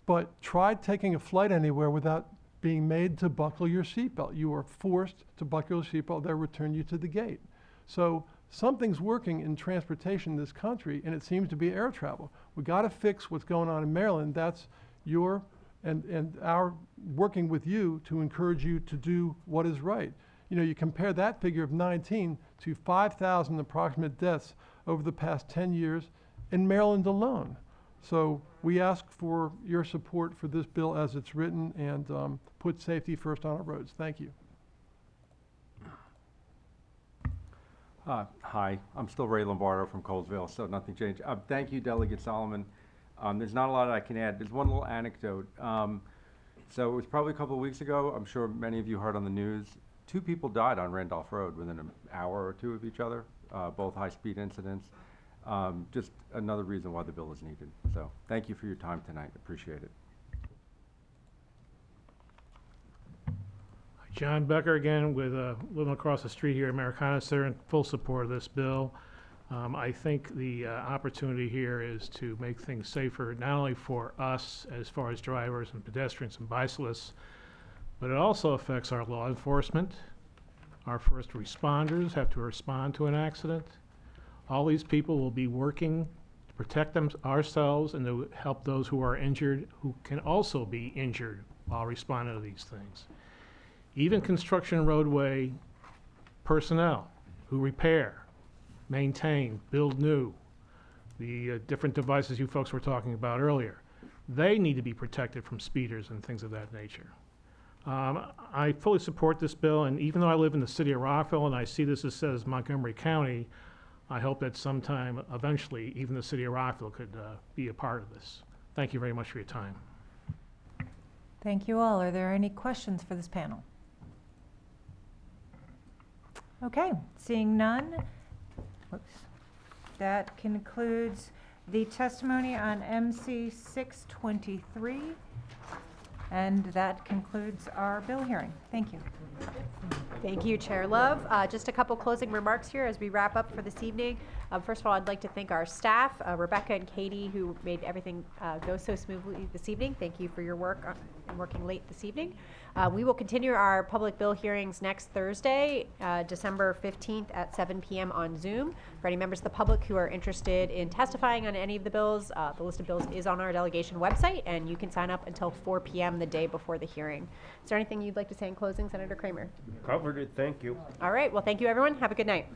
But try taking a flight anywhere without being made to buckle your seatbelt. You are forced to buckle your seatbelt, they'll return you to the gate. So something's working in transportation in this country, and it seems to be air travel. We gotta fix what's going on in Maryland. That's your and our working with you to encourage you to do what is right. You know, you compare that figure of 19 to 5,000 approximate deaths over the past 10 years in Maryland alone. So we ask for your support for this bill as it's written and put safety first on our roads. Thank you. Hi, I'm still Ray Lombardo from Colesville, so nothing changed. Thank you, Delegate Solomon. There's not a lot I can add. There's one little anecdote. So it was probably a couple of weeks ago. I'm sure many of you heard on the news. 2 people died on Randolph Road within an hour or 2 of each other, both high-speed incidents. Just another reason why the bill is needed. So thank you for your time tonight. Appreciate it. John Becker again with living across the street here, Americana Center, in full support of this bill. I think the opportunity here is to make things safer, not only for us as far as drivers and pedestrians and bicyclists, but it also affects our law enforcement. Our first responders have to respond to an accident. All these people will be working to protect ourselves and to help those who are injured, who can also be injured while responding to these things. Even construction roadway personnel who repair, maintain, build new, the different devices you folks were talking about earlier, they need to be protected from speeders and things of that nature. I fully support this bill, and even though I live in the city of Rockville and I see this as says Montgomery County, I hope that sometime eventually even the city of Rockville could be a part of this. Thank you very much for your time. Thank you all. Are there any questions for this panel? Okay, seeing none. Whoops. That concludes the testimony on MC 623. And that concludes our bill hearing. Thank you. Thank you, Chair Love. Just a couple closing remarks here as we wrap up for this evening. First of all, I'd like to thank our staff, Rebecca and Katie, who made everything go so smoothly this evening. Thank you for your work and working late this evening. We will continue our public bill hearings next Thursday, December 15th at 7 p.m. on Zoom. For any members of the public who are interested in testifying on any of the bills, the list of bills is on our delegation website, and you can sign up until 4 p.m. the day before the hearing. Is there anything you'd like to say in closing, Senator Kramer? Covered it, thank you. All right, well, thank you, everyone. Have a good night.